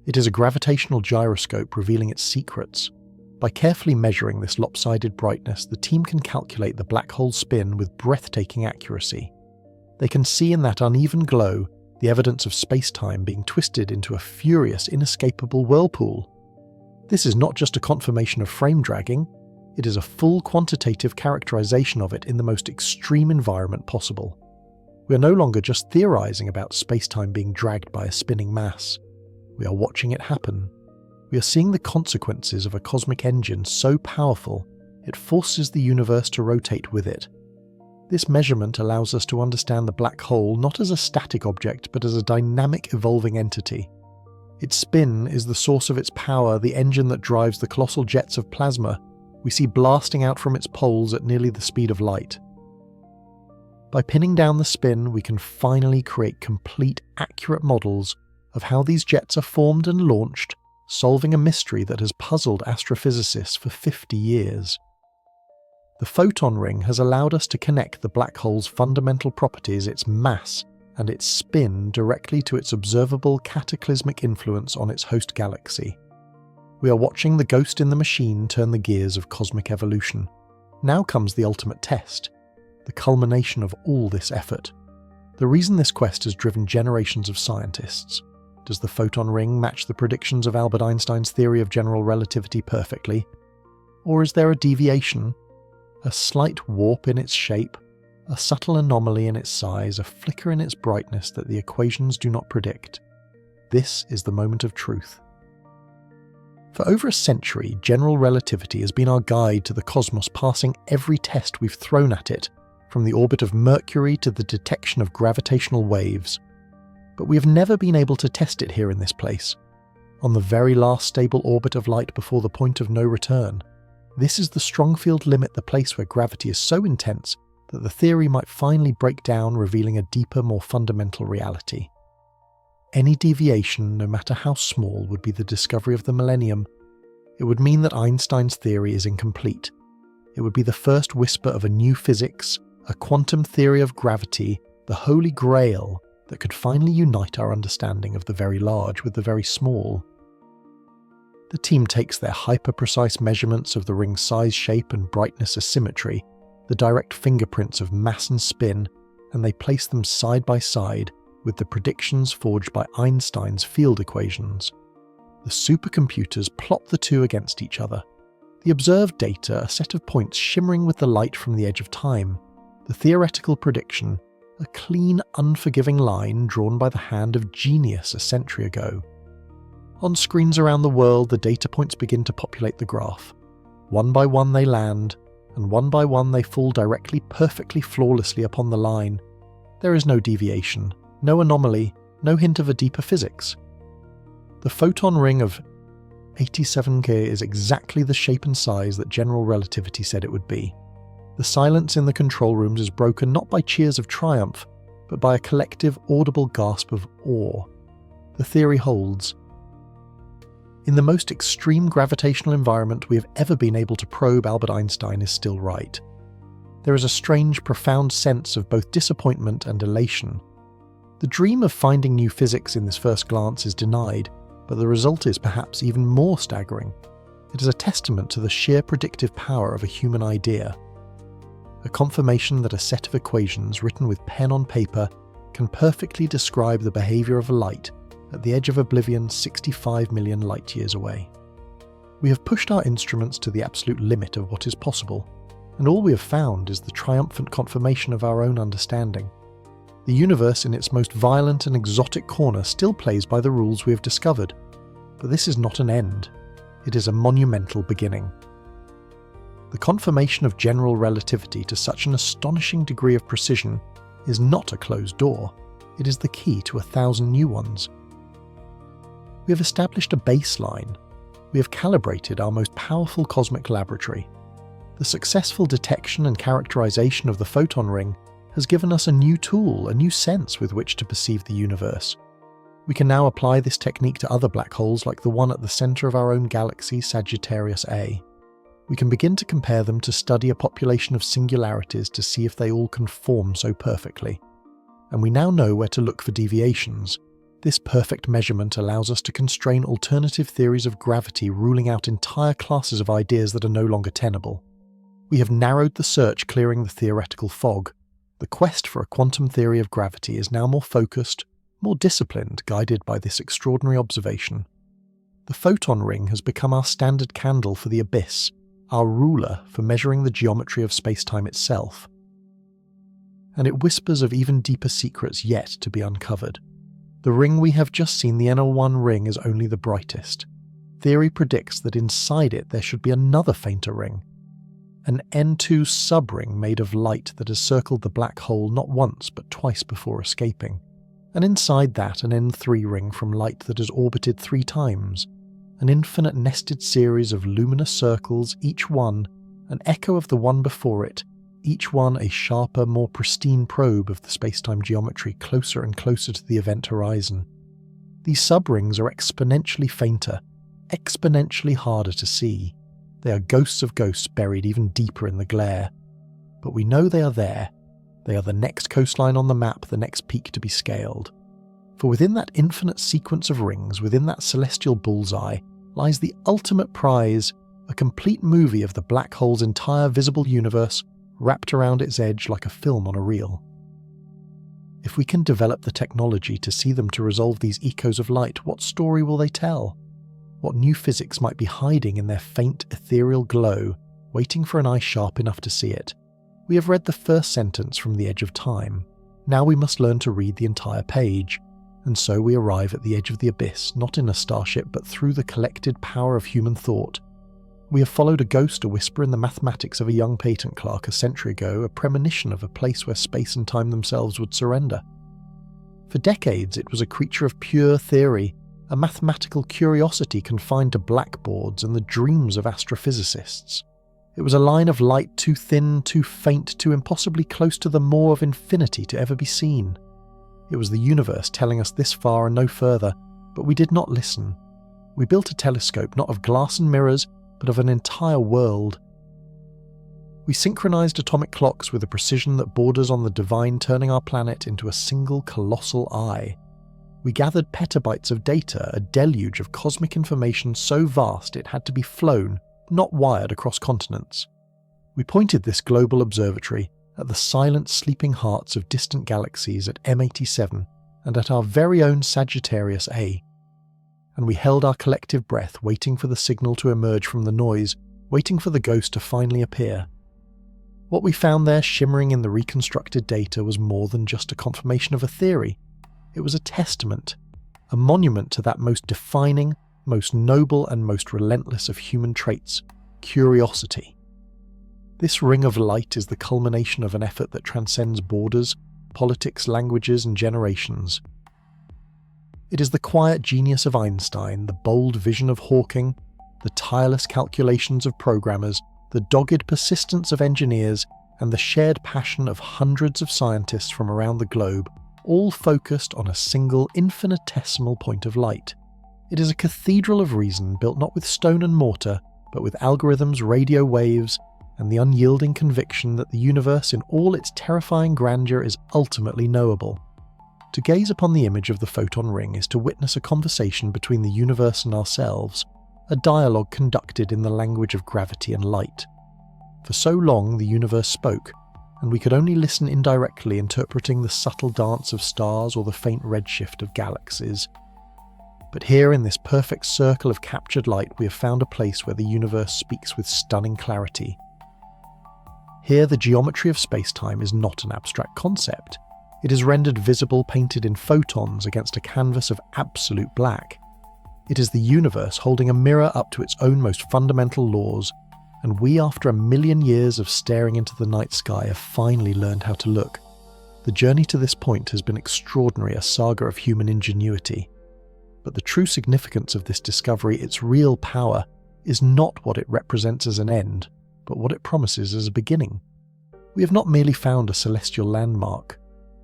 It is a gravitational gyroscope revealing its secrets. By carefully measuring this lopsided brightness, the team can calculate the black hole's spin with breathtaking accuracy. They can see in that uneven glow the evidence of space-time being twisted into a furious, inescapable whirlpool. This is not just a confirmation of frame dragging, It is a full quantitative characterization of it in the most extreme environment possible. We are no longer just theorizing about space-time being dragged by a spinning mass. We are watching it happen. We are seeing the consequences of a cosmic engine so powerful it forces the universe to rotate with it. This measurement allows us to understand the black hole not as a static object but as a dynamic evolving entity. Its spin is the source of its power, the engine that drives the colossal jets of plasma we see blasting out from its poles at nearly the speed of light. By pinning down the spin, we can finally create complete, accurate models of how these jets are formed and launched, solving a mystery that has puzzled astrophysicists for 50 years. The photon ring has allowed us to connect the black hole's fundamental properties, its mass, and its spin directly to its observable cataclysmic influence on its host galaxy. We are watching the ghost in the machine turn the gears of cosmic evolution. Now comes the ultimate test, the culmination of all this effort. The reason this quest has driven generations of scientists. Does the photon ring match the predictions of Albert Einstein's theory of general relativity perfectly? Or is there a deviation? A slight warp in its shape, a subtle anomaly in its size, a flicker in its brightness that the equations do not predict? This is the moment of truth. For over a century, general relativity has been our guide to the cosmos, passing every test we've thrown at it, from the orbit of Mercury to the detection of gravitational waves. But we have never been able to test it here in this place, on the very last stable orbit of light before the point of no return. This is the strong field limit, the place where gravity is so intense that the theory might finally break down, revealing a deeper, more fundamental reality. Any deviation, no matter how small, would be the discovery of the millennium. It would mean that Einstein's theory is incomplete. It would be the first whisper of a new physics, a quantum theory of gravity, the holy grail that could finally unite our understanding of the very large with the very small. The team takes their hyper-precise measurements of the ring's size, shape, and brightness asymmetry, the direct fingerprints of mass and spin, and they place them side by side with the predictions forged by Einstein's field equations. The supercomputers plot the two against each other. The observed data, a set of points shimmering with the light from the edge of time. The theoretical prediction, a clean, unforgiving line drawn by the hand of genius a century ago. On screens around the world, the data points begin to populate the graph. One by one they land, and one by one they fall directly, perfectly, flawlessly upon the line. There is no deviation, no anomaly, no hint of a deeper physics. The photon ring of 87K is exactly the shape and size that general relativity said it would be. The silence in the control rooms is broken not by cheers of triumph, but by a collective, audible gasp of awe. The theory holds. In the most extreme gravitational environment we have ever been able to probe, Albert Einstein is still right. There is a strange, profound sense of both disappointment and elation. The dream of finding new physics in this first glance is denied, but the result is perhaps even more staggering. It is a testament to the sheer predictive power of a human idea. A confirmation that a set of equations written with pen on paper can perfectly describe the behavior of a light at the edge of oblivion 65 million light-years away. We have pushed our instruments to the absolute limit of what is possible, and all we have found is the triumphant confirmation of our own understanding. The universe in its most violent and exotic corner still plays by the rules we have discovered, but this is not an end. It is a monumental beginning. The confirmation of general relativity to such an astonishing degree of precision is not a closed door, it is the key to 1,000 new ones. We have established a baseline. We have calibrated our most powerful cosmic laboratory. The successful detection and characterization of the photon ring has given us a new tool, a new sense with which to perceive the universe. We can now apply this technique to other black holes like the one at the center of our own galaxy, Sagittarius A. We can begin to compare them to study a population of singularities to see if they all conform so perfectly. And we now know where to look for deviations. This perfect measurement allows us to constrain alternative theories of gravity, ruling out entire classes of ideas that are no longer tenable. We have narrowed the search, clearing the theoretical fog. The quest for a quantum theory of gravity is now more focused, more disciplined, guided by this extraordinary observation. The photon ring has become our standard candle for the abyss, our ruler for measuring the geometry of space-time itself. And it whispers of even deeper secrets yet to be uncovered. The ring we have just seen, the NL1 ring, is only the brightest. Theory predicts that inside it there should be another fainter ring, an N2 sub-ring made of light that has circled the black hole not once but twice before escaping, and inside that an N3 ring from light that has orbited 3 times, an infinite nested series of luminous circles, each one an echo of the one before it, each one a sharper, more pristine probe of the space-time geometry closer and closer to the event horizon. These sub-rings are exponentially fainter, exponentially harder to see. They are ghosts of ghosts buried even deeper in the glare. But we know they are there. They are the next coastline on the map, the next peak to be scaled. For within that infinite sequence of rings, within that celestial bullseye, lies the ultimate prize, a complete movie of the black hole's entire visible universe wrapped around its edge like a film on a reel. If we can develop the technology to see them to resolve these echoes of light, what story will they tell? What new physics might be hiding in their faint, ethereal glow, waiting for an eye sharp enough to see it? We have read the first sentence from The Edge of Time. Now we must learn to read the entire page. And so we arrive at the edge of the abyss, not in a starship, but through the collected power of human thought. We have followed a ghost, a whisper in the mathematics of a young patent clerk a century ago, a premonition of a place where space and time themselves would surrender. For decades it was a creature of pure theory, a mathematical curiosity confined to blackboards and the dreams of astrophysicists. It was a line of light too thin, too faint, too impossibly close to the maw of infinity to ever be seen. It was the universe telling us this far and no further, but we did not listen. We built a telescope not of glass and mirrors, but of an entire world. We synchronized atomic clocks with a precision that borders on the divine, turning our planet into a single colossal eye. We gathered petabytes of data, a deluge of cosmic information so vast it had to be flown, not wired across continents. We pointed this global observatory at the silent, sleeping hearts of distant galaxies at M87 and at our very own Sagittarius A. And we held our collective breath, waiting for the signal to emerge from the noise, waiting for the ghost to finally appear. What we found there shimmering in the reconstructed data was more than just a confirmation of a theory. It was a testament, a monument to that most defining, most noble and most relentless of human traits, curiosity. This ring of light is the culmination of an effort that transcends borders, politics, languages, and generations. It is the quiet genius of Einstein, the bold vision of Hawking, the tireless calculations of programmers, the dogged persistence of engineers, and the shared passion of hundreds of scientists from around the globe, all focused on a single infinitesimal point of light. It is a cathedral of reason built not with stone and mortar, but with algorithms, radio waves, and the unyielding conviction that the universe in all its terrifying grandeur is ultimately knowable. To gaze upon the image of the photon ring is to witness a conversation between the universe and ourselves, a dialogue conducted in the language of gravity and light. For so long the universe spoke, and we could only listen indirectly, interpreting the subtle dance of stars or the faint redshift of galaxies. But here in this perfect circle of captured light we have found a place where the universe speaks with stunning clarity. Here the geometry of space-time is not an abstract concept. It is rendered visible, painted in photons against a canvas of absolute black. It is the universe holding a mirror up to its own most fundamental laws, and we, after 1,000,000 years of staring into the night sky, have finally learned how to look. The journey to this point has been extraordinary, a saga of human ingenuity. But the true significance of this discovery, its real power, is not what it represents as an end, but what it promises as a beginning. We have not merely found a celestial landmark.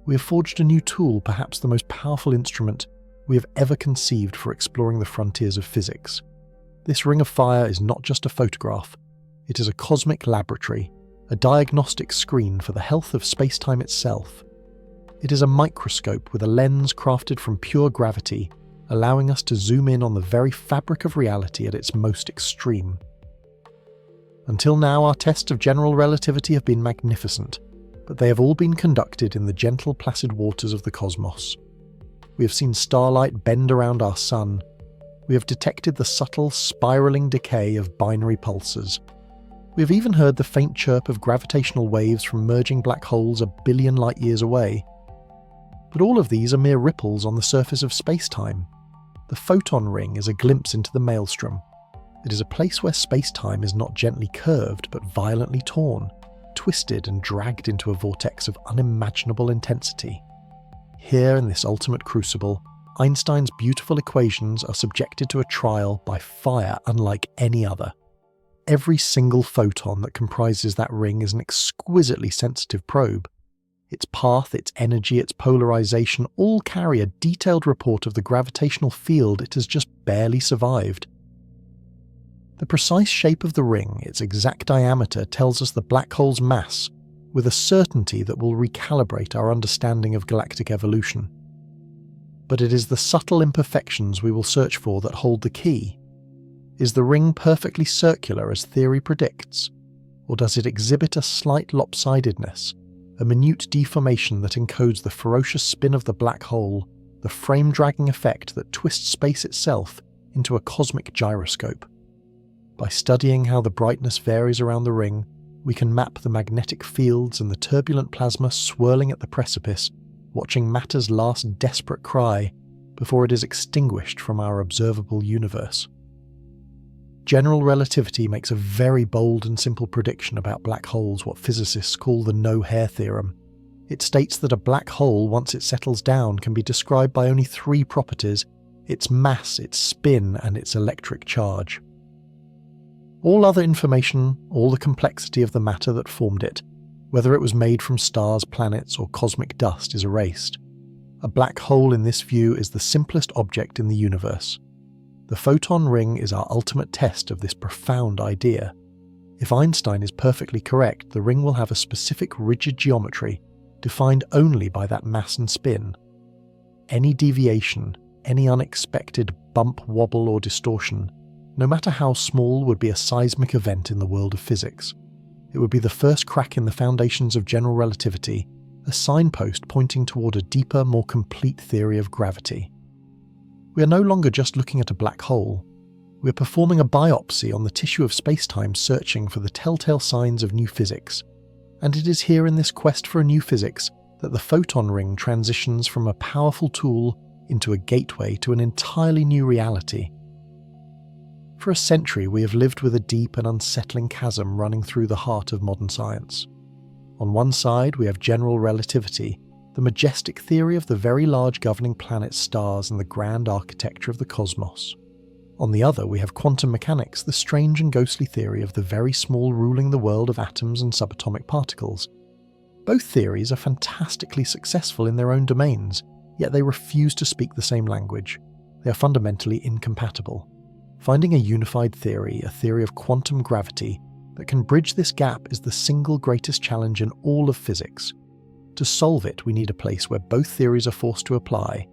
We have forged a new tool, perhaps the most powerful instrument we have ever conceived for exploring the frontiers of physics. This ring of fire is not just a photograph. It is a cosmic laboratory, a diagnostic screen for the health of space-time itself. It is a microscope with a lens crafted from pure gravity, allowing us to zoom in on the very fabric of reality at its most extreme. Until now, our tests of general relativity have been magnificent, but they have all been conducted in the gentle, placid waters of the cosmos. We have seen starlight bend around our sun. We have detected the subtle, spiraling decay of binary pulsars. We have even heard the faint chirp of gravitational waves from merging black holes a billion light-years away. But all of these are mere ripples on the surface of space-time. The photon ring is a glimpse into the maelstrom. It is a place where space-time is not gently curved, but violently torn, twisted and dragged into a vortex of unimaginable intensity. Here in this ultimate crucible, Einstein's beautiful equations are subjected to a trial by fire unlike any other. Every single photon that comprises that ring is an exquisitely sensitive probe. Its path, its energy, its polarization all carry a detailed report of the gravitational field it has just barely survived. The precise shape of the ring, its exact diameter, tells us the black hole's mass with a certainty that will recalibrate our understanding of galactic evolution. But it is the subtle imperfections we will search for that hold the key. Is the ring perfectly circular as theory predicts, or does it exhibit a slight lopsidedness, a minute deformation that encodes the ferocious spin of the black hole, the frame-dragging effect that twists space itself into a cosmic gyroscope? By studying how the brightness varies around the ring, we can map the magnetic fields and the turbulent plasma swirling at the precipice, watching matter's last desperate cry before it is extinguished from our observable universe. General relativity makes a very bold and simple prediction about black holes, what physicists call the no-hair theorem. It states that a black hole, once it settles down, can be described by only three properties: its mass, its spin, and its electric charge. All other information, all the complexity of the matter that formed it, whether it was made from stars, planets, or cosmic dust, is erased. A black hole in this view is the simplest object in the universe. The photon ring is our ultimate test of this profound idea. If Einstein is perfectly correct, the ring will have a specific rigid geometry, defined only by that mass and spin. Any deviation, any unexpected bump, wobble, or distortion, no matter how small, would be a seismic event in the world of physics. It would be the first crack in the foundations of general relativity, a signpost pointing toward a deeper, more complete theory of gravity. We are no longer just looking at a black hole. We are performing a biopsy on the tissue of space-time, searching for the telltale signs of new physics. And it is here in this quest for a new physics that the photon ring transitions from a powerful tool into a gateway to an entirely new reality. For a century, we have lived with a deep and unsettling chasm running through the heart of modern science. On one side, we have general relativity, the majestic theory of the very large governing planets, stars, and the grand architecture of the cosmos. On the other, we have quantum mechanics, the strange and ghostly theory of the very small ruling the world of atoms and subatomic particles. Both theories are fantastically successful in their own domains, yet they refuse to speak the same language. They are fundamentally incompatible. Finding a unified theory, a theory of quantum gravity, that can bridge this gap is the single greatest challenge in all of physics. To solve it, we need a place where both theories are forced to apply.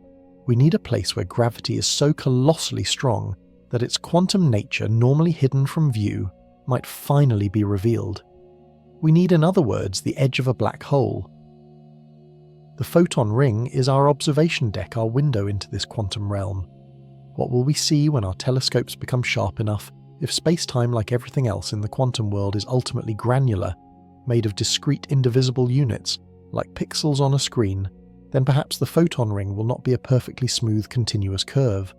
We need a place where gravity is so colossally strong that its quantum nature, normally hidden from view, might finally be revealed. We need, in other words, the edge of a black hole. The photon ring is our observation deck, our window into this quantum realm. What will we see when our telescopes become sharp enough, if space-time, like everything else in the quantum world, is ultimately granular, made of discrete indivisible units, like pixels on a screen? Then perhaps the photon ring will not be a perfectly smooth, continuous curve.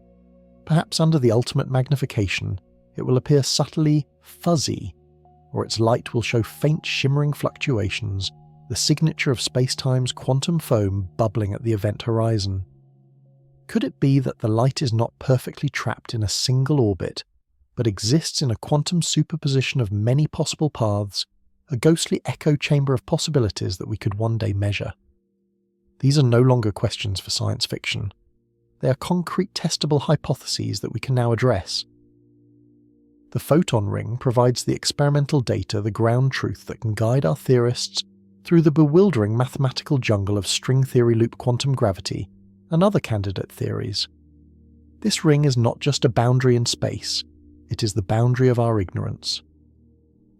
Perhaps under the ultimate magnification, it will appear subtly fuzzy, or its light will show faint shimmering fluctuations, the signature of space-time's quantum foam bubbling at the event horizon. Could it be that the light is not perfectly trapped in a single orbit, but exists in a quantum superposition of many possible paths, a ghostly echo chamber of possibilities that we could one day measure? These are no longer questions for science fiction. They are concrete, testable hypotheses that we can now address. The photon ring provides the experimental data, the ground truth that can guide our theorists through the bewildering mathematical jungle of string theory, loop quantum gravity, and other candidate theories. This ring is not just a boundary in space, it is the boundary of our ignorance.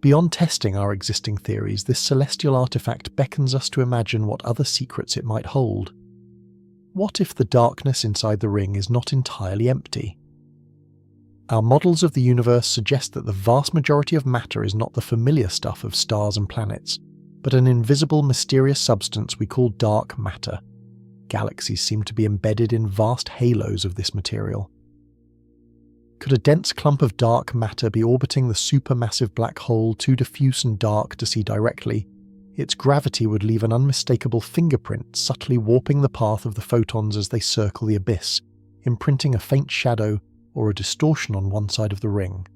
Beyond testing our existing theories, this celestial artifact beckons us to imagine what other secrets it might hold. What if the darkness inside the ring is not entirely empty? Our models of the universe suggest that the vast majority of matter is not the familiar stuff of stars and planets, but an invisible, mysterious substance we call dark matter. Galaxies seem to be embedded in vast halos of this material. Could a dense clump of dark matter be orbiting the supermassive black hole too diffuse and dark to see directly? Its gravity would leave an unmistakable fingerprint, subtly warping the path of the photons as they circle the abyss, imprinting a faint shadow or a distortion on one side of the ring.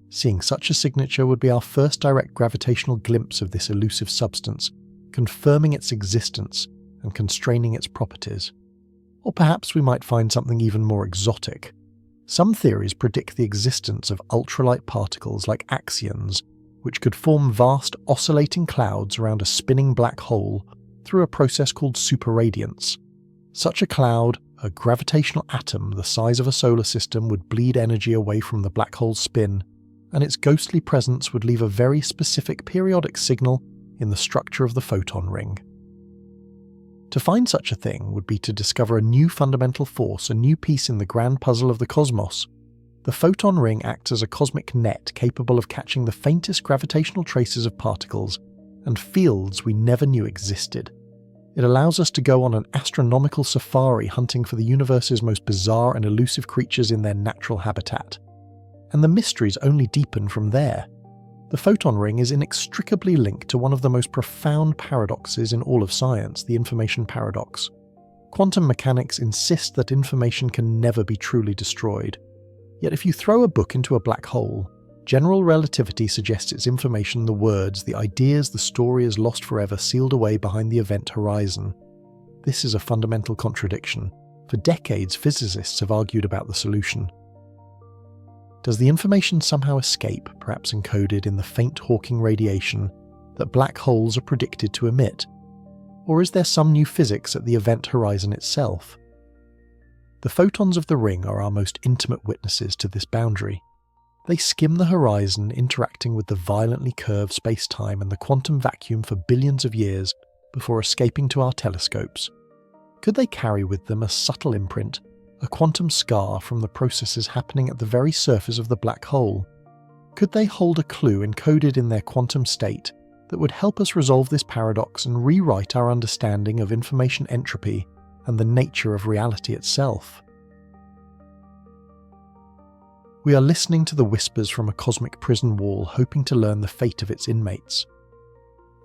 Seeing such a signature would be our first direct gravitational glimpse of this elusive substance, confirming its existence and constraining its properties. Or perhaps we might find something even more exotic. Some theories predict the existence of ultralight particles like axions, which could form vast oscillating clouds around a spinning black hole through a process called superradiance. Such a cloud, a gravitational atom the size of a solar system, would bleed energy away from the black hole's spin, and its ghostly presence would leave a very specific periodic signal in the structure of the photon ring. To find such a thing would be to discover a new fundamental force, a new piece in the grand puzzle of the cosmos. The photon ring acts as a cosmic net capable of catching the faintest gravitational traces of particles and fields we never knew existed. It allows us to go on an astronomical safari hunting for the universe's most bizarre and elusive creatures in their natural habitat. And the mysteries only deepen from there. The photon ring is inextricably linked to one of the most profound paradoxes in all of science, the information paradox. Quantum mechanics insists that information can never be truly destroyed. Yet if you throw a book into a black hole, general relativity suggests its information, the words, the ideas, the story is lost forever, sealed away behind the event horizon. This is a fundamental contradiction. For decades, physicists have argued about the solution. Does the information somehow escape, perhaps encoded in the faint Hawking radiation that black holes are predicted to emit? Or is there some new physics at the event horizon itself? The photons of the ring are our most intimate witnesses to this boundary. They skim the horizon, interacting with the violently curved space-time and the quantum vacuum for billions of years before escaping to our telescopes. Could they carry with them a subtle imprint, a quantum scar from the processes happening at the very surface of the black hole? Could they hold a clue encoded in their quantum state that would help us resolve this paradox and rewrite our understanding of information entropy and the nature of reality itself? We are listening to the whispers from a cosmic prison wall, hoping to learn the fate of its inmates.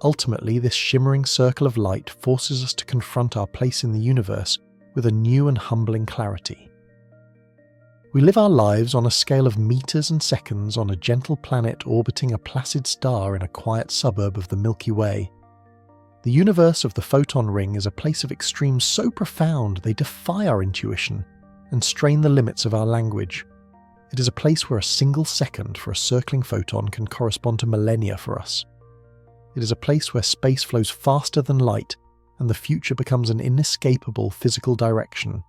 Ultimately, this shimmering circle of light forces us to confront our place in the universe with a new and humbling clarity. We live our lives on a scale of meters and seconds on a gentle planet orbiting a placid star in a quiet suburb of the Milky Way. The universe of the photon ring is a place of extremes so profound they defy our intuition and strain the limits of our language. It is a place where a single second for a circling photon can correspond to millennia for us. It is a place where space flows faster than light and the future becomes an inescapable physical direction.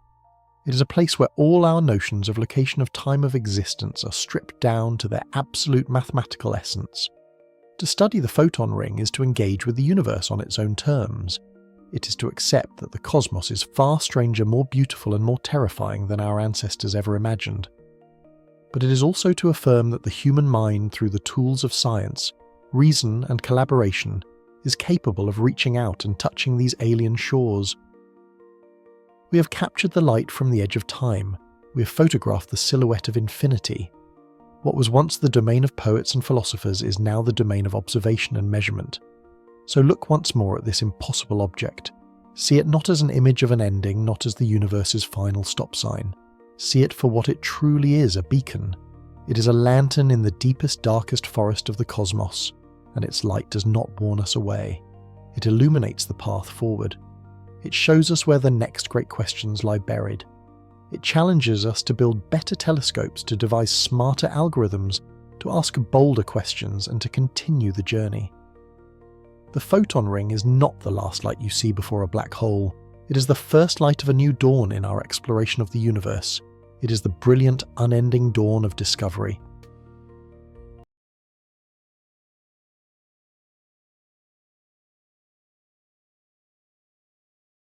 It is a place where all our notions of location of time of existence are stripped down to their absolute mathematical essence. To study the photon ring is to engage with the universe on its own terms. It is to accept that the cosmos is far stranger, more beautiful and more terrifying than our ancestors ever imagined. But it is also to affirm that the human mind, through the tools of science, reason and collaboration, is capable of reaching out and touching these alien shores. We have captured the light from the edge of time. We have photographed the silhouette of infinity. What was once the domain of poets and philosophers is now the domain of observation and measurement. So look once more at this impossible object. See it not as an image of an ending, not as the universe's final stop sign. See it for what it truly is, a beacon. It is a lantern in the deepest, darkest forest of the cosmos, and its light does not warn us away. It illuminates the path forward. It shows us where the next great questions lie buried. It challenges us to build better telescopes, to devise smarter algorithms, to ask bolder questions, and to continue the journey. The photon ring is not the last light you see before a black hole. It is the first light of a new dawn in our exploration of the universe. It is the brilliant, unending dawn of discovery.